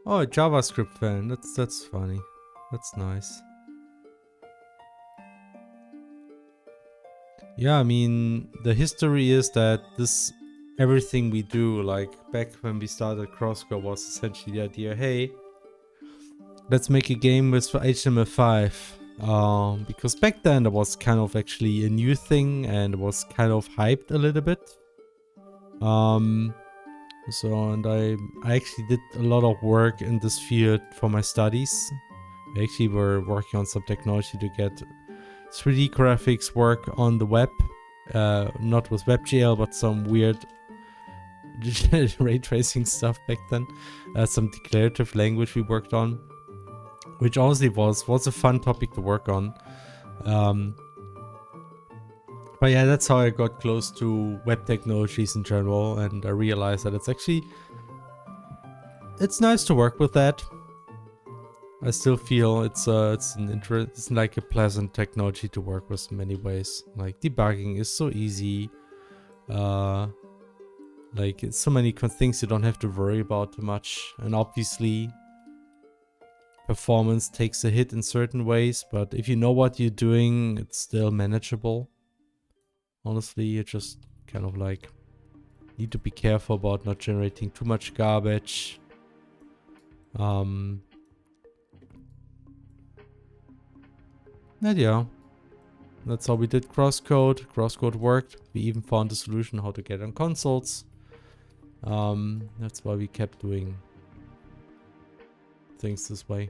Oh, a JavaScript fan. That's funny. That's nice. Yeah, I mean, the history is that everything we do, like back when we started Crosscore, was essentially the idea, hey, let's make a game with HTML5. Because back then it was kind of actually a new thing and it was kind of hyped a little bit. And I actually did a lot of work in this field for my studies. We actually were working on some technology to get 3D graphics work on the web. Not with WebGL, but some weird ray tracing stuff back then. Some declarative language we worked on, which honestly was a fun topic to work on. But yeah, that's how I got close to web technologies in general, and I realized that it's nice to work with that. I still feel it's like a pleasant technology to work with in many ways. Like debugging is so easy. Like it's so many things you don't have to worry about too much, and obviously performance takes a hit in certain ways, but if you know what you're doing, it's still manageable. Honestly, you just kind of like need to be careful about not generating too much garbage. And yeah, that's how we did Crosscode. Crosscode worked. We even found a solution how to get on consoles. That's why we kept doing things this way.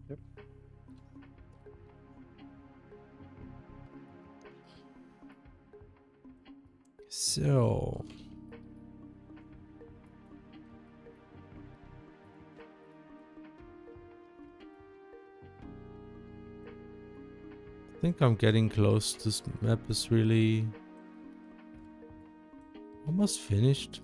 Yep. So I think I'm getting close. This map is really almost finished.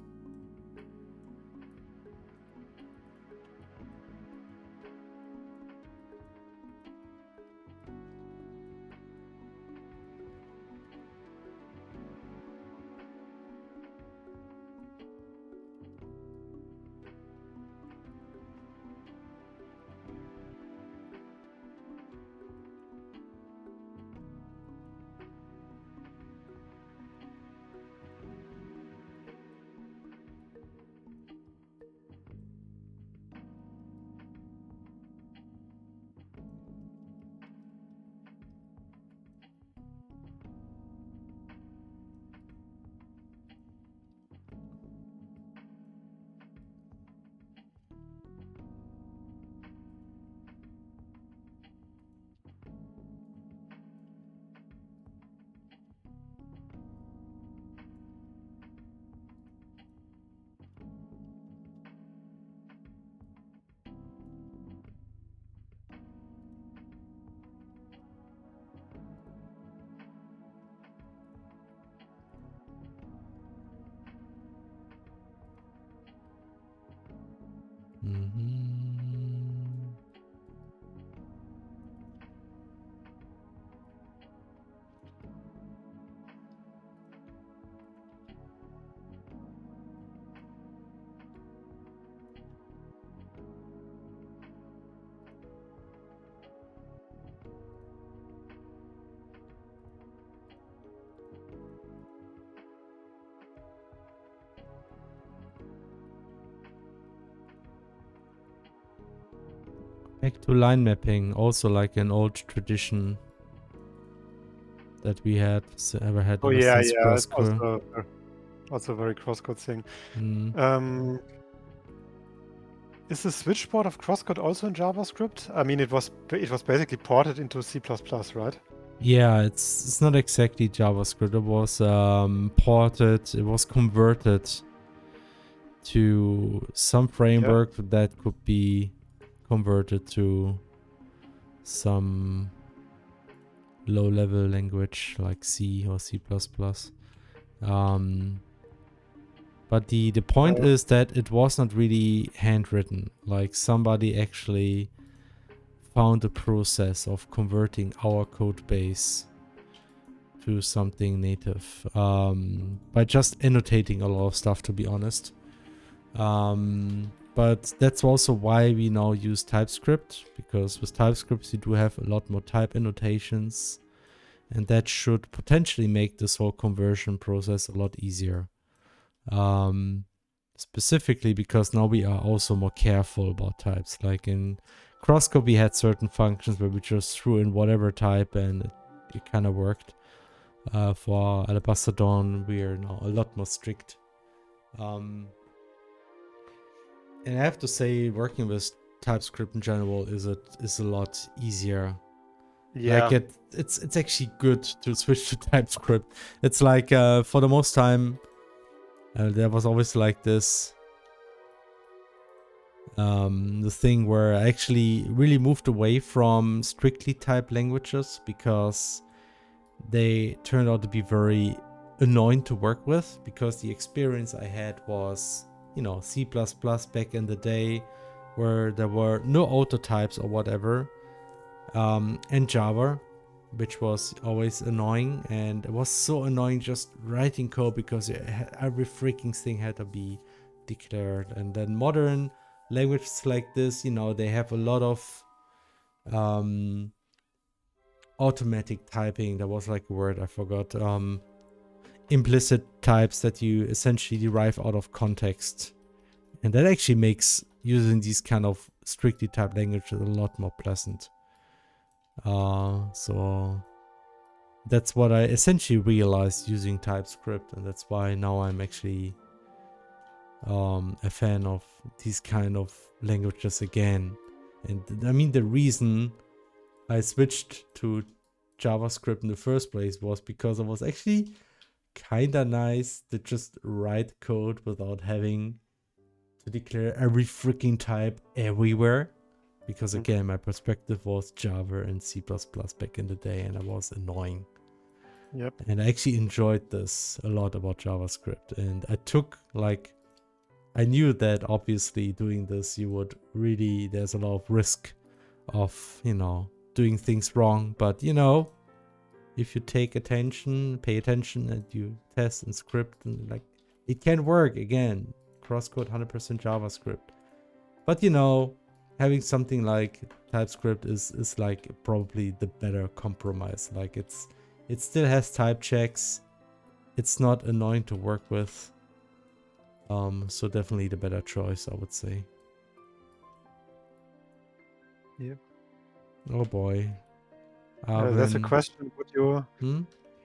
Back to line mapping, also like an old tradition that we had ever had Oh ever yeah, since yeah. It's Crosscore. also a very crosscode thing. Mm. Is the switchboard of crosscode also in JavaScript? I mean, it was basically ported into C++, right? Yeah, it's not exactly JavaScript. It was ported. It was converted to some framework that could be converted to some low-level language like C or C++. But the point is that it was not really handwritten. Like somebody actually found a process of converting our code base to something native by just annotating a lot of stuff, to be honest. But that's also why we now use TypeScript, because with TypeScript you do have a lot more type annotations, and that should potentially make this whole conversion process a lot easier. Specifically because now we are also more careful about types. Like in Crosscode we had certain functions where we just threw in whatever type and it kind of worked. For Alabaster Dawn we are now a lot more strict. And I have to say, working with TypeScript in general is a lot easier. Yeah. Like it's actually good to switch to TypeScript. It's like for the most time there was always like this the thing where I actually really moved away from strictly typed languages because they turned out to be very annoying to work with, because the experience I had was, you know, C++ back in the day where there were no auto types or whatever, and Java, which was always annoying, and it was so annoying just writing code because every freaking thing had to be declared. And then modern languages like this, you know, they have a lot of automatic typing. There was like a word I forgot. Implicit types that you essentially derive out of context, and that actually makes using these kind of strictly typed languages a lot more pleasant. So that's what I essentially realized using TypeScript, and that's why now I'm actually a fan of these kind of languages again. And I mean, the reason I switched to JavaScript in the first place was because it was actually kinda nice to just write code without having to declare every freaking type everywhere. Because again, my perspective was Java and C++ back in the day, and it was annoying. Yep. And I actually enjoyed this a lot about JavaScript. And I took I knew that obviously doing this, there's a lot of risk of, you know, doing things wrong. But, you know, if you pay attention and you test and script, and like, it can work. Again, crosscode 100% JavaScript. But, you know, having something like TypeScript is like probably the better compromise. Like it still has type checks. It's not annoying to work with. So definitely the better choice, I would say. Yep. Oh boy. There's a question. Would you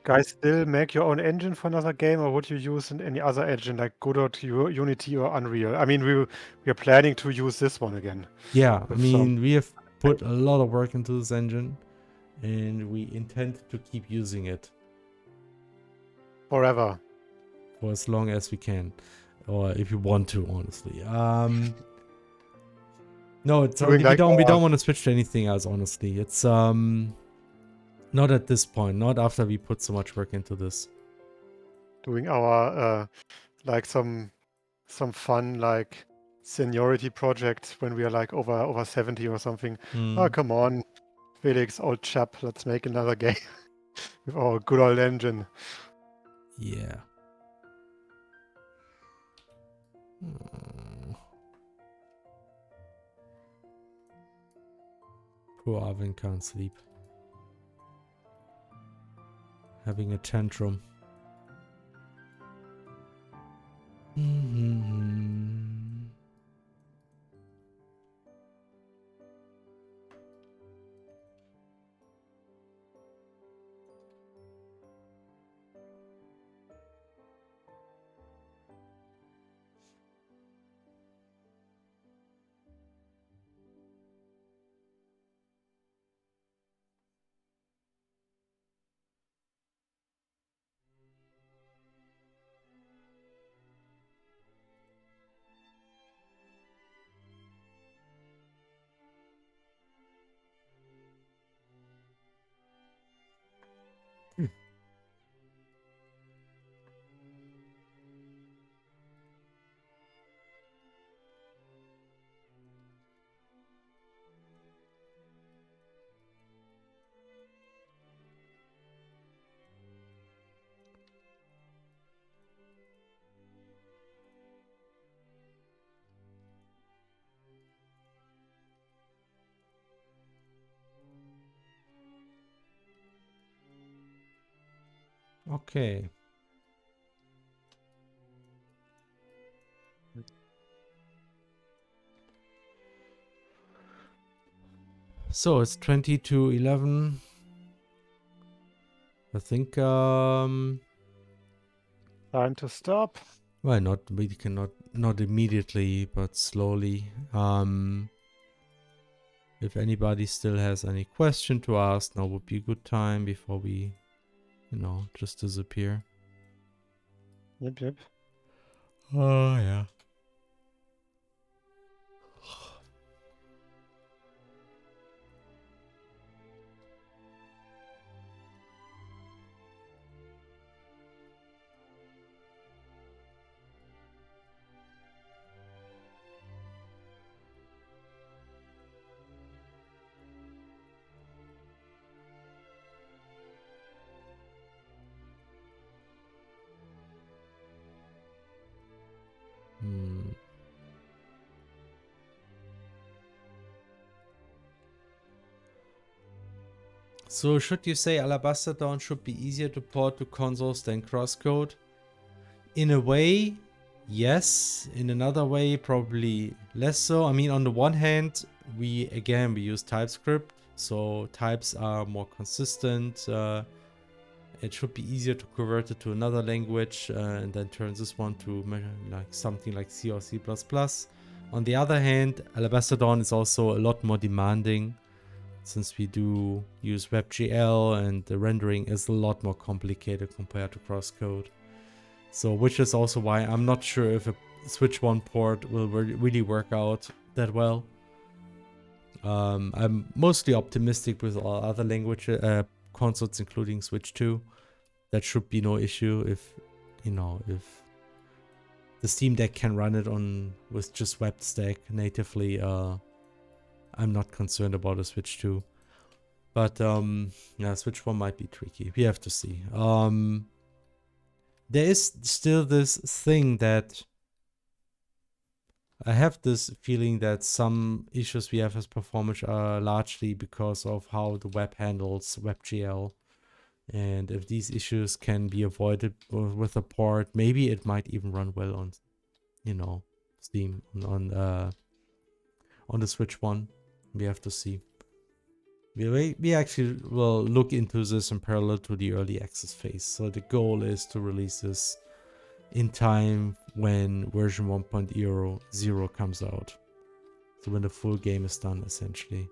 guys still make your own engine for another game, or would you use any other engine like Godot, Unity, or Unreal? I mean, we are planning to use this one again. Yeah, I mean, we have put a lot of work into this engine, and we intend to keep using it forever, for as long as we can, or if you want to, honestly. No, it's we don't want to switch to anything else, honestly. It's not at this point, not after we put so much work into this. Doing our like some fun like seniority project when we are like over 70 or something. Oh, come on, Felix, old chap, let's make another game with our good old engine. Yeah. Poor Arvin can't sleep. Having a tantrum. Okay. So it's 20 to 11. I think Time to stop. well, we cannot not immediately, but slowly. If anybody still has any question to ask, now would be a good time before we, just disappear. Yep. Oh yeah. So should you say Alabaster Dawn should be easier to port to consoles than Crosscode? In a way, yes. In another way, probably less so. I mean, on the one hand, we use TypeScript, so types are more consistent. It should be easier to convert it to another language and then turn this one to like something like C or C++. On the other hand, Alabaster Dawn is also a lot more demanding, since we do use WebGL and the rendering is a lot more complicated compared to Crosscode. So, which is also why I'm not sure if a Switch 1 port will really work out that well. I'm mostly optimistic with all other language consoles, including Switch 2. That should be no issue if the Steam Deck can run it on with just WebStack natively. I'm not concerned about a Switch 2. But yeah, Switch 1 might be tricky. We have to see. There is still this thing that I have this feeling that some issues we have as performance are largely because of how the web handles WebGL. And if these issues can be avoided with a port, maybe it might even run well on, Steam on the Switch 1. We have to see. We actually will look into this in parallel to the early access phase. So the goal is to release this in time when version 1.0 comes out. So when the full game is done, essentially.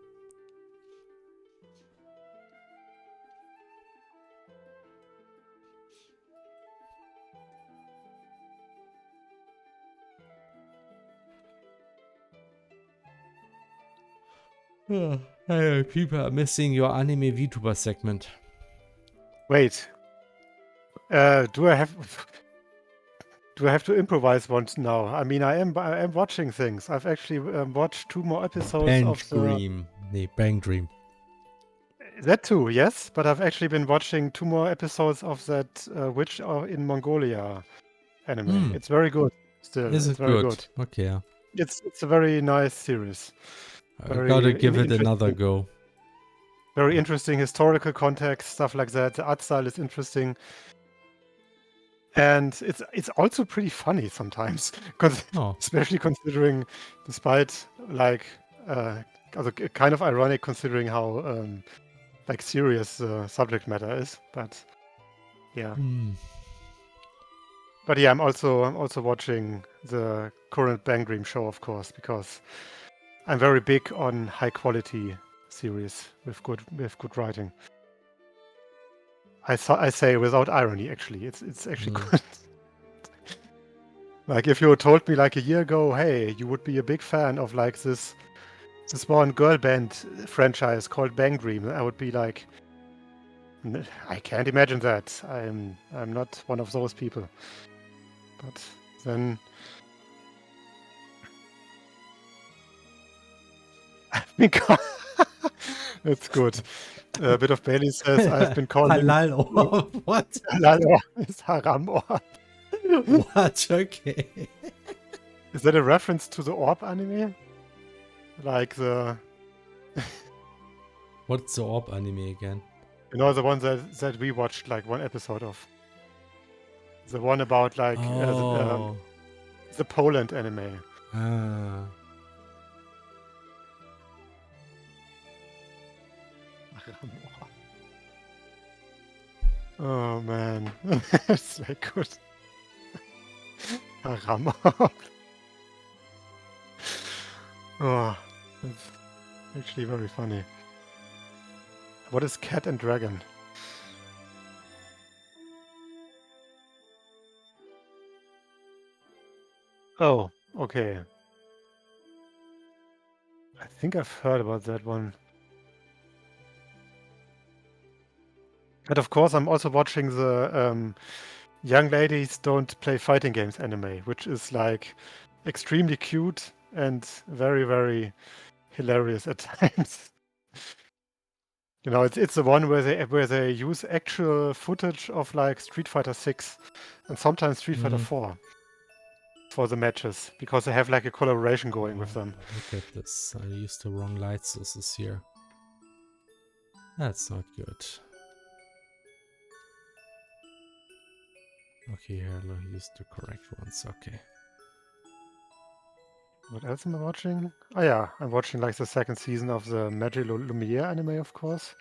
Hey, people are missing your anime VTuber segment. Wait. Do I have to improvise once now? I mean, I am watching things. I've actually watched 2 more episodes of the... Bang Dream. That too, yes. But I've actually been watching 2 more episodes of that Witch in Mongolia anime. It's very good. Still, Is it's it very good? Okay, yeah. It's a very nice series. I gotta give it another go. Very interesting historical context, stuff like that. The art style is interesting. And it's also pretty funny sometimes, especially considering, despite also kind of ironic considering how serious subject matter is. But yeah. But yeah, I'm also watching the current Bang Dream show, of course, because I'm very big on high quality series with good writing. I say without irony, actually. It's actually good. Like if you told me like a year ago, hey, you would be a big fan of like this one girl band franchise called Bang Dream, I would be like, I can't imagine that. I'm not one of those people. But then I've been That's good. A bit of Bailey says I've been calling Halal Orb. What? Halal Orb is Haram Orb. What? Okay. Is that a reference to the Orb anime? Like the... What's the Orb anime again? You know, the one that we watched like one episode of. The one about like Oh. the Poland anime. Ah. Oh man, it's very good. Haramov. Oh, that's actually very funny. What is Cat and Dragon? Oh, okay. I think I've heard about that one. And of course, I'm also watching the Young Ladies Don't Play Fighting Games anime, which is like extremely cute and very, very hilarious at times. You know, it's the one where they use actual footage of like Street Fighter 6 and sometimes Street Fighter 4 for the matches because they have like a collaboration going with them. Look at this. I used the wrong light sources here. That's not good. Okay, here I'll use the correct ones. Okay. What else am I watching? Oh yeah, I'm watching like the second season of the Magic Lumiere anime, of course.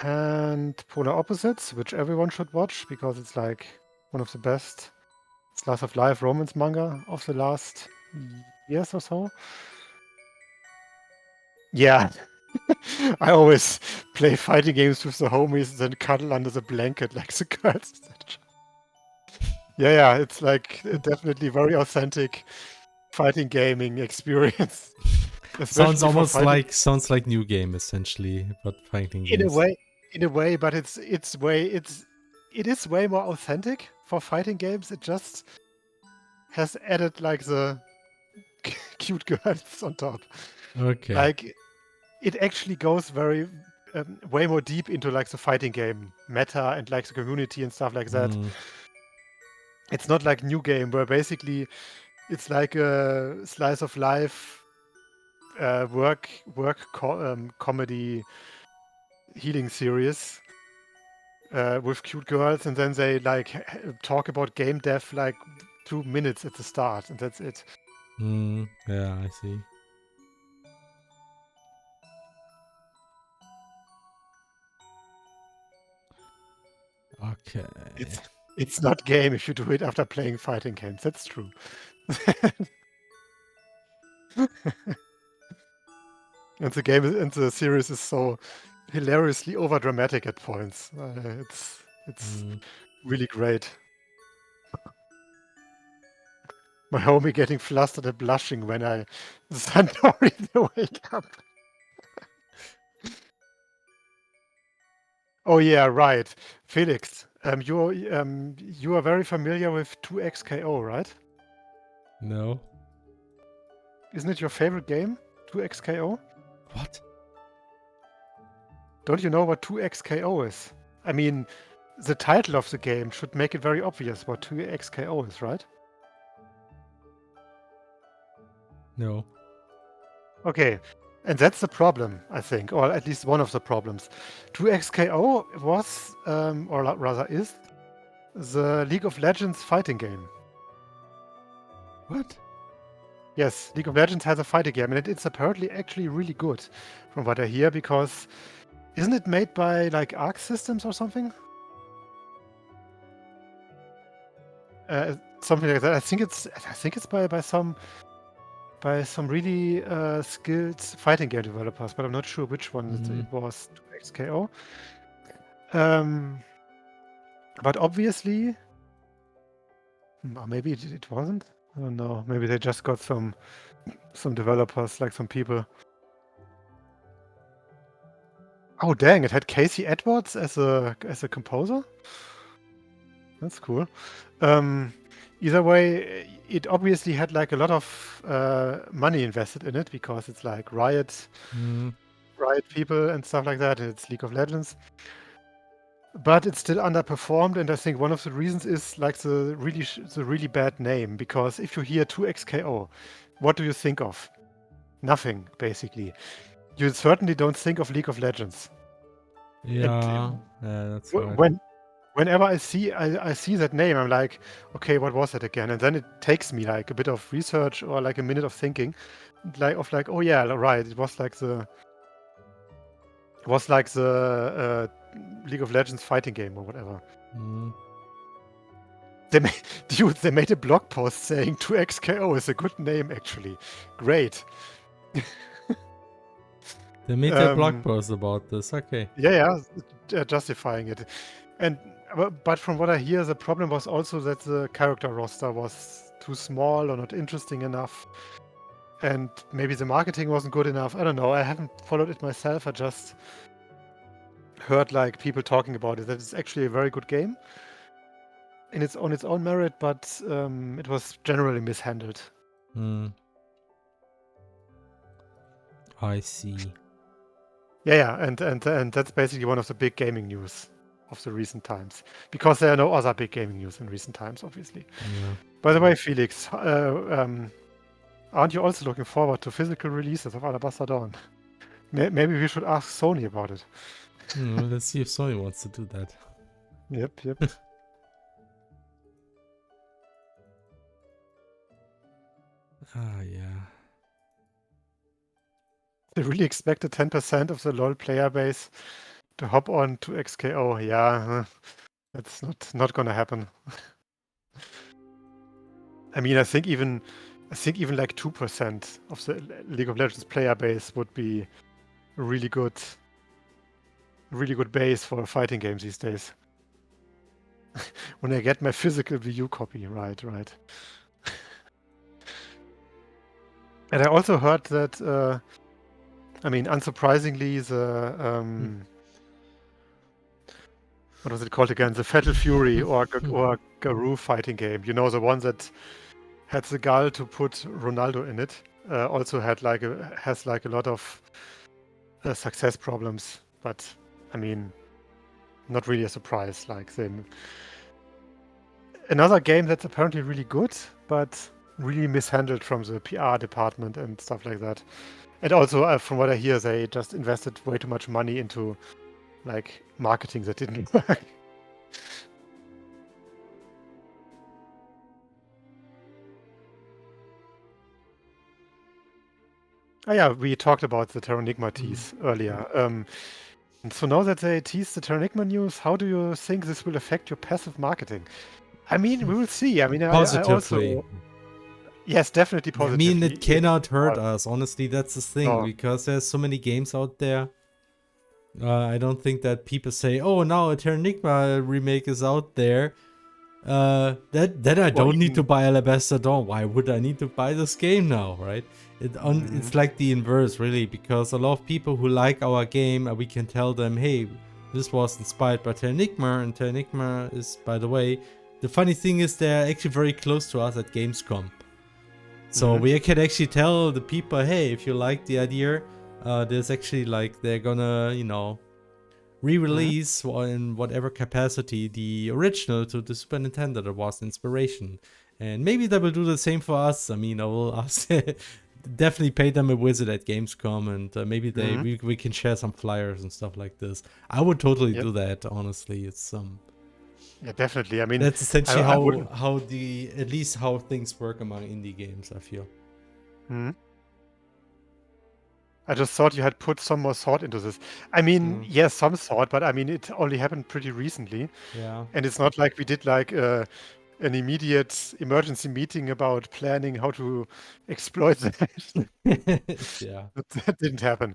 And Polar Opposites, which everyone should watch because it's like one of the best slice of life romance manga of the last years or so. Yeah. I always play fighting games with the homies and then cuddle under the blanket like the girls. Yeah, it's like definitely very authentic fighting gaming experience. Sounds almost like new game essentially, but fighting games. In a way, but it is way more authentic for fighting games. It just has added like the cute girls on top. Okay. Like it actually goes very way more deep into like the fighting game meta and like the community and stuff like that. It's not like New Game where basically it's like a slice of life work comedy healing series with cute girls, and then they like talk about game dev like 2 minutes at the start, and that's it. Yeah, I see. Okay. It's not game if you do it after playing fighting games. That's true. And the series is so hilariously over dramatic at points. It's really great. My homie getting flustered and blushing when I Santori the wake up. Oh yeah, right. Felix, you are very familiar with 2XKO, right? No. Isn't it your favorite game, 2XKO? What? Don't you know what 2XKO is? I mean, the title of the game should make it very obvious what 2XKO is, right? No. Okay, and that's the problem, I think, or at least one of the problems. 2XKO was, or rather is, the League of Legends fighting game. What? Yes, League of Legends has a fighting game, and it's apparently actually really good, from what I hear, because isn't it made by like Arc Systems or something? Something like that. I think it's by some really skilled fighting game developers, but I'm not sure which one it was. 2XKO. But obviously, maybe it wasn't. I don't know. Maybe they just got some developers, like some people. Oh dang! It had Casey Edwards as a composer. That's cool. Either way, it obviously had like a lot of money invested in it because it's like Riot people and stuff like that. And it's League of Legends, but it's still underperformed. And I think one of the reasons is like the really bad name. Because if you hear 2XKO, what do you think of? Nothing, basically. You certainly don't think of League of Legends. Yeah, that's right. whenever I see that name, I'm like, okay, what was that again? And then it takes me like a bit of research or like a minute of thinking, like, oh yeah, right, it was like the League of Legends fighting game or whatever. They made a blog post saying 2XKO is a good name, actually. Great. They made a blog post about this. Okay. Yeah, justifying it. But from what I hear, the problem was also that the character roster was too small or not interesting enough. And maybe the marketing wasn't good enough. I don't know. I haven't followed it myself. I just heard like people talking about it. That it's actually a very good game on its own merit, but it was generally mishandled. I see. Yeah, and that's basically one of the big gaming news of the recent times, because there are no other big gaming news in recent times, obviously. Yeah. By the way, Felix, aren't you also looking forward to physical releases of Alabaster Dawn? Maybe we should ask Sony about it. Let's see if Sony wants to do that. Yep. Yeah. They really expected 10% of the LoL player base to hop on to XKO. Yeah, that's not gonna happen. I mean, I think even like 2% of the League of Legends player base would be a really good base for fighting games these days. When I get my physical Wii U copy, right. And I also heard that, I mean, unsurprisingly, the what was it called again? The Fatal Fury or Garou fighting game. You know, the one that had the goal to put Ronaldo in it. Also has a lot of success problems, but I mean, not really a surprise. Like another game that's apparently really good, but really mishandled from the PR department and stuff like that. And also, from what I hear, they just invested way too much money into like marketing that didn't work. Oh yeah, we talked about the Terranigma tease earlier. And so now that they teased the Terranigma news, how do you think this will affect your passive marketing? I mean, we will see. I mean, positively. Yes, definitely positively. I mean, it cannot hurt us. Honestly, that's the thing, because there's so many games out there. I don't think that people say, "Oh, now a Terranigma remake is out there." That I don't need to buy Alabaster Dawn. Why would I need to buy this game now, right? It's like the inverse, really, because a lot of people who like our game, we can tell them, hey, this was inspired by Terranigma, and Terranigma is, by the way, the funny thing is they're actually very close to us at Gamescom. So we can actually tell the people, hey, if you like the idea, there's actually like, they're gonna, re-release in whatever capacity the original to the Super Nintendo that was inspiration. And maybe they will do the same for us. I mean, I will ask, definitely pay them a visit at Gamescom, and maybe we can share some flyers and stuff like this. I would totally do that, honestly. It's yeah, definitely. I mean, that's essentially how at least how things work among indie games, I feel. I just thought you had put some more thought into this. I mean, yes, some thought, but I mean, it only happened pretty recently. Yeah. And it's not like we did like an immediate emergency meeting about planning how to exploit that. Yeah. That didn't happen.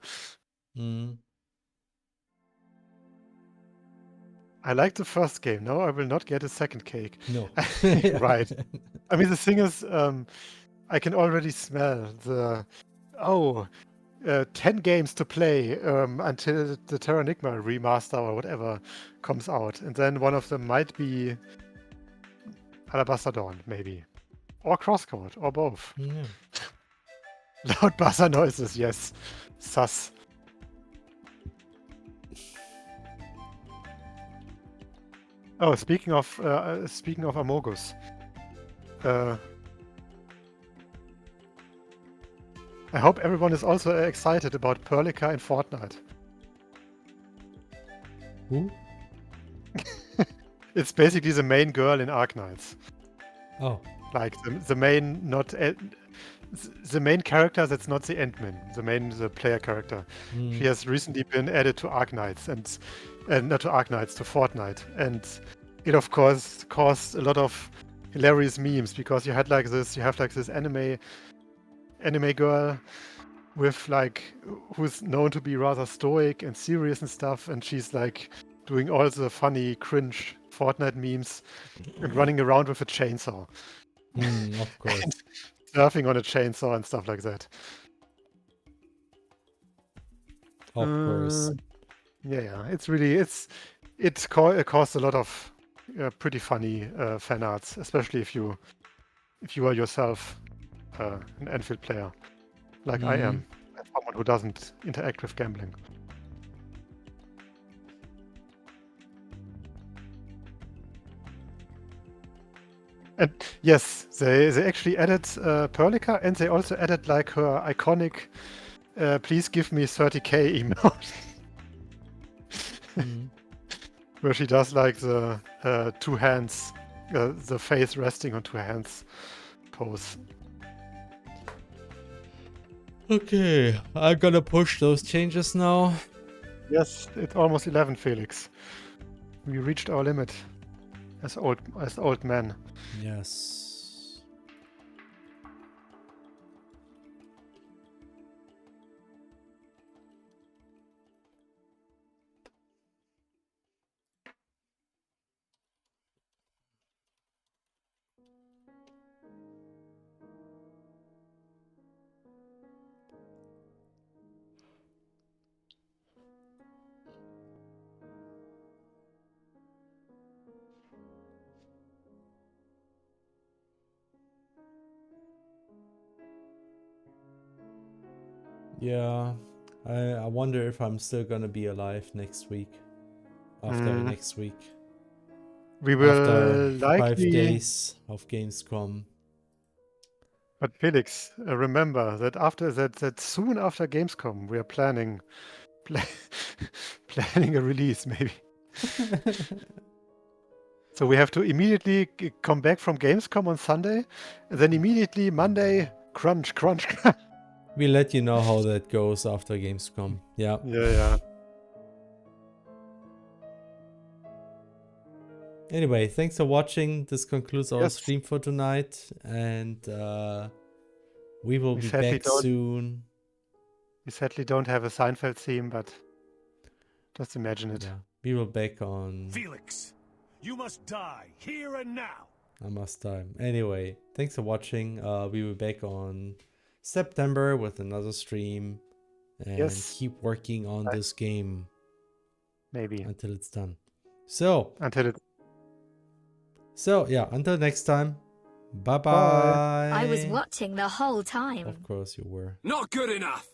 I like the first game. No, I will not get a second cake. No. Right. I mean, the thing is, I can already smell the 10 games to play until the Terranigma remaster or whatever comes out. And then one of them might be Alabaster Dawn, maybe. Or Crosscode, or both. Yeah. Loud buzzer noises, yes. Sus. Oh, speaking of Amogus. I hope everyone is also excited about Perlica in Fortnite. Who? It's basically the main girl in Arknights. Oh. Like the main, not the main character that's not the Endman, the player character. She has recently been added to Arknights and not to Arknights, to Fortnite, and it of course caused a lot of hilarious memes because you have like this anime girl with like who's known to be rather stoic and serious and stuff, and she's like doing all the funny cringe Fortnite memes and running around with a chainsaw. Of course. And surfing on a chainsaw and stuff like that. Of course. Yeah. It caused a lot of pretty funny fan arts, especially if you are yourself an Enfield player, like I am, as someone who doesn't interact with gambling. And yes, they actually added Perlica, and they also added like her iconic please give me 30k emote. Where she does like the two hands, the face resting on two hands pose. Okay, I'm gonna push those changes now. Yes, it's almost 11, Felix. We reached our limit as old men. Yes. Yeah, I wonder if I'm still gonna be alive next week. After next week. We will after likely 5 days of Gamescom. But Felix, remember that soon after Gamescom we are planning a release maybe. So we have to immediately come back from Gamescom on Sunday, and then immediately Monday crunch. We'll let you know how that goes after Gamescom. Yeah. Yeah. Anyway, thanks for watching. This concludes our Yes. stream for tonight, and we will be back soon. We sadly don't have a Seinfeld theme, but just imagine it. Yeah, we will back on. Felix, you must die here and now. I must die. Anyway, thanks for watching. We will be back on September with another stream, and keep working on this game. Maybe until it's done. So yeah, until next time. Bye-bye. I was watching the whole time. Of course you were. Not good enough.